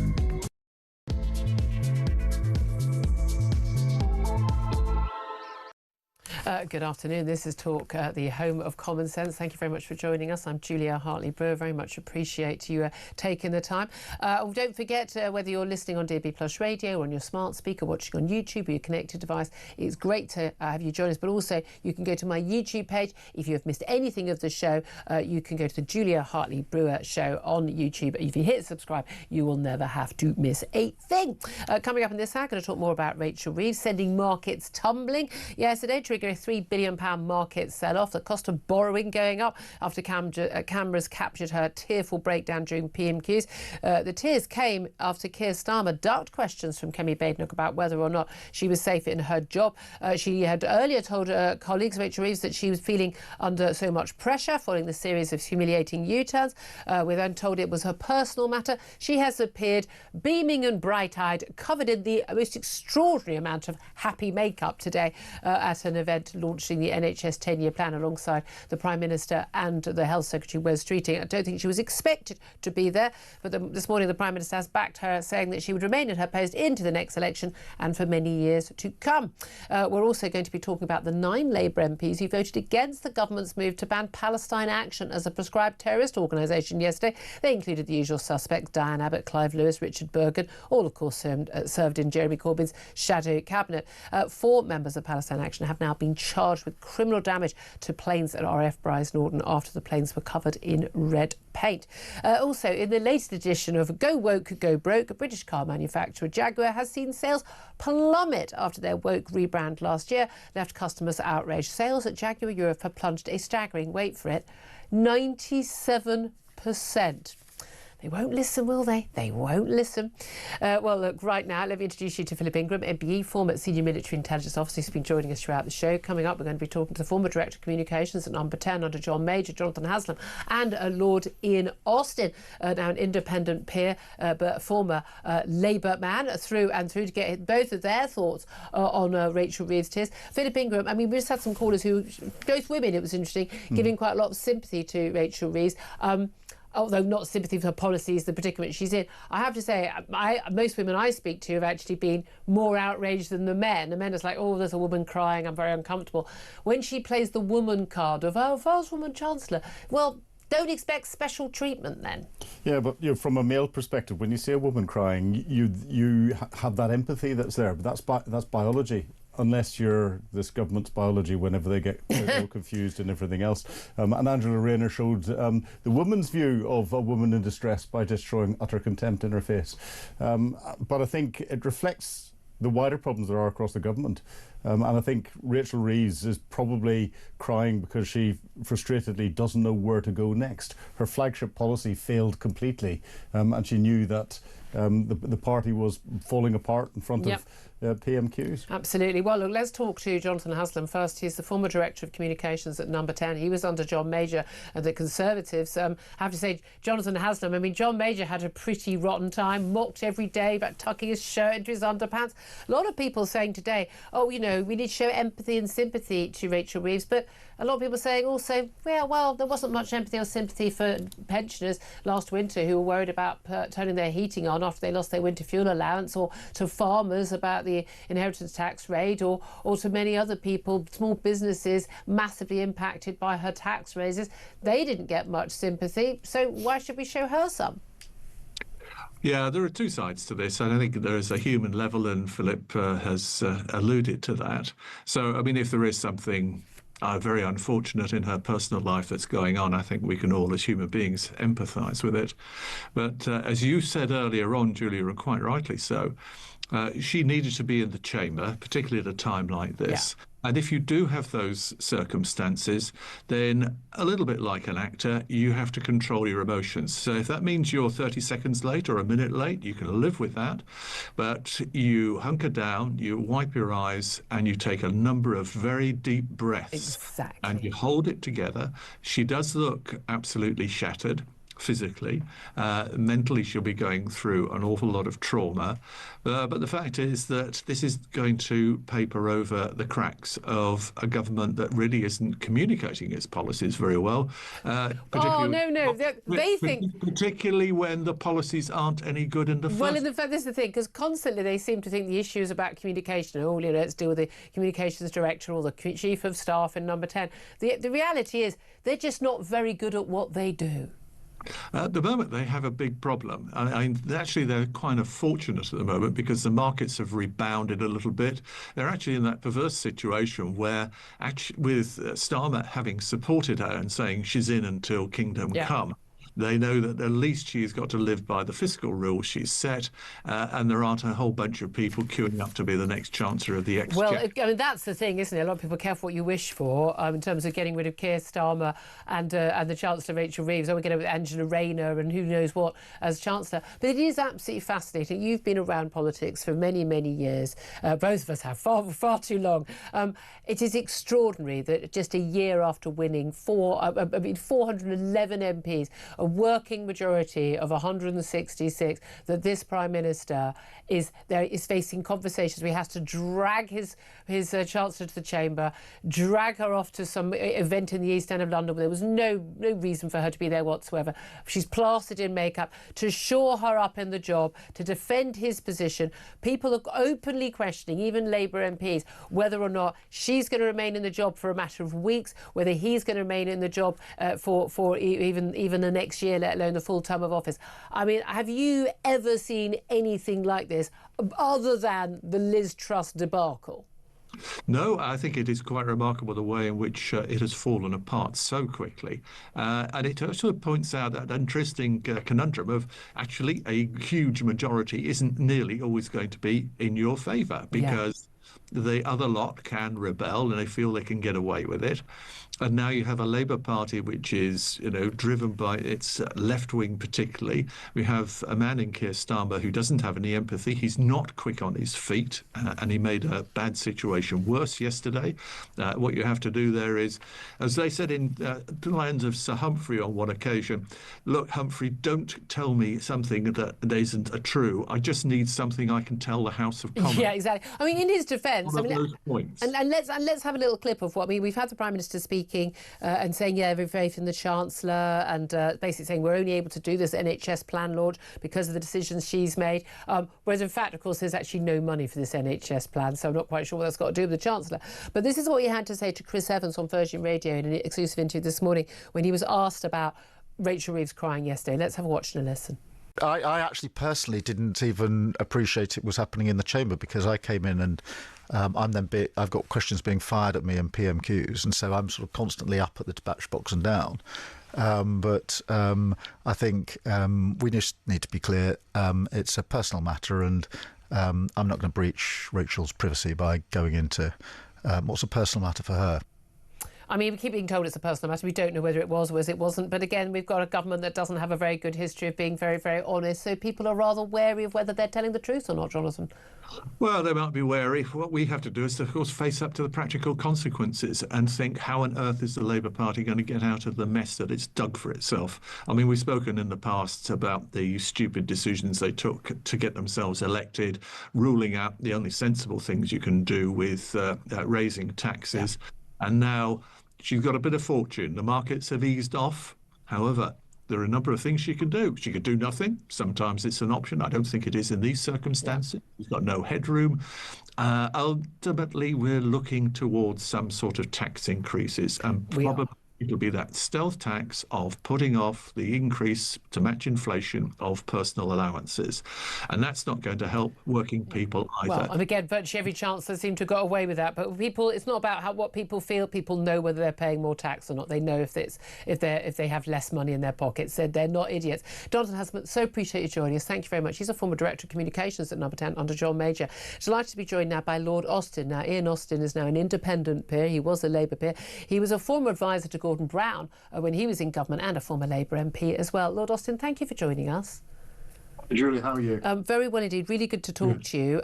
Good afternoon. This is Talk, the home of common sense. Thank you very much for joining us. I'm Julia Hartley-Brewer. Very much appreciate you taking the time. Don't forget, whether you're listening on DAB+ radio or on your smart speaker, watching on YouTube or your connected device, it's great to have you join us. But also, you can go to my YouTube page. If you have missed anything of the show, you can go to the Julia Hartley-Brewer show on YouTube. If you hit subscribe, you will never have to miss a thing. Coming up in this hour, I'm going to talk more about Rachel Reeves sending markets tumbling yesterday, triggering a £3 billion market sell-off, the cost of borrowing going up after cameras captured her tearful breakdown during PMQs. The tears came after Keir Starmer ducked questions from Kemi Badenoch about whether or not she was safe in her job. She had earlier told her colleagues, Rachel Reeves, that she was feeling under so much pressure following the series of humiliating U-turns. We're then told it was her personal matter. She has appeared beaming and bright-eyed, covered in the most extraordinary amount of happy makeup today at an event launching the NHS 10-year plan alongside the Prime Minister and the Health Secretary, Wes Streeting. I don't think she was expected to be there, but this morning the Prime Minister has backed her, saying that she would remain at her post into the next election and for many years to come. We're also going to be talking about the 9 Labour MPs who voted against the government's move to ban Palestine Action as a proscribed terrorist organisation yesterday. They included the usual suspects: Diane Abbott, Clive Lewis, Richard Bergen, all of course served in Jeremy Corbyn's shadow cabinet. 4 members of Palestine Action have now been charged with criminal damage to planes at RAF Bryce Norton after the planes were covered in red paint. Also, in the latest edition of Go Woke, Go Broke, a British car manufacturer, Jaguar, has seen sales plummet after their woke rebrand last year left customers outraged. Sales at Jaguar Europe have plunged a staggering, wait for it, 97%. They won't listen, will they? They won't listen. Well, look, right now, let me introduce you to Philip Ingram, MBE, former senior military intelligence officer, who's been joining us throughout the show. Coming up, we're going to be talking to the former Director of Communications at Number 10 under John Major, Jonathan Haslam, and Lord Ian Austin, now an independent peer, but former Labour man through and through, to get both of their thoughts on Rachel Reeves' tears. Philip Ingram, I mean, we just had some callers who, both women, it was interesting, giving quite a lot of sympathy to Rachel Reeves. Although not sympathy for her policies, the predicament she's in. I have to say, most women I speak to have actually been more outraged than the men. The men are like, oh, there's a woman crying, I'm very uncomfortable. When she plays the woman card of, oh, if I was woman Chancellor, well, don't expect special treatment then. Yeah, but from a male perspective, when you see a woman crying, you have that empathy that's there, but that's biology. Unless you're this government's biology, whenever they get all confused and everything else. And Angela Rayner showed the woman's view of a woman in distress by just showing utter contempt in her face. But I think it reflects the wider problems there are across the government. And I think Rachel Reeves is probably crying because she frustratedly doesn't know where to go next. Her flagship policy failed completely, and she knew that the party was falling apart in front of PMQs. Absolutely. Well, look, let's talk to Jonathan Haslam first. He's the former Director of Communications at Number 10. He was under John Major and the Conservatives. I have to say, Jonathan Haslam, I mean, John Major had a pretty rotten time, mocked every day about tucking his shirt into his underpants. A lot of people saying today, oh, you know, we need to show empathy and sympathy to Rachel Reeves, but a lot of people saying also, well, there wasn't much empathy or sympathy for pensioners last winter who were worried about turning their heating on after they lost their winter fuel allowance, or to farmers about the inheritance tax rate, or to many other people, small businesses massively impacted by her tax raises. They didn't get much sympathy, so why should we show her some? Yeah, there are two sides to this, and I think there is a human level, and Philip has alluded to that. So, I mean, if there is something very unfortunate in her personal life that's going on, I think we can all, as human beings, empathise with it. But as you said earlier on, Julia, and quite rightly so, she needed to be in the chamber, particularly at a time like this. Yeah. And if you do have those circumstances, then a little bit like an actor, you have to control your emotions. So if that means you're 30 seconds late or a minute late, you can live with that. But you hunker down, you wipe your eyes, and you take a number of very deep breaths. Exactly. And you hold it together. She does look absolutely shattered. Physically, mentally she'll be going through an awful lot of trauma, but the fact is that this is going to paper over the cracks of a government that really isn't communicating its policies very well. They think particularly when the policies aren't any good in the first. Well, in fact, this is the thing, because constantly they seem to think the issue is about communication. Oh, you know, let's deal with the communications director or the chief of staff in Number 10. The reality is they're just not very good at what they do. At the moment, they have a big problem. Actually, they're kind of fortunate at the moment because the markets have rebounded a little bit. They're actually in that perverse situation where, with Starmer having supported her and saying she's in until kingdom come, they know that at least she's got to live by the fiscal rules she's set, and there aren't a whole bunch of people queuing up to be the next Chancellor of the Exchequer. Well, I mean, that's the thing, isn't it? A lot of people care for what you wish for in terms of getting rid of Keir Starmer and the Chancellor Rachel Reeves. Or we get rid of Angela Rayner and who knows what as Chancellor. But it is absolutely fascinating. You've been around politics for many, many years. Both of us have, far too long. It is extraordinary that just a year after winning 411 MPs, a working majority of 166, that this Prime Minister is facing conversations where he has to drag his Chancellor to the chamber, drag her off to some event in the East End of London where there was no reason for her to be there whatsoever. She's plastered in makeup to shore her up in the job, to defend his position. People are openly questioning, even Labour MPs, whether or not she's going to remain in the job for a matter of weeks, whether he's going to remain in the job for even the next year, let alone the full term of office. I mean, have you ever seen anything like this other than the Liz Truss debacle? No, I think it is quite remarkable the way in which it has fallen apart so quickly. And it also points out that interesting conundrum of actually a huge majority isn't nearly always going to be in your favour, because the other lot can rebel and they feel they can get away with it. And now you have a Labour Party which is, driven by its left wing particularly. We have a man in Keir Starmer who doesn't have any empathy. He's not quick on his feet, and he made a bad situation worse yesterday. What you have to do there is, as they said in the lines of Sir Humphrey on one occasion, look, Humphrey, don't tell me something that isn't true. I just need something I can tell the House of Commons. Yeah, exactly. I mean, in his defence, those points. And let's have a little clip of what we've had the Prime Minister speaking and saying, yeah, every faith in the Chancellor, and basically saying we're only able to do this NHS plan launch because of the decisions she's made. Whereas in fact, of course, there's actually no money for this NHS plan, so I'm not quite sure what that's got to do with the Chancellor. But this is what he had to say to Chris Evans on Virgin Radio in an exclusive interview this morning when he was asked about Rachel Reeves crying yesterday. Let's have a watch and a listen. I actually personally didn't even appreciate it was happening in the chamber because I came in and I've got questions being fired at me and PMQs, and so I'm sort of constantly up at the dispatch box and down. But I think we just need to be clear. It's a personal matter, and I'm not going to breach Rachel's privacy by going into what's a personal matter for her. I mean, we keep being told it's a personal matter. We don't know whether it was or it wasn't. But again, we've got a government that doesn't have a very good history of being very, very honest. So people are rather wary of whether they're telling the truth or not, Jonathan. Well, they might be wary. What we have to do is, of course, face up to the practical consequences and think, how on earth is the Labour Party going to get out of the mess that it's dug for itself? I mean, we've spoken in the past about the stupid decisions they took to get themselves elected, ruling out the only sensible things you can do with raising taxes. Yeah. And now she's got a bit of fortune. The markets have eased off. However, there are a number of things she can do. She could do nothing. Sometimes it's an option. I don't think it is in these circumstances. She's got no headroom. Ultimately, we're looking towards some sort of tax increases, and probably it'll be that stealth tax of putting off the increase to match inflation of personal allowances. And that's not going to help working people either. Well, and again, virtually every chancellor seemed to have got away with that. But people, it's not about what people feel. People know whether they're paying more tax or not. They know if they have less money in their pockets. So they're not idiots. Jonathan Husband, so appreciate you joining us. Thank you very much. He's a former Director of Communications at Number 10 under John Major. Delighted to be joined now by Lord Austin. Now, Ian Austin is now an independent peer. He was a Labour peer. He was a former advisor to Gordon Brown when he was in government, and a former Labour MP as well. Lord Austin, thank you for joining us. Julia, how are you? Very well indeed. Really good to talk to you.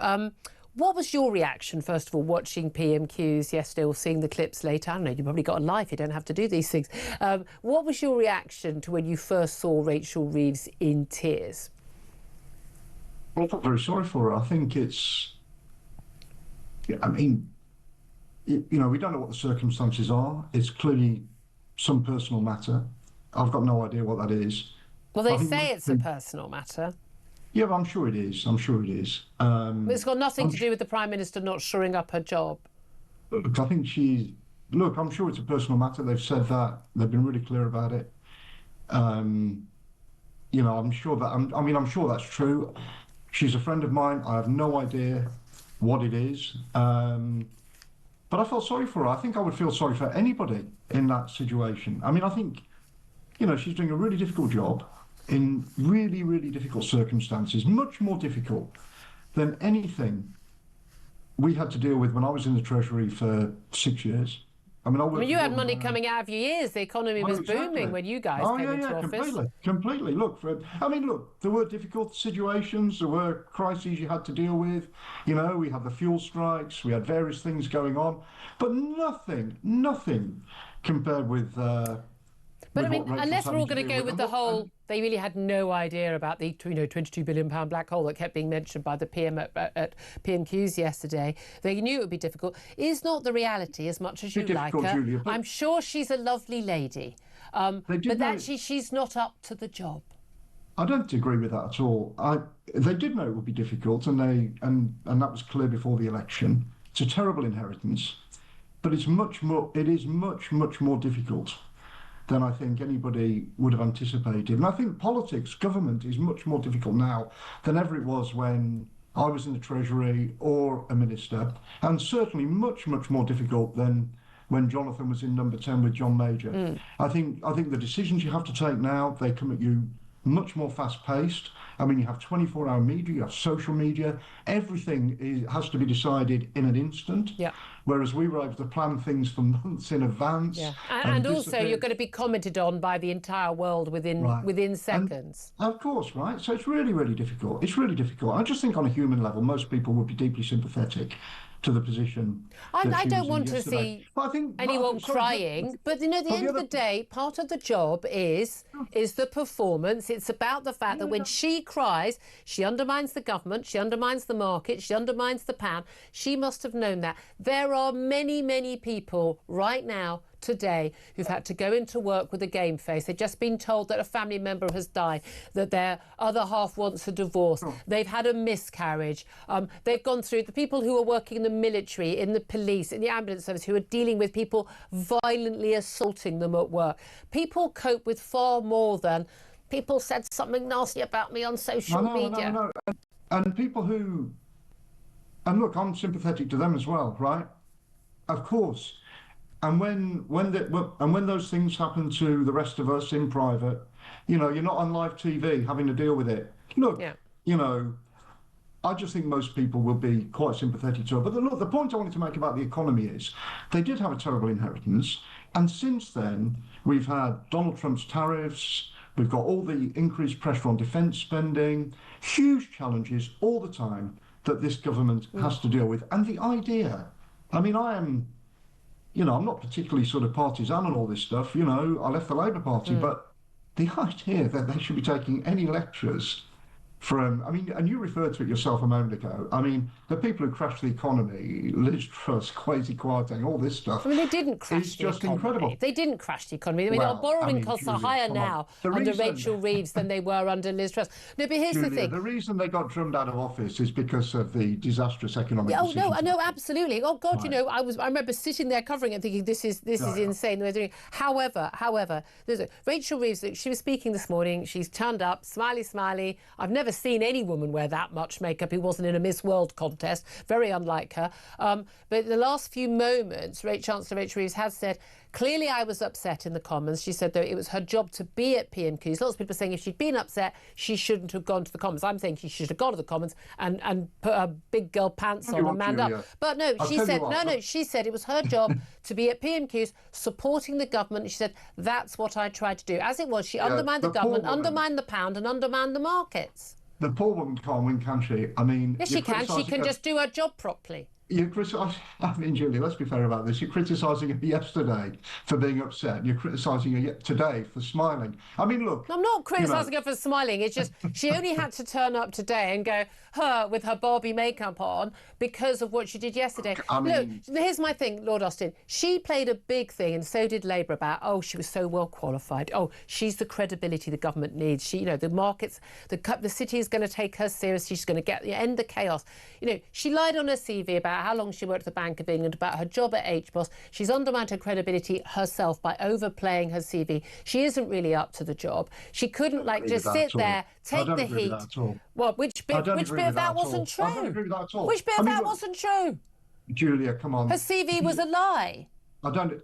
What was your reaction, first of all, watching PMQs yesterday or seeing the clips later? I don't know, you probably got a life, you don't have to do these things. What was your reaction to when you first saw Rachel Reeves in tears? Well, I felt very sorry for her. I think it's... I mean, we don't know what the circumstances are. It's clearly some personal matter. I've got no idea what that is. Well, they say it's a personal matter. Yeah, but I'm sure it is. It's got nothing to do with the Prime Minister not shoring up her job. Look, I think I'm sure it's a personal matter. They've said that. They've been really clear about it. I'm sure that's true. She's a friend of mine. I have no idea what it is. But I felt sorry for her. I think I would feel sorry for anybody in that situation. I mean, I think, she's doing a really difficult job in really, really difficult circumstances, much more difficult than anything we had to deal with when I was in the Treasury for 6 years. I mean, you had money coming out of your ears. The economy was booming when you guys came into office. Completely. Look, there were difficult situations. There were crises you had to deal with. We had the fuel strikes. We had various things going on, but nothing compared with. But I mean, unless we're all going to go with the whole, they really had no idea about the £22 billion black hole that kept being mentioned by the PM at PMQs yesterday. They knew it would be difficult. Is not the reality, as much as you like her. Julia, I'm sure she's a lovely lady, but actually she's not up to the job. I don't agree with that at all. They did know it would be difficult, and that was clear before the election. It's a terrible inheritance, but it is much more difficult than I think anybody would have anticipated. And I think politics, government, is much more difficult now than ever it was when I was in the Treasury or a minister, and certainly much more difficult than when Jonathan was in Number 10 with John Major. I think the decisions you have to take now, they come at you much more fast-paced. I mean, you have 24-hour media, you have social media. Everything has to be decided in an instant. Yeah. Whereas we were able to plan things for months in advance. Yeah. And also, you're going to be commented on by the entire world within seconds. And of course, right? So it's really, really difficult. It's really difficult. I just think on a human level, most people would be deeply sympathetic to the position. I don't want to see anyone crying, but you know, at the end of the day, part of the job is the performance. It's about the fact that when she cries, she undermines the government, she undermines the market, she undermines the pound. She must have known that. There are many, many people right now today who've had to go into work with a game face. They've just been told that a family member has died, that their other half wants a divorce. They've had a miscarriage. They've gone through the people who are working in the military, in the police, in the ambulance service, who are dealing with people violently assaulting them at work. People cope with far more than people said something nasty about me on social media. No. And people who, and look, I'm sympathetic to them as well, right? Of course. And when those things happen to the rest of us in private, you know, you're not on live TV having to deal with it. Look, you know, I just think most people will be quite sympathetic to her. But look, the point I wanted to make about the economy is they did have a terrible inheritance. And since then, we've had Donald Trump's tariffs. We've got all the increased pressure on defence spending, huge challenges all the time that this government has to deal with. And the idea, I mean, you know, I'm not particularly sort of partisan on all this stuff. You know, I left the Labour Party, but the idea that they should be taking any lectures from, I mean, and you referred to it yourself a moment ago. I mean, the people who crashed the economy, Liz Truss, Kwasi Kwarteng, all this stuff. I mean, they didn't crash it's just incredible. They didn't crash the economy. I mean, our borrowing costs are higher now under Rachel Reeves than they were under Liz Truss. No, but here's the thing. The reason they got drummed out of office is because of the disastrous economic decisions. Oh, no, absolutely. Oh, God, you know, I remember sitting there covering it thinking, this is insane. They're doing. However, Rachel Reeves, she was speaking this morning. She's turned up, smiley. I've never seen any woman wear that much makeup who wasn't in a Miss World contest. Very unlike her. But the last few moments, Chancellor Rachel Reeves has said, clearly I was upset in the Commons. She said, though, it was her job to be at PMQs. Lots of people are saying if she'd been upset, she shouldn't have gone to the Commons. I'm saying she should have gone to the Commons and put her big girl pants on and manned up. But no, she said it was her job to be at PMQs supporting the government. She said, that's what I tried to do. As it was, she undermined the government, undermined the pound and undermined the markets. The poor woman can't win, can she? I mean... Yes, she can. She can just do her job properly. I mean, Julia, let's be fair about this. You're criticising her yesterday for being upset. You're criticising her today for smiling. I mean, look... I'm not criticising her for smiling. It's just she only had to turn up today and go, with her Barbie makeup on because of what she did yesterday. Look, here's my thing, Lord Austin. She played a big thing, and so did Labour, about, she was so well qualified. She's the credibility the government needs. She, you know, the markets, the city is going to take her seriously. She's going to end the chaos. You know, she lied on her CV about how long she worked at the Bank of England, about her job at HBOS. She's undermined her credibility herself by overplaying her CV. She isn't really up to the job. She couldn't just sit there, take the heat. What? Which bit of that wasn't true? I don't agree with that at all. Which bit of that wasn't true? Julia, come on. Her CV was a lie.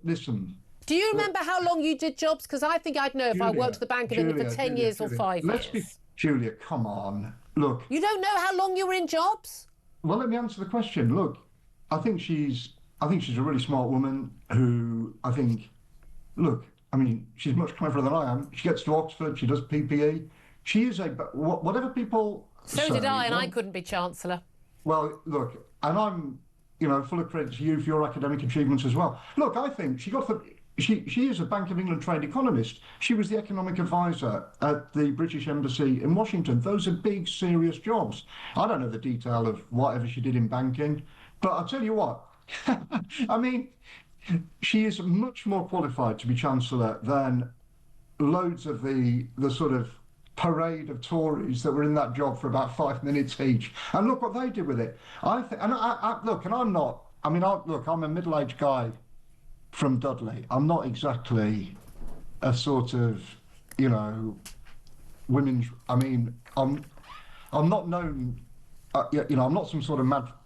Listen. Do you remember how long you did jobs? Because I think I'd know if I worked at the Bank of England for 10 years or 5 years. Julia, come on. Look. You don't know how long you were in jobs? Well, let me answer the question. Look, I think she's a really smart woman who I mean, she's much cleverer than I am. She gets to Oxford, she does PPE. She is whatever people say. So did I, and I couldn't be Chancellor. Well, look, and I'm, you know, full of credit to you for your academic achievements as well. Look, I think she is a Bank of England trained economist. She was the economic advisor at the British Embassy in Washington. Those are big, serious jobs. I don't know the detail of whatever she did in banking, but I'll tell you what, I mean, she is much more qualified to be Chancellor than loads of the sort of parade of Tories that were in that job for about 5 minutes each. And look what they did with it. I'm a middle-aged guy from Dudley. I'm not exactly a sort of, you know, women's... I mean, I'm not known... I'm not some sort of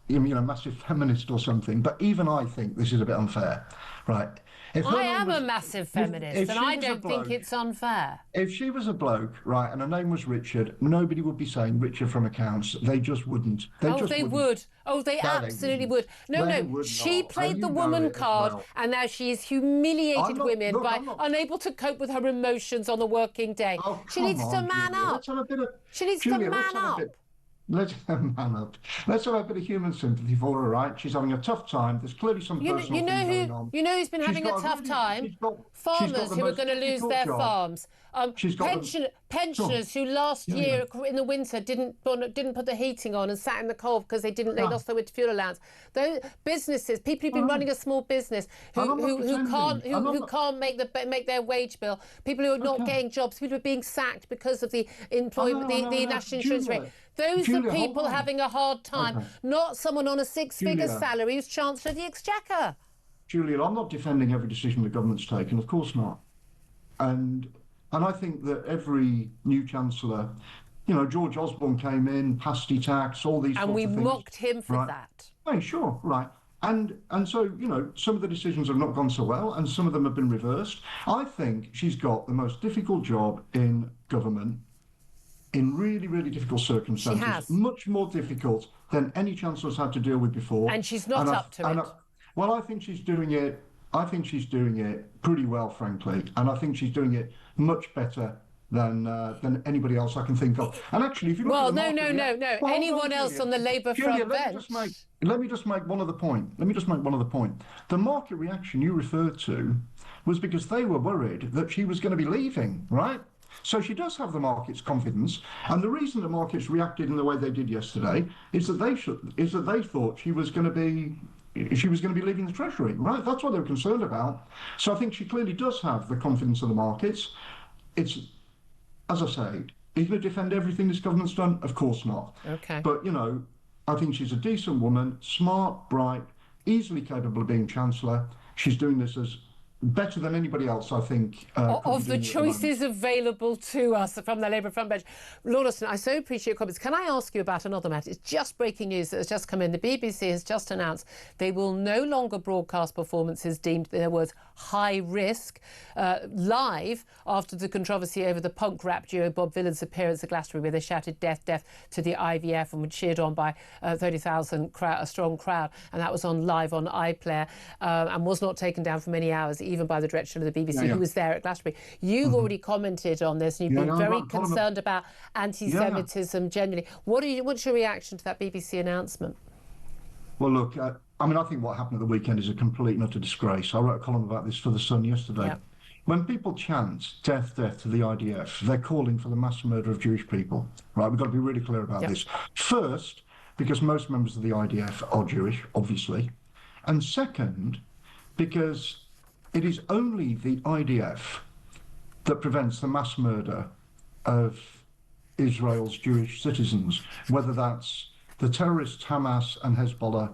massive feminist or something, but even I think this is a bit unfair, right? I am a massive feminist, and I don't think it's unfair. If she was a bloke, right, and her name was Richard, nobody would be saying Richard from accounts. They just wouldn't. They would. Oh, they absolutely would. No, she played the woman card, and now she has humiliated women by unable to cope with her emotions on a working day. She needs to man up. She needs to man up. Let's man up. Let's have a bit of human sympathy for her, right? She's having a tough time. There's clearly some personal thing going on. You know who's been having a tough time? Farmers who are going to lose their farms. Pensioners who last year in the winter didn't put the heating on and sat in the cold because they lost their winter fuel allowance. Those businesses, people who've been running a small business who can't make their wage bill, people who are not getting jobs, people who are being sacked because of the employment, the national insurance rate. Those are people having a hard time, not someone on a six-figure salary who's Chancellor of the Exchequer. Julia, I'm not defending every decision the government's taken, of course not. And I think that every new Chancellor, George Osborne came in, pasty tax, all these sorts of things. And we mocked him for that. Oh, sure, right. And so, some of the decisions have not gone so well, and some of them have been reversed. I think she's got the most difficult job in government in really, really difficult circumstances. She has. Much more difficult than any Chancellor's had to deal with before. And she's not up to it. Well, I think she's doing it. I think she's doing it pretty well, frankly, and I think she's doing it much better than anybody else I can think of. And actually, if you look at the market, no. Anyone else on the Labour front bench? Let me just make one other point. The market reaction you referred to was because they were worried that she was going to be leaving, right? So she does have the market's confidence, and the reason the markets reacted in the way they did yesterday is that they thought she was going to be leaving the Treasury, right? That's what they were concerned about. So I think she clearly does have the confidence of the markets. It's, as I say, are you going to defend everything this government's done? Of course not. Okay. But I think she's a decent woman, smart, bright, easily capable of being Chancellor. She's doing this as better than anybody else, I think. Of the choices available to us from the Labour front bench. Lord Austin, I so appreciate your comments. Can I ask you about another matter? It's just breaking news that has just come in. The BBC has just announced they will no longer broadcast performances deemed, in their words, high risk, live after the controversy over the punk rap duo Bob Vylan's appearance at Glastonbury, where they shouted death, death to the IVF and were cheered on by 30,000 a strong crowd. And that was live on iPlayer and was not taken down for many hours, even by the director of the BBC, who was there at Glastonbury. You've already commented on this, and you've been very concerned about anti-Semitism generally. What's your reaction to that BBC announcement? Well, look, I think what happened at the weekend is a complete and utter disgrace. I wrote a column about this for The Sun yesterday. Yeah. When people chant death, death to the IDF, they're calling for the mass murder of Jewish people. Right, we've got to be really clear about this. First, because most members of the IDF are Jewish, obviously. And second, because it is only the IDF that prevents the mass murder of Israel's Jewish citizens, whether that's the terrorists Hamas and Hezbollah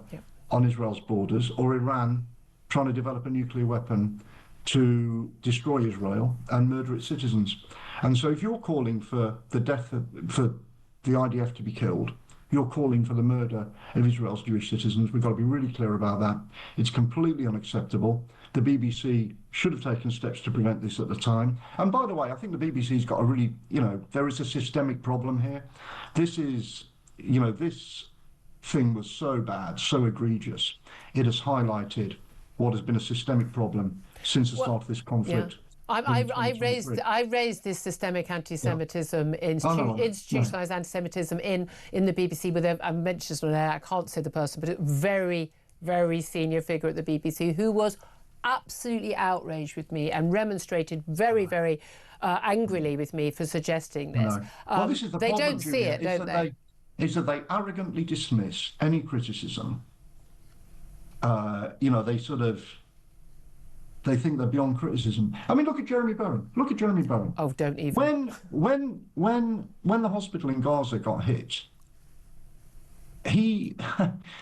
on Israel's borders, or Iran trying to develop a nuclear weapon to destroy Israel and murder its citizens. And so if you're calling for the death for the IDF to be killed, you're calling for the murder of Israel's Jewish citizens. We've got to be really clear about that. It's completely unacceptable. The BBC should have taken steps to prevent this at the time. And by the way, I think the BBC's got a really, there is a systemic problem here. This is, this thing was so bad, so egregious. It has highlighted what has been a systemic problem since the start of this conflict. Yeah. I raised this systemic anti-Semitism, institutionalised anti-Semitism in the BBC with I mentioned I can't say the person, but a very, very senior figure at the BBC who was absolutely outraged with me and remonstrated very, very angrily with me for suggesting this. Well, this is the problem, don't see it, don't they? Is that they arrogantly dismiss any criticism. They think they're beyond criticism. I mean, look at Jeremy Bowen. Oh, don't even. When the hospital in Gaza got hit, they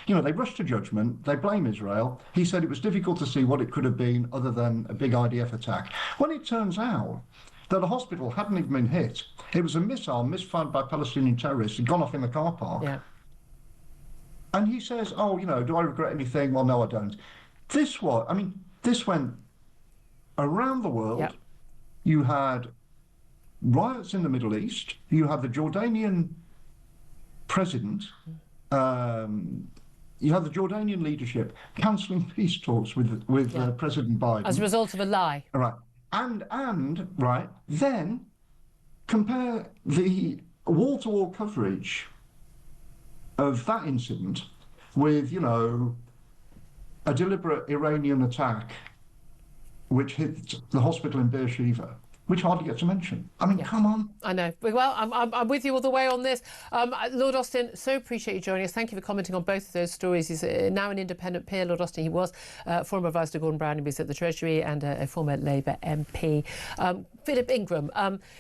rushed to judgment. They blame Israel. He said it was difficult to see what it could have been other than a big IDF attack. When it turns out that the hospital hadn't even been hit, it was a missile misfired by Palestinian terrorists had gone off in the car park. Yeah. And he says, oh, do I regret anything? Well, no, I don't. This went around the world. Yep. You had riots in the Middle East. You had the Jordanian president. You had the Jordanian leadership cancelling peace talks with President Biden as a result of a lie. All right, and right then compare the wall-to-wall coverage of that incident with a deliberate Iranian attack which hit the hospital in Beersheba, which hardly gets a mention. I mean, come on. I know. Well, I'm with you all the way on this. Lord Austin, so appreciate you joining us. Thank you for commenting on both of those stories. He's now an independent peer, Lord Austin. He was former advisor to Gordon Brown, he was at the Treasury, and a former Labour MP. Philip Ingram,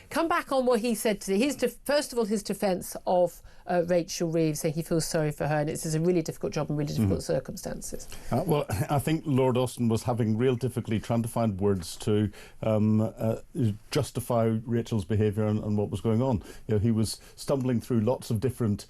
come back on what he said today. First of all, his defence of Rachel Reeves, saying he feels sorry for her, and it's a really difficult job and really difficult circumstances. Well, I think Lord Austin was having real difficulty trying to find words to justify Rachel's behaviour and what was going on. He was stumbling through lots of different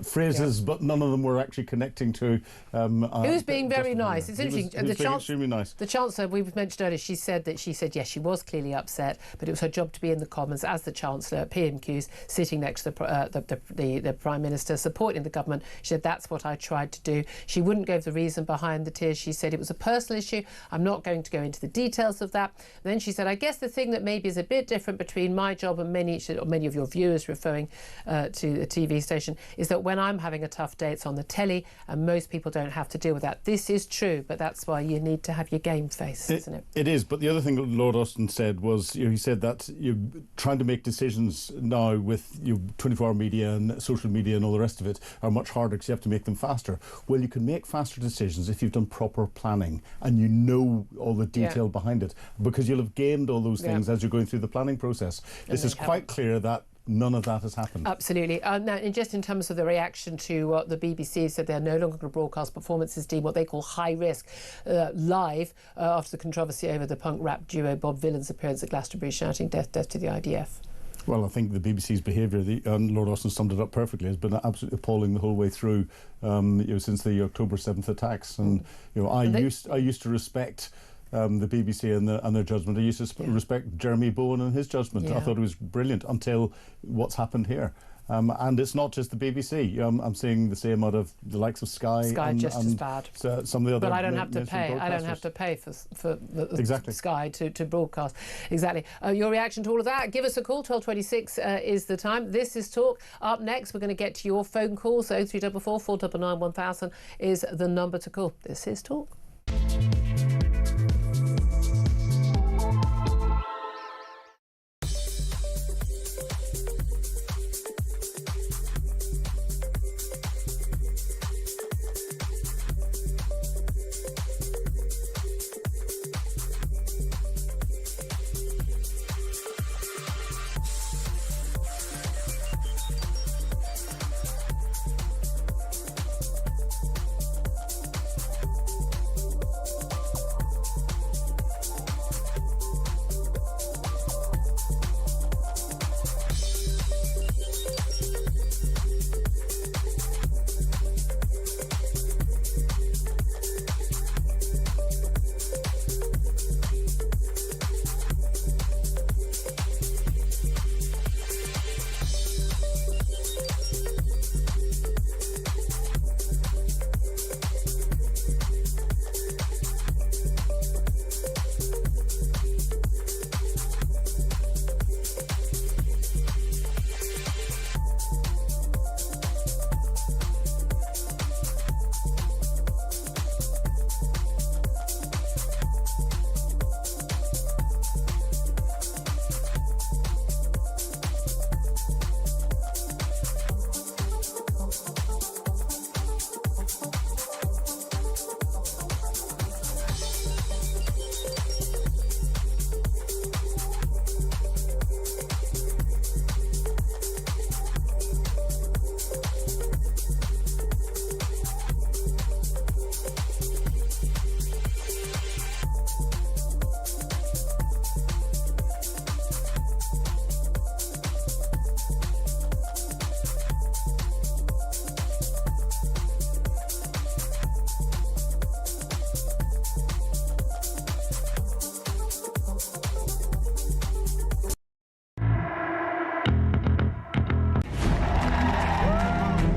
phrases, but none of them were actually connecting to. He was being very nice. It's interesting. He was being extremely nice. The Chancellor, we mentioned earlier, she said yes, she was clearly upset, but it was her job to be in the Commons as the Chancellor at PMQs, sitting next to the Prime Minister, supporting the government. She said, that's what I tried to do. She wouldn't give the reason behind the tears. She said it was a personal issue. I'm not going to go into the details of that. And then she said, I guess the thing that maybe is a bit different between my job and many of your viewers, referring to the TV station, is that when I'm having a tough day, it's on the telly, and most people don't have to deal with that. This is true, but that's why you need to have your game face, isn't it? It is, but the other thing that Lord Austin said was, he said that you're trying to make decisions now with 24-hour media and social media and all the rest of it are much harder because you have to make them faster. Well, you can make faster decisions if you've done proper planning and you know all the detail behind it, because you'll have gained all those things as you're going through the planning process. This is quite clear that none of that has happened. Absolutely. Now, just in terms of the reaction to what the BBC said, they're no longer going to broadcast performances deemed what they call high risk live after the controversy over the punk rap duo Bob Vylan's appearance at Glastonbury shouting death, death to the IDF. Well, I think the BBC's behaviour, and Lord Austin summed it up perfectly, has been absolutely appalling the whole way through, since the October 7th attacks. And I used to respect the BBC and their judgment. I used to respect Jeremy Bowen and his judgment. I thought it was brilliant until what's happened here. And it's not just the BBC. I'm seeing the same out of the likes of Sky. And just as bad. Some of the other. But I don't have to pay. I don't have to pay for Sky to broadcast. Exactly. Your reaction to all of that? Give us a call. 12:26 is the time. This is Talk. Up next, we're going to get to your phone calls. 0344 499 1000 is the number to call. This is Talk.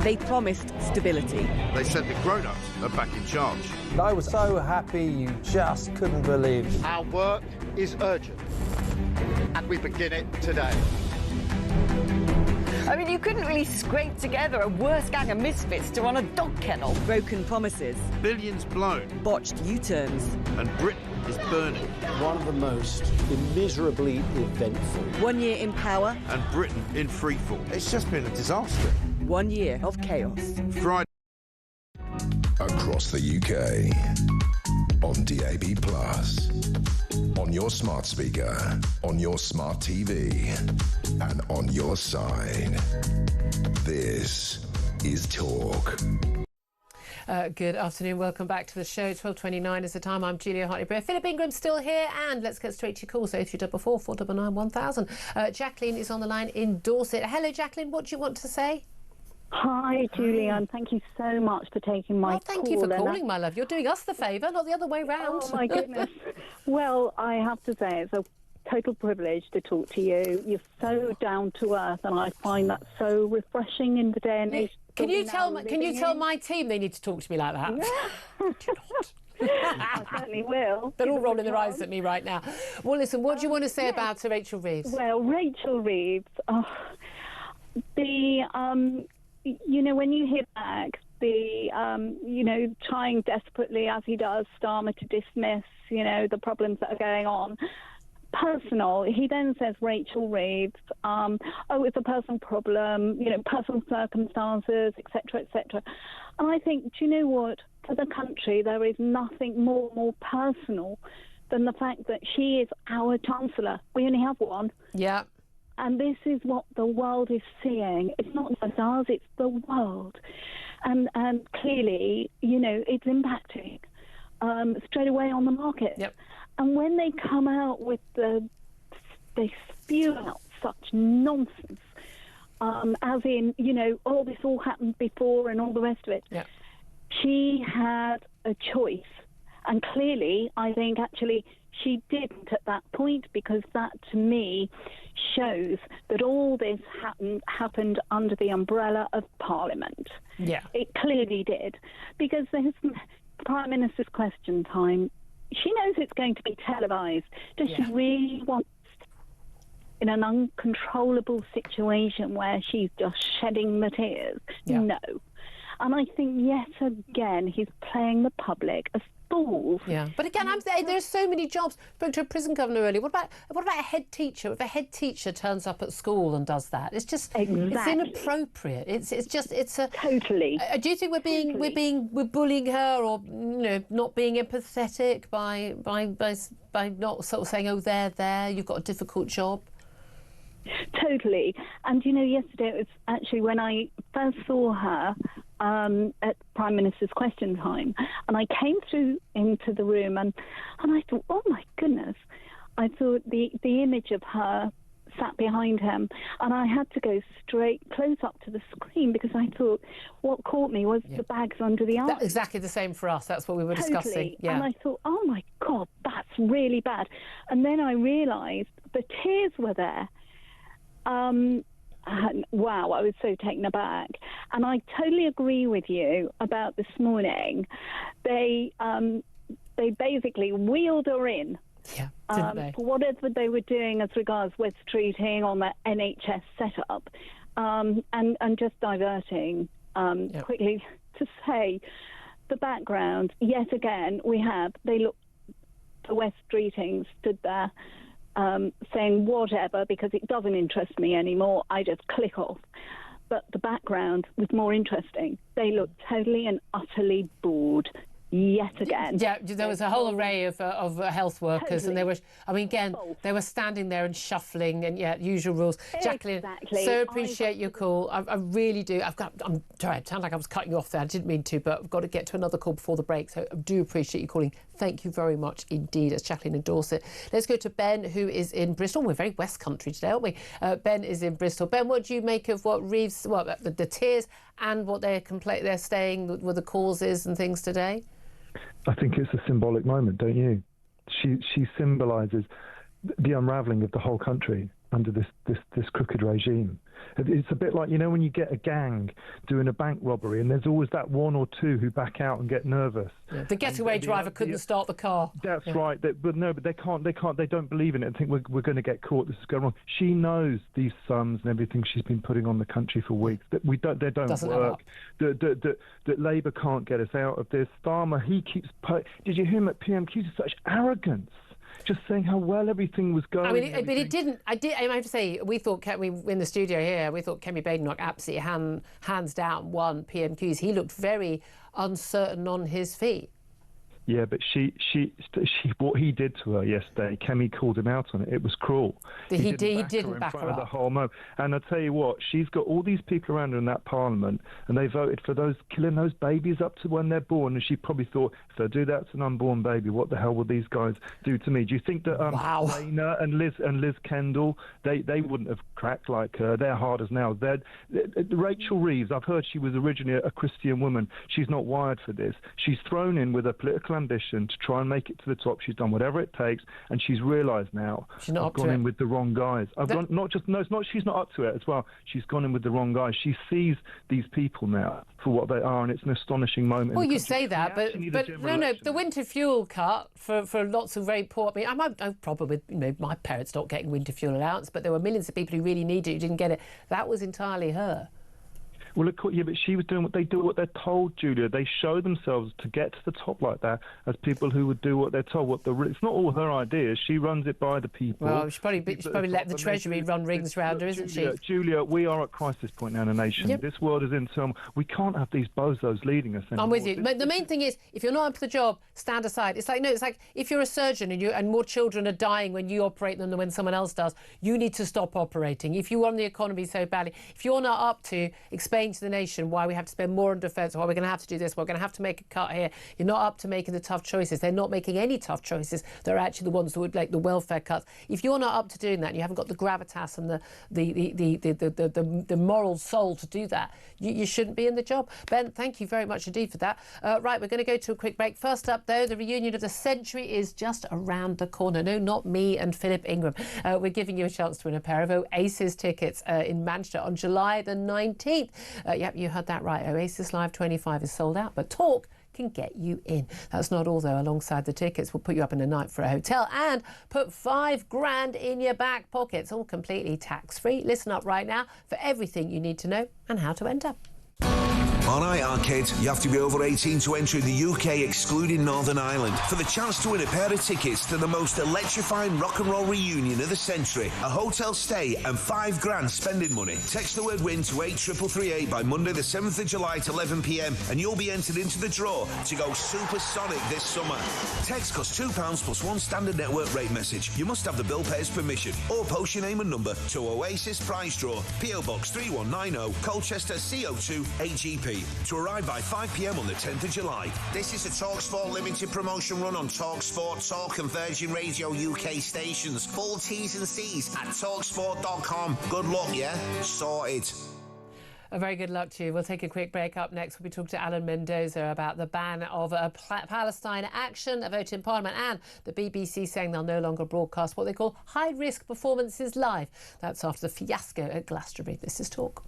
They promised stability. They said the grown-ups are back in charge. I was so happy you just couldn't believe it. Our work is urgent, and we begin it today. I mean, you couldn't really scrape together a worse gang of misfits to run a dog kennel. Broken promises. Billions blown. Botched U-turns. And Britain is burning. One of the most immeasurably eventful. 1 year in power. And Britain in freefall. It's just been a disaster. 1 year of chaos. Friday. Across the UK. On DAB+. On your smart speaker. On your smart TV. And on your side. This is Talk. Good afternoon, welcome back to the show. 12:29 is the time. I'm Julia Hartley-Brewer. Philip Ingram's still here, and let's get straight to your calls. 0344 499 1000. Jacqueline is on the line in Dorset. Hello, Jacqueline, what do you want to say? Hi, Julia, and thank you so much for taking my call. Thank you for calling, my love. You're doing us the favour, not the other way round. Oh, my goodness. Well, I have to say, it's a total privilege to talk to you. You're so down to earth, and I find that so refreshing in the day and age. Can you tell my team they need to talk to me like that? Yeah. I certainly will. They're all rolling their eyes at me right now. Well, listen, what do you want to say about Rachel Reeves? Well, Rachel Reeves, you know, when you hear back you know, trying desperately, as he does, Starmer, to dismiss, you know, the problems that are going on. Personal, he then says Rachel Reeves, it's a personal problem, you know, personal circumstances, etc., etc. And I think, do you know what? For the country, there is nothing more personal than the fact that she is our Chancellor. We only have one. Yeah. And this is what the world is seeing. It's not just ours, it's the world. And clearly, you know, it's impacting straight away on the market. Yep. And when they come out with they spew out such nonsense, as in, you know, oh, this all happened before and all the rest of it. Yep. She had a choice. And clearly, I think actually she didn't at that point, because that, to me, shows that all this happened under the umbrella of Parliament. Yeah. It clearly did. Because there's Prime Minister's question time. She knows it's going to be televised. Does she really want, in an uncontrollable situation where she's just shedding the tears? Yeah. No. And I think yet again he's playing the public as fools. Yeah, but again, there's so many jobs. Spoke to a prison governor earlier. What about a head teacher? If a head teacher turns up at school and does that, it's just it's inappropriate. It's a totally. Do you think we're bullying her, or you know, not being empathetic by not sort of saying, oh, there, you've got a difficult job? Totally. And you know, yesterday it was actually when I first saw her at Prime Minister's question time, and I came through into the room and I thought, oh my goodness, I thought the image of her sat behind him, and I had to go straight close up to the screen, because I thought what caught me was the bags under the eyes. Exactly the same for us. That's what we were discussing. Yeah. And I thought, oh my God, that's really bad. And then I realised the tears were there. Wow, I was so taken aback. And I totally agree with you about this morning. They basically wheeled her in. Yeah, didn't they? For whatever they were doing as regards West Streeting on the NHS setup, and just diverting quickly to say the background. Yet again, the West Streeting stood there saying whatever, because it doesn't interest me anymore. I just click off. But the background was more interesting. They looked totally and utterly bored. Yet again. Yeah, there was a whole array of health workers, and they were, I mean, again, they were standing there and shuffling, and usual rules. Jacqueline, so appreciate your call. I really do. I'm sorry, it sounded like I was cutting you off there. I didn't mean to, but I've got to get to another call before the break, so I do appreciate you calling. Thank you very much indeed. It's Jacqueline in Dorset. Let's go to Ben, who is in Bristol. We're very West Country today, aren't we? Ben is in Bristol. Ben, what do you make of what Reeves, the tears and what they're saying were the causes and things today? I think it's a symbolic moment, don't you? She symbolises the unravelling of the whole country under this crooked regime. It's a bit like, you know, when you get a gang doing a bank robbery and there's always that one or two who back out and get nervous. Yeah. The getaway driver couldn't start the car. That's right. But they can't. They don't believe in it and think we're going to get caught. This is going wrong. She knows these sums and everything she's been putting on the country for weeks. That they don't Doesn't work. That Labour can't get us out of this. Starmer, he keeps. Did you hear him at PMQs? Such arrogance. Just saying how well everything was going. I mean, but it didn't. I have to say, we thought in the studio here, we thought Kemi Badenoch absolutely hands down won PMQs. He looked very uncertain on his feet. Yeah, but she what he did to her yesterday, Kemi called him out on it. It was cruel. He didn't back her up. The whole moment. And I tell you what, she's got all these people around her in that parliament, and they voted for killing those babies up to when they're born. And she probably thought, if I do that to an unborn baby, what the hell will these guys do to me? Do you think that Lena and Liz Kendall, they wouldn't have cracked like her? They're hard as nails. Rachel Reeves, I've heard she was originally a Christian woman. She's not wired for this. She's thrown in with a political ambition to try and make it to the top. She's done whatever it takes, and she's realised now she's not I've up to gone it. in with the wrong guys. It's not she's not up to it as well. She's gone in with the wrong guys. She sees these people now for what they are, and it's an astonishing moment. Well, you say that, but no, the winter fuel cut for lots of very poor. I mean, I'm probably, you know, my parents not getting winter fuel allowance, but there were millions of people who really needed it who didn't get it. That was entirely her. Well, yeah, but she was doing what they're told, Julia. They show themselves to get to the top like that as people who would do what they're told. It's not all her ideas. She runs it by the people. Well, she probably let the Treasury run rings round her, isn't she? Julia, we are at crisis point now in the nation. Yep. This world is in turmoil. We can't have these bozos leading us anymore. I'm with you. The main thing is, if you're not up to the job, stand aside. It's like if you're a surgeon and more children are dying when you operate them than when someone else does, you need to stop operating. If you want the economy so badly, if you're not up to explaining to the nation why we have to spend more on defence, why we're going to have to do this, we're going to have to make a cut here. You're not up to making the tough choices. They're not making any tough choices. They're actually the ones that would make the welfare cuts. If you're not up to doing that, and you haven't got the gravitas and the moral soul to do that, you shouldn't be in the job. Ben, thank you very much indeed for that. Right, we're going to go to a quick break. First up, though, the reunion of the century is just around the corner. No, not me and Philip Ingram. We're giving you a chance to win a pair of Oasis tickets in Manchester on July the 19th. Yep, you heard that right. Oasis Live 25 is sold out, but talk can get you in. That's not all, though. Alongside the tickets, we'll put you up in a night for a hotel and put $5,000 in your back pocket. It's all completely tax-free. Listen up right now for everything you need to know and how to enter. On iArcade, you have to be over 18 to enter in the UK, excluding Northern Ireland, for the chance to win a pair of tickets to the most electrifying rock and roll reunion of the century, a hotel stay and $5,000 spending money. Text the word WIN to 83338 by Monday the 7th of July at 11 p.m. and you'll be entered into the draw to go supersonic this summer. Text costs £2 plus one standard network rate message. You must have the bill payer's permission or post your name and number to Oasis Prize Draw, PO Box 3190, Colchester CO2 8GP. To arrive by 5 p.m. on the 10th of July. This is a TalkSport limited promotion run on TalkSport, Talk and Virgin Radio UK stations. Full T's and C's at talksport.com. Good luck, yeah? Sorted. A very good luck to you. We'll take a quick break. Up next, we'll be talking to Alan Mendoza about the ban of Palestine Action, a vote in Parliament, and the BBC saying they'll no longer broadcast what they call high-risk performances live. That's after the fiasco at Glastonbury. This is Talk.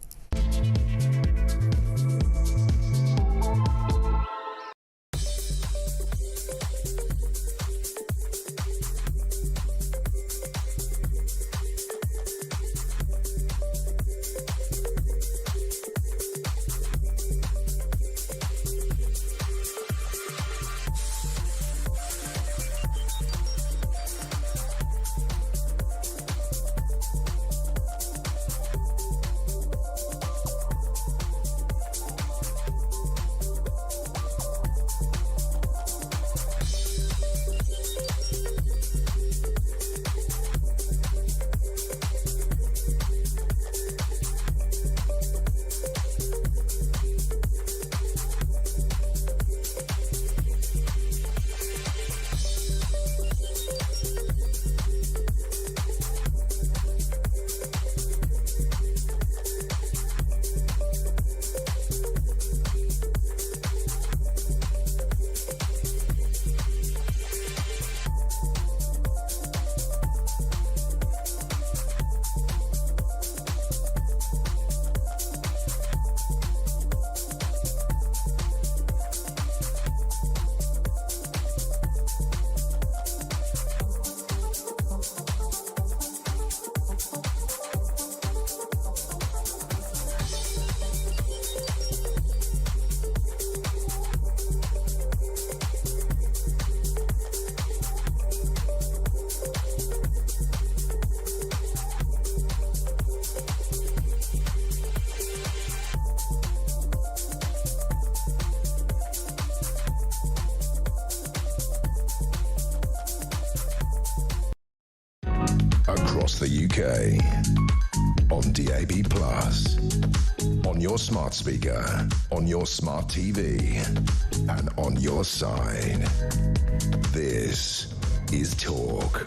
across the UK. On DAB+, on your smart speaker, on your smart TV, and on your side. This is Talk.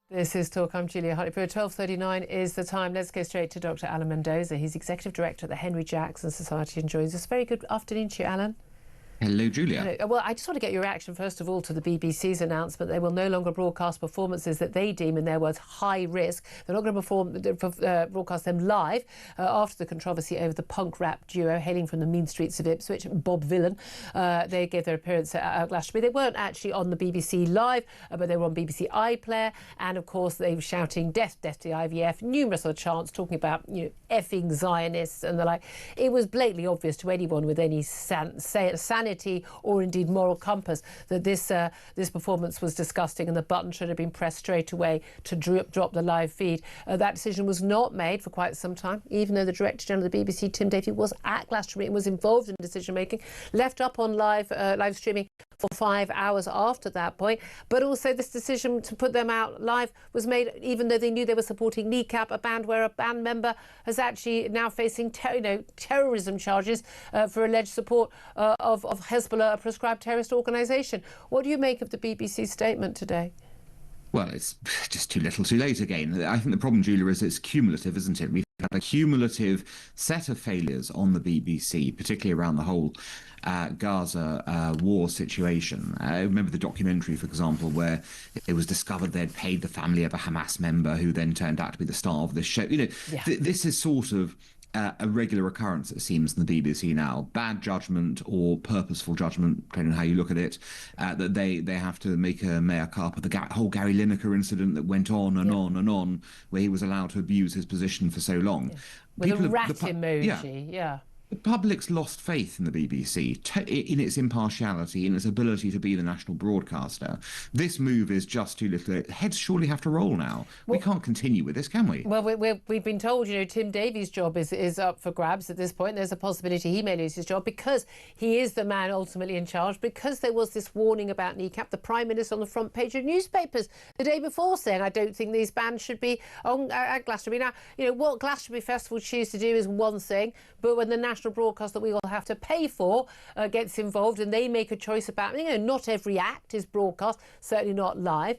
This is Talk. I'm Julia Hartley-Brewer. 12:39 is the time. Let's go straight to Dr. Alan Mendoza. He's Executive Director at the Henry Jackson Society and joins us. Very good afternoon to you, Alan. Hello, Julia. Hello. Well, I just want to get your reaction, first of all, to the BBC's announcement. They will no longer broadcast performances that they deem, in their words, high risk. They're not going to broadcast them live after the controversy over the punk rap duo hailing from the mean streets of Ipswich, Bob Vylan. They gave their appearance at Glastonbury. They weren't actually on the BBC Live, but they were on BBC iPlayer. And, of course, they were shouting, death, death to the IVF, numerous other chants talking about, effing Zionists and the like. It was blatantly obvious to anyone with any sanity or indeed moral compass that this performance was disgusting and the button should have been pressed straight away to drop the live feed. That decision was not made for quite some time, even though the Director General of the BBC, Tim Davie, was at Glastonbury and was involved in decision making, left up on live streaming for 5 hours after that point. But also this decision to put them out live was made even though they knew they were supporting Kneecap, a band where a band member is actually now facing terrorism charges for alleged support of Hezbollah, a proscribed terrorist organisation. What do you make of the BBC statement today? Well, it's just too little too late again. I think the problem, Julia, is it's cumulative, isn't it? We've had a cumulative set of failures on the BBC, particularly around the whole Gaza war situation. I remember the documentary, for example, where it was discovered they'd paid the family of a Hamas member who then turned out to be the star of this show. This is sort of a regular occurrence, it seems, in the BBC now. Bad judgment or purposeful judgment, depending on how you look at it, that they have to make a mea culpa. The whole Gary Lineker incident that went on and on and on, where he was allowed to abuse his position for so long. With a rat emoji, yeah. The public's lost faith in the BBC, in its impartiality, in its ability to be the national broadcaster. This move is just too little. Heads surely have to roll now. We can't continue with this, can we? Well, we've been told, Tim Davie's job is up for grabs at this point. There's a possibility he may lose his job because he is the man ultimately in charge, because there was this warning about Kneecap, the Prime Minister on the front page of newspapers the day before saying, I don't think these bands should be on at Glastonbury. Now, what Glastonbury Festival choose to do is one thing, but when the national broadcast that we will have to pay for gets involved and they make a choice about, not every act is broadcast, certainly not live,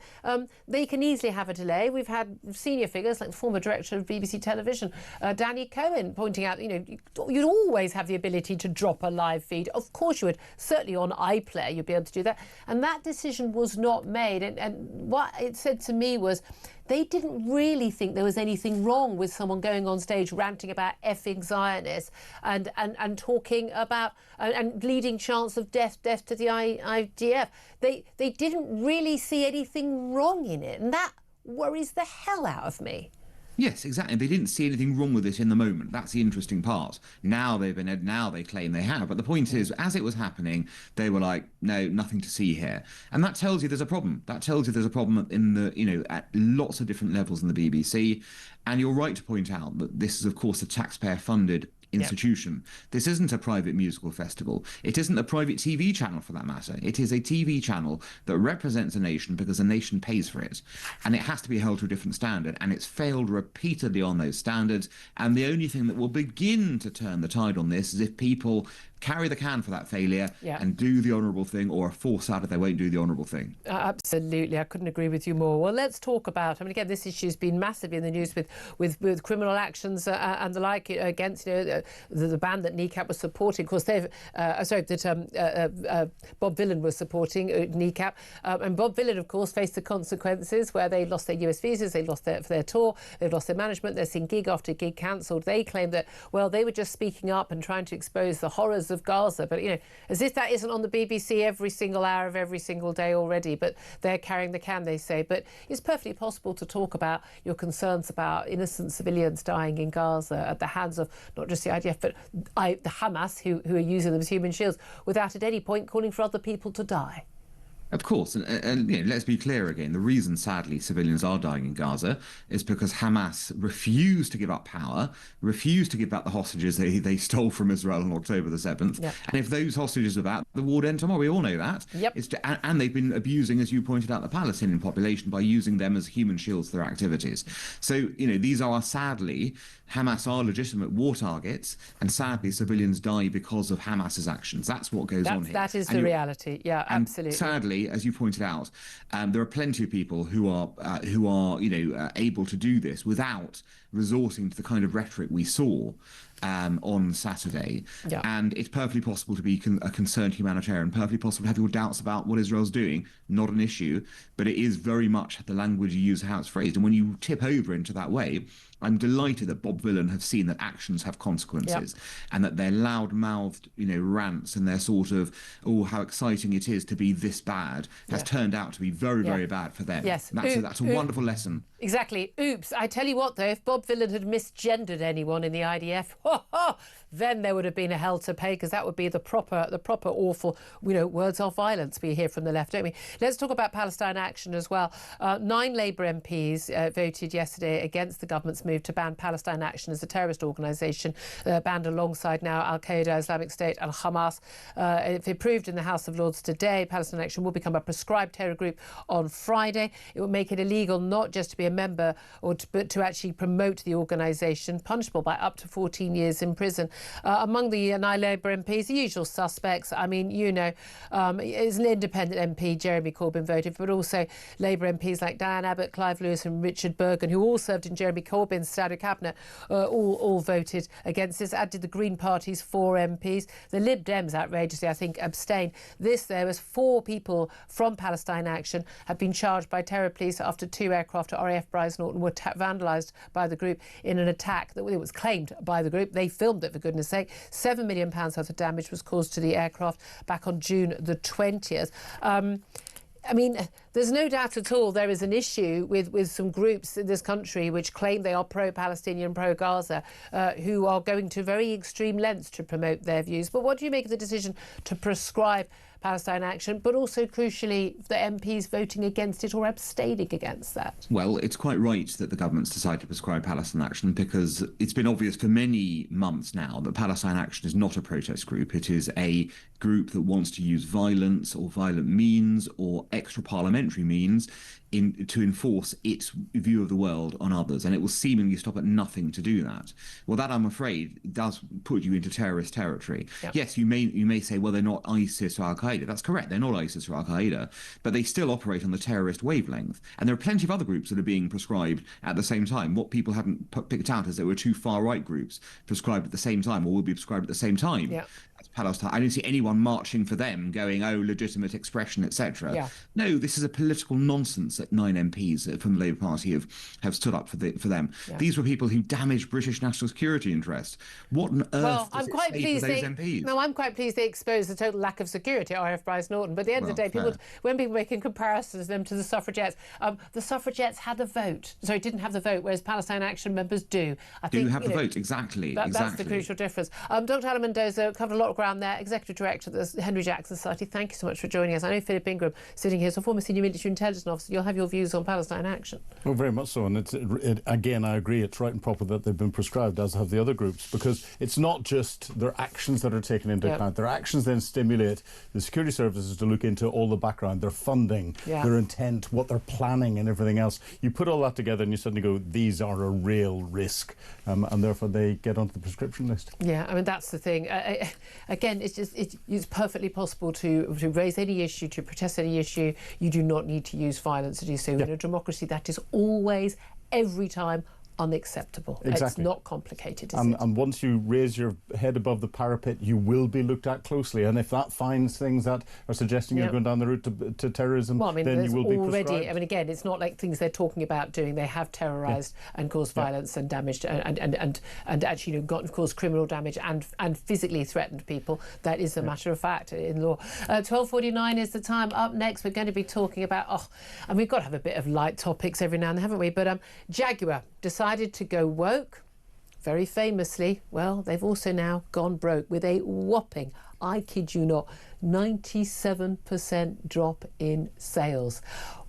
they can easily have a delay. We've had senior figures like the former director of BBC Television, Danny Cohen, pointing out, you'd always have the ability to drop a live feed. Of course you would. Certainly on iPlayer you'd be able to do that. And that decision was not made. And what it said to me was, they didn't really think there was anything wrong with someone going on stage ranting about effing Zionists and talking about and leading chants of death to the IDF. They didn't really see anything wrong in it, and that worries the hell out of me. Yes, exactly. They didn't see anything wrong with it in the moment. That's the interesting part. Now they claim they have. But the point is, as it was happening, they were like, no, nothing to see here. And that tells you there's a problem. That tells you there's a problem in the, at lots of different levels in the BBC. And you're right to point out that this is, of course, a taxpayer-funded institution. Yep. This isn't a private musical festival. It isn't a private TV channel, for that matter. It is a TV channel that represents a nation because the nation pays for it. And it has to be held to a different standard. And it's failed repeatedly on those standards. And the only thing that will begin to turn the tide on this is if people carry the can for that failure and do the honourable thing, or are forced out if they won't do the honoururable thing. Absolutely. I couldn't agree with you more. Well, let's talk about, again, this issue's been massively in the news with criminal actions and the like against the band that Kneecap was supporting. Of course, Bob Vylan was supporting Kneecap. And Bob Vylan, of course, faced the consequences where they lost their US visas, they lost their tour, they've lost their management, they're seeing gig after gig cancelled. They claim that, well, they were just speaking up and trying to expose the horrors of Gaza, but as if that isn't on the BBC every single hour of every single day already. But they're carrying the can, they say. But it's perfectly possible to talk about your concerns about innocent civilians dying in Gaza at the hands of not just the IDF but the Hamas, who are using them as human shields, without at any point calling for other people to die. Of course, and let's be clear again. The reason, sadly, civilians are dying in Gaza is because Hamas refused to give up power, refused to give back the hostages they stole from Israel on October the 7th. Yep. And if those hostages are back, the war would end tomorrow. We all know that. Yep. And they've been abusing, as you pointed out, the Palestinian population by using them as human shields for their activities. So, these are, sadly, Hamas are legitimate war targets, and sadly, civilians die because of Hamas's actions. That's what goes on here. That is the reality. Yeah, absolutely. Sadly, as you pointed out, there are plenty of people who are able to do this without resorting to the kind of rhetoric we saw on Saturday. Yeah. And it's perfectly possible to be a concerned humanitarian, perfectly possible to have your doubts about what Israel's doing. Not an issue, but it is very much the language you use, how it's phrased. And when you tip over into that way, I'm delighted that Bob Villan have seen that actions have consequences, and that their loud-mouthed, rants and their sort of, how exciting it is to be this bad has turned out to be very, very bad for them. Yes. That's a wonderful lesson. Exactly. Oops. I tell you what, though, if Bob Villan had misgendered anyone in the IDF, then there would have been a hell to pay, because that would be the proper awful, words of violence we hear from the left, don't we? Let's talk about Palestine Action as well. 9 Labour MPs voted yesterday against the government's move to ban Palestine Action as a terrorist organisation, banned alongside now Al-Qaeda, Islamic State and Hamas. If approved in the House of Lords today, Palestine Action will become a prescribed terror group on Friday. It will make it illegal not just to be a member but to actually promote the organisation, punishable by up to 14 years in prison. Among the 9 Labour MPs, the usual suspects. I mean, is an independent MP, Jeremy Corbyn, voted, but also Labour MPs like Diane Abbott, Clive Lewis and Richard Bergen, who all served in Jeremy Corbyn's shadow cabinet, all voted against this, as did the Green Party's 4 MPs. The Lib Dems, outrageously, I think, abstained. There was 4 people from Palestine Action have been charged by terror police after 2 aircraft at RAF Brize Norton were vandalised by the group in an attack that was claimed by the group. They filmed it, for goodness sake. £7 million worth of damage was caused to the aircraft back on June the 20th. I mean, there's no doubt at all there is an issue with some groups in this country which claim they are pro-Palestinian, pro-Gaza, who are going to very extreme lengths to promote their views. But what do you make of the decision to prescribe Palestine Action, but also, crucially, the MPs voting against it or abstaining against that? Well, it's quite right that the government's decided to prescribe Palestine Action, because it's been obvious for many months now that Palestine Action is not a protest group. It is a group that wants to use violence or violent means or extra-parliamentary means to enforce its view of the world on others, and it will seemingly stop at nothing to do that. Well, that, I'm afraid, does put you into terrorist territory. Yep. Yes, you may say, well, they're not ISIS or Al-Qaeda. That's correct, they're not ISIS or Al-Qaeda, but they still operate on the terrorist wavelength. And there are plenty of other groups that are being prescribed at the same time. What people haven't picked out is there were 2 far-right groups prescribed at the same time, or will be prescribed at the same time. Yep. Palestine. I don't see anyone marching for them, going, legitimate expression, etc. Yeah. No, this is a political nonsense that 9 MPs from the Labour Party have stood up for them. Yeah. These were people who damaged British national security interests. What on earth does it say for those MPs? No, I'm quite pleased they exposed the total lack of security at RAF Brize Norton. But at the end of the day, when people making comparisons of them to the suffragettes, the suffragettes had a vote. Sorry, didn't have the vote, whereas Palestine Action members do. I think, have the vote, exactly. That's the crucial difference. Dr. Alan Mendoza covered a lot of ground there, Executive Director of the Henry Jackson Society. Thank you so much for joining us. I know Philip Ingram, sitting here, so former Senior Military Intelligence Officer, you'll have your views on Palestine Action. Well, very much so, and again, I agree, it's right and proper that they've been prescribed, as have the other groups, because it's not just their actions that are taken into account. Their actions then stimulate the security services to look into all the background, their funding, their intent, what they're planning and everything else. You put all that together and you suddenly go, these are a real risk, and therefore they get onto the prescription list. Yeah, I mean, that's the thing. Again, it's perfectly possible to raise any issue, to protest any issue. You do not need to use violence to do so. In a democracy, that is always, every time, unacceptable. Exactly. It's not complicated, is it? it? And once you raise your head above the parapet, you will be looked at closely. And if that finds things that are suggesting you're going down the route to terrorism, then you will be prescribed. I mean, again, it's not like things they're talking about doing. They have terrorised and caused violence and damaged and actually caused criminal damage and physically threatened people. That is a matter of fact in law. 12:49 is the time. Up next, we're going to be talking about, and we've got to have a bit of light topics every now and then, haven't we? But Jaguar decided to go woke. Very famously, well, they've also now gone broke with a whopping I kid you not, 97% drop in sales.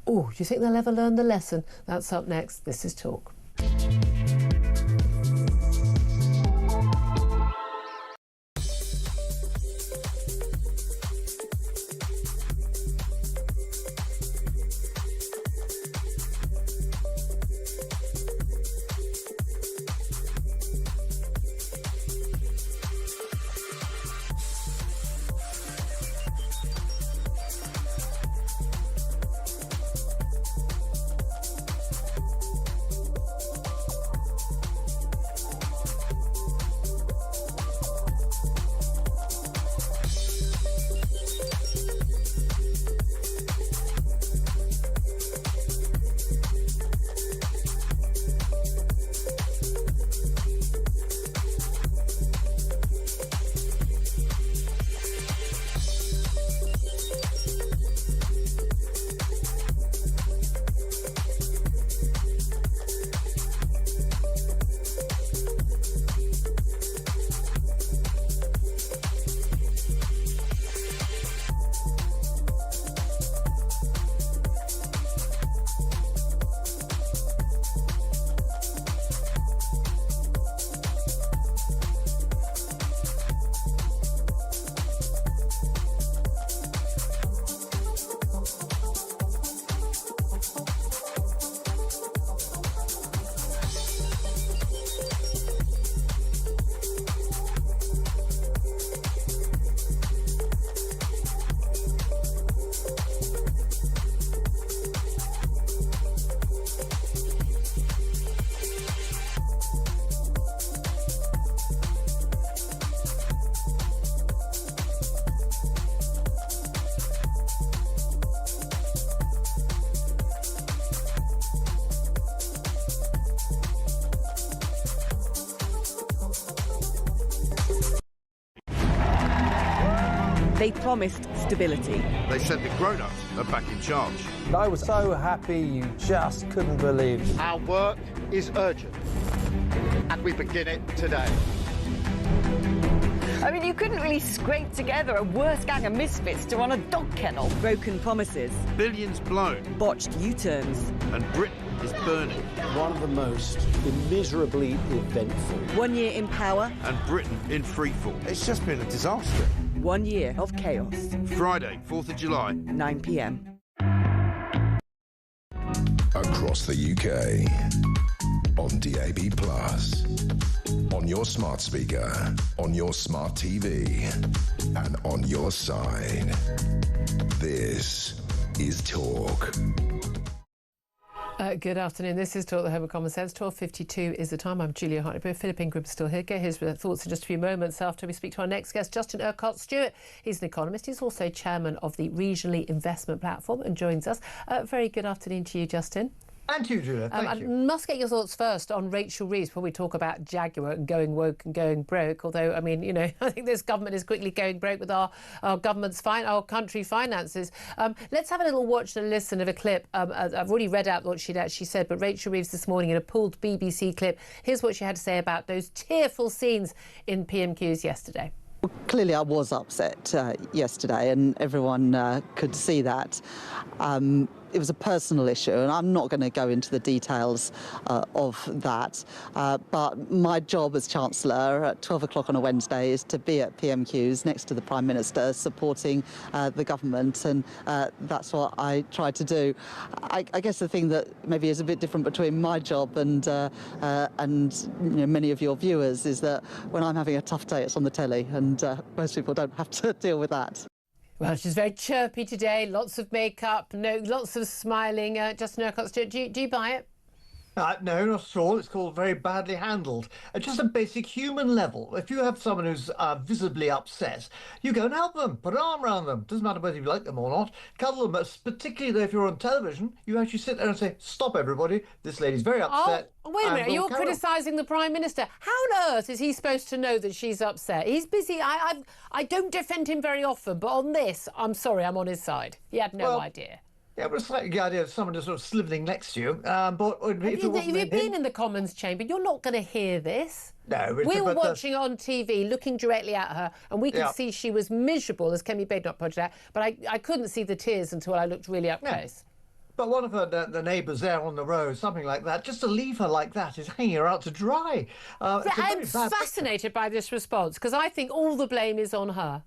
Oh, do you think they'll ever learn the lesson? That's up next. This is Talk. They promised stability. They said the grown-ups are back in charge. I was so happy you just couldn't believe it. Our work is urgent, and we begin it today. I mean, you couldn't really scrape together a worse gang of misfits to run a dog kennel. Broken promises. Billions blown. Botched U-turns. And Britain is burning. One of the most immeasurably eventful. 1 year in power. And Britain in freefall. It's just been a disaster. 1 year of chaos. Friday, 4th of July. 9 p.m. Across the UK. On DAB+. On your smart speaker. On your smart TV. And on your side. This is Talk. Good afternoon. This is Talk, the Home of Common Sense. 12:52 is the time. I'm Julia Hartley-Brewer. Philip Ingram is still here. Get his thoughts in just a few moments after we speak to our next guest, Justin Urquhart-Stewart. He's an economist. He's also chairman of the Regionally Investment Platform and joins us. Very good afternoon to you, Justin. And to you, Julia. Thank you. I must get your thoughts first on Rachel Reeves before we talk about Jaguar and going woke and going broke. Although, I mean, you know, I think this government is quickly going broke with our our country finances. Let's have a little watch and listen of a clip. I've already read out what she'd actually said, but Rachel Reeves this morning in a pulled BBC clip. Here's what she had to say about those tearful scenes in PMQs yesterday. Well, clearly I was upset yesterday, and everyone could see that. It was a personal issue, and I'm not going to go into the details of that. But my job as Chancellor at 12 o'clock on a Wednesday is to be at PMQs next to the Prime Minister, supporting the government, and that's what I try to do. I guess the thing that maybe is a bit different between my job and you know, many of your viewers is that when I'm having a tough day, it's on the telly, and most people don't have to deal with that. Well, she's very chirpy today, lots of makeup, lots of smiling. Justin Urquhart-Stewart, do you buy it? No, not at all. It's called very badly handled. At just a basic human level, if you have someone who's visibly upset, you go and help them, put an arm around them. Doesn't matter whether you like them or not. Cuddle them, particularly though if you're on television, you actually sit there and say, stop everybody, this lady's very upset. Oh, wait a minute, you're criticising the Prime Minister. How on earth is he supposed to know that she's upset? He's busy. I don't defend him very often, but on this, I'm sorry, I'm on his side. He had no idea. Yeah, but it's like the idea of someone just sort of slivening next to you. But Have you been in the Commons chamber? You're not going to hear this. No, we were watching on TV, looking directly at her, and we could Yeah. see she was miserable, as Kemi Bednott pointed out, but I couldn't see the tears until I looked really up close. But one of the neighbours there on the road, something like that, just to leave her like that is hanging her out to dry. I'm fascinated by this response, because I think all the blame is on her.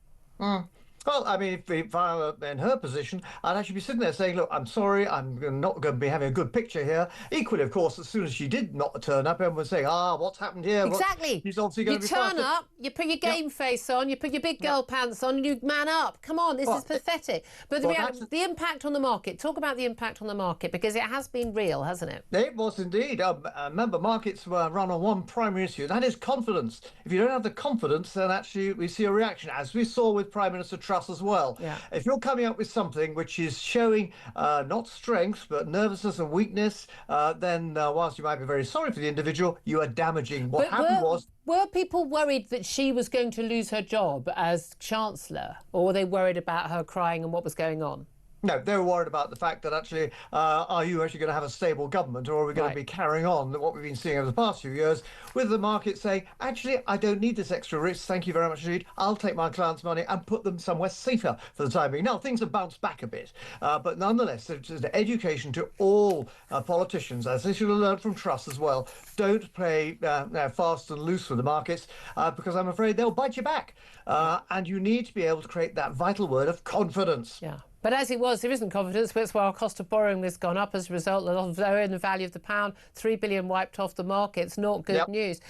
Well, I mean, if I were in her position, I'd actually be sitting there saying, look, I'm sorry, I'm not going to be having a good picture here. Equally, of course, as soon as she did not turn up, everyone would say, what's happened here? Exactly. He's obviously going to be turn up, you put your game face on, you put your big girl pants on, and you man up. Come on, this is pathetic. But the impact on the market, talk about the impact on the market, because it has been real, hasn't it? It was indeed. Remember, markets were run on one primary issue, that is confidence. If you don't have the confidence, then actually we see a reaction, as we saw with Prime Minister Truss as well. Yeah. If you're coming up with something which is showing not strength, but nervousness and weakness, then whilst you might be very sorry for the individual, you are damaging. What happened was... Were people worried that she was going to lose her job as Chancellor, or were they worried about her crying and what was going on? No, they were worried about the fact that actually, are you actually going to have a stable government, or are we going to be carrying on what we've been seeing over the past few years, with the market saying, actually, I don't need this extra risk, thank you very much indeed, I'll take my clients' money and put them somewhere safer for the time being. Now, things have bounced back a bit, but nonetheless, it's an education to all politicians, as they should have learned from Truss as well. Don't play fast and loose with the markets, because I'm afraid they'll bite you back. And you need to be able to create that vital word of confidence. Yeah. But as it was, there isn't confidence. That's why our cost of borrowing has gone up as a result of lowering the value of the pound. $3 billion wiped off the market. It's not good news.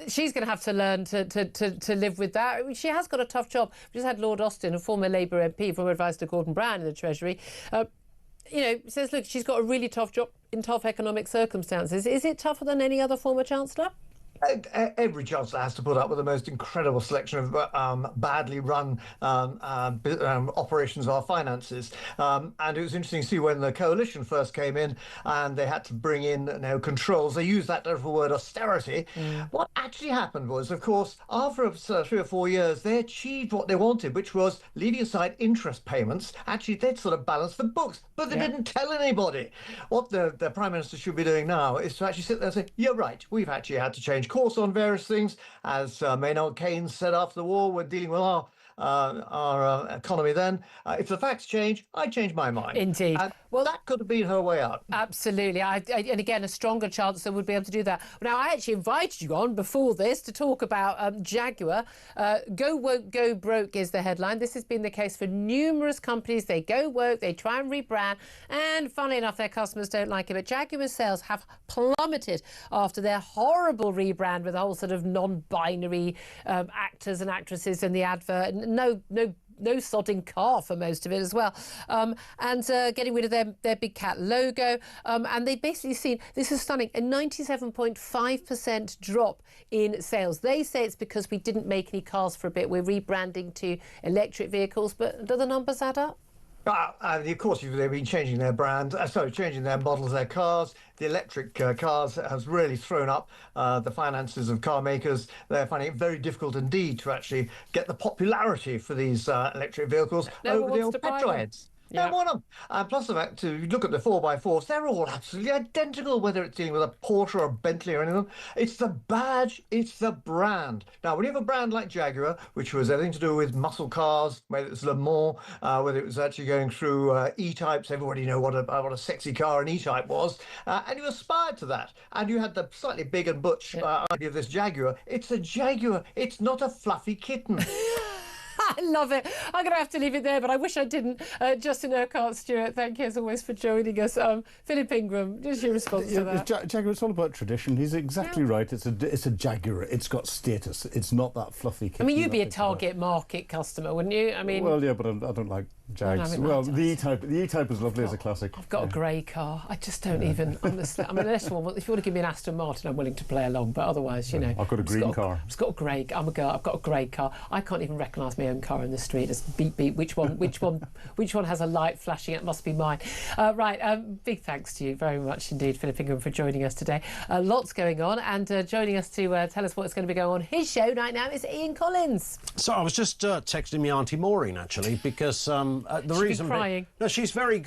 She's going to have to learn to live with that. I mean, she has got a tough job. We just had Lord Austin, a former Labour MP, former advisor to Gordon Brown in the Treasury, says, look, she's got a really tough job in tough economic circumstances. Is it tougher than any other former Chancellor? Every chancellor has to put up with the most incredible selection of badly run operations of our finances. And it was interesting to see when the coalition first came in and they had to bring in controls. They used that little word austerity. What actually happened was, of course, after 3 or 4 years, they achieved what they wanted, which was leaving aside interest payments. Actually, they'd sort of balanced the books, but they didn't tell anybody. What the Prime Minister should be doing now is to actually sit there and say, you're right, we've actually had to change course on various things. As Maynard Keynes said after the war, we're dealing with our economy then. If the facts change, I change my mind. Indeed. Well, that could have been her way out. Absolutely. And again, a stronger chancellor would be able to do that. Now, I actually invited you on before this to talk about Jaguar. Go woke, go broke is the headline. This has been the case for numerous companies. They go woke, they try and rebrand, and funnily enough, their customers don't like it. But Jaguar sales have plummeted after their horrible rebrand with a whole sort of non-binary actors and actresses in the advert. No sodding car for most of it as well, and getting rid of their big cat logo, and they've basically seen, this is stunning, a 97.5% drop in sales. They say it's because we didn't make any cars for a bit, we're rebranding to electric vehicles, but do the numbers add up? Of course, they've been changing their brand, changing their models, their cars. The electric cars has really thrown up the finances of car makers. They're finding it very difficult indeed to actually get the popularity for these electric vehicles over the old petrol heads. No one of them. And plus the fact, to look at the 4x4s, they're all absolutely identical, whether it's dealing with a Porsche or a Bentley or anything. It's the badge, it's the brand. Now, when you have a brand like Jaguar, which was everything to do with muscle cars, whether it was Le Mans, whether it was actually going through E-types, everybody know what a sexy car an E-type was, and you aspired to that. And you had the slightly big and butch idea of this Jaguar. It's a Jaguar. It's not a fluffy kitten. I love it. I'm going to have to leave it there, but I wish I didn't. Justin Urquhart, Stuart, thank you as always for joining us. Philip Ingram, just your response to that. Jaguar, it's all about tradition. He's exactly right. It's a Jaguar. It's got status. It's not that fluffy kitten. I mean, you'd be a target market customer, wouldn't you? I mean, well, yeah, but I don't like Jags. Well, the E-Type is lovely as a classic. I've got a grey car. I just don't even, honestly. I mean, if you want to give me an Aston Martin, I'm willing to play along, but otherwise, I've got a green car. I've got a grey. I'm a girl. I've got a grey car. I can't even recognise my own car in the street. It's beep beep. Which one has a light flashing? It must be mine. Big thanks to you very much indeed, Philip Ingram, for joining us today. Lots going on, and joining us to tell us what's going to be going on his show right now is Ian Collins. So I was just texting me Auntie Maureen actually because the reason. Crying. No, she's very good.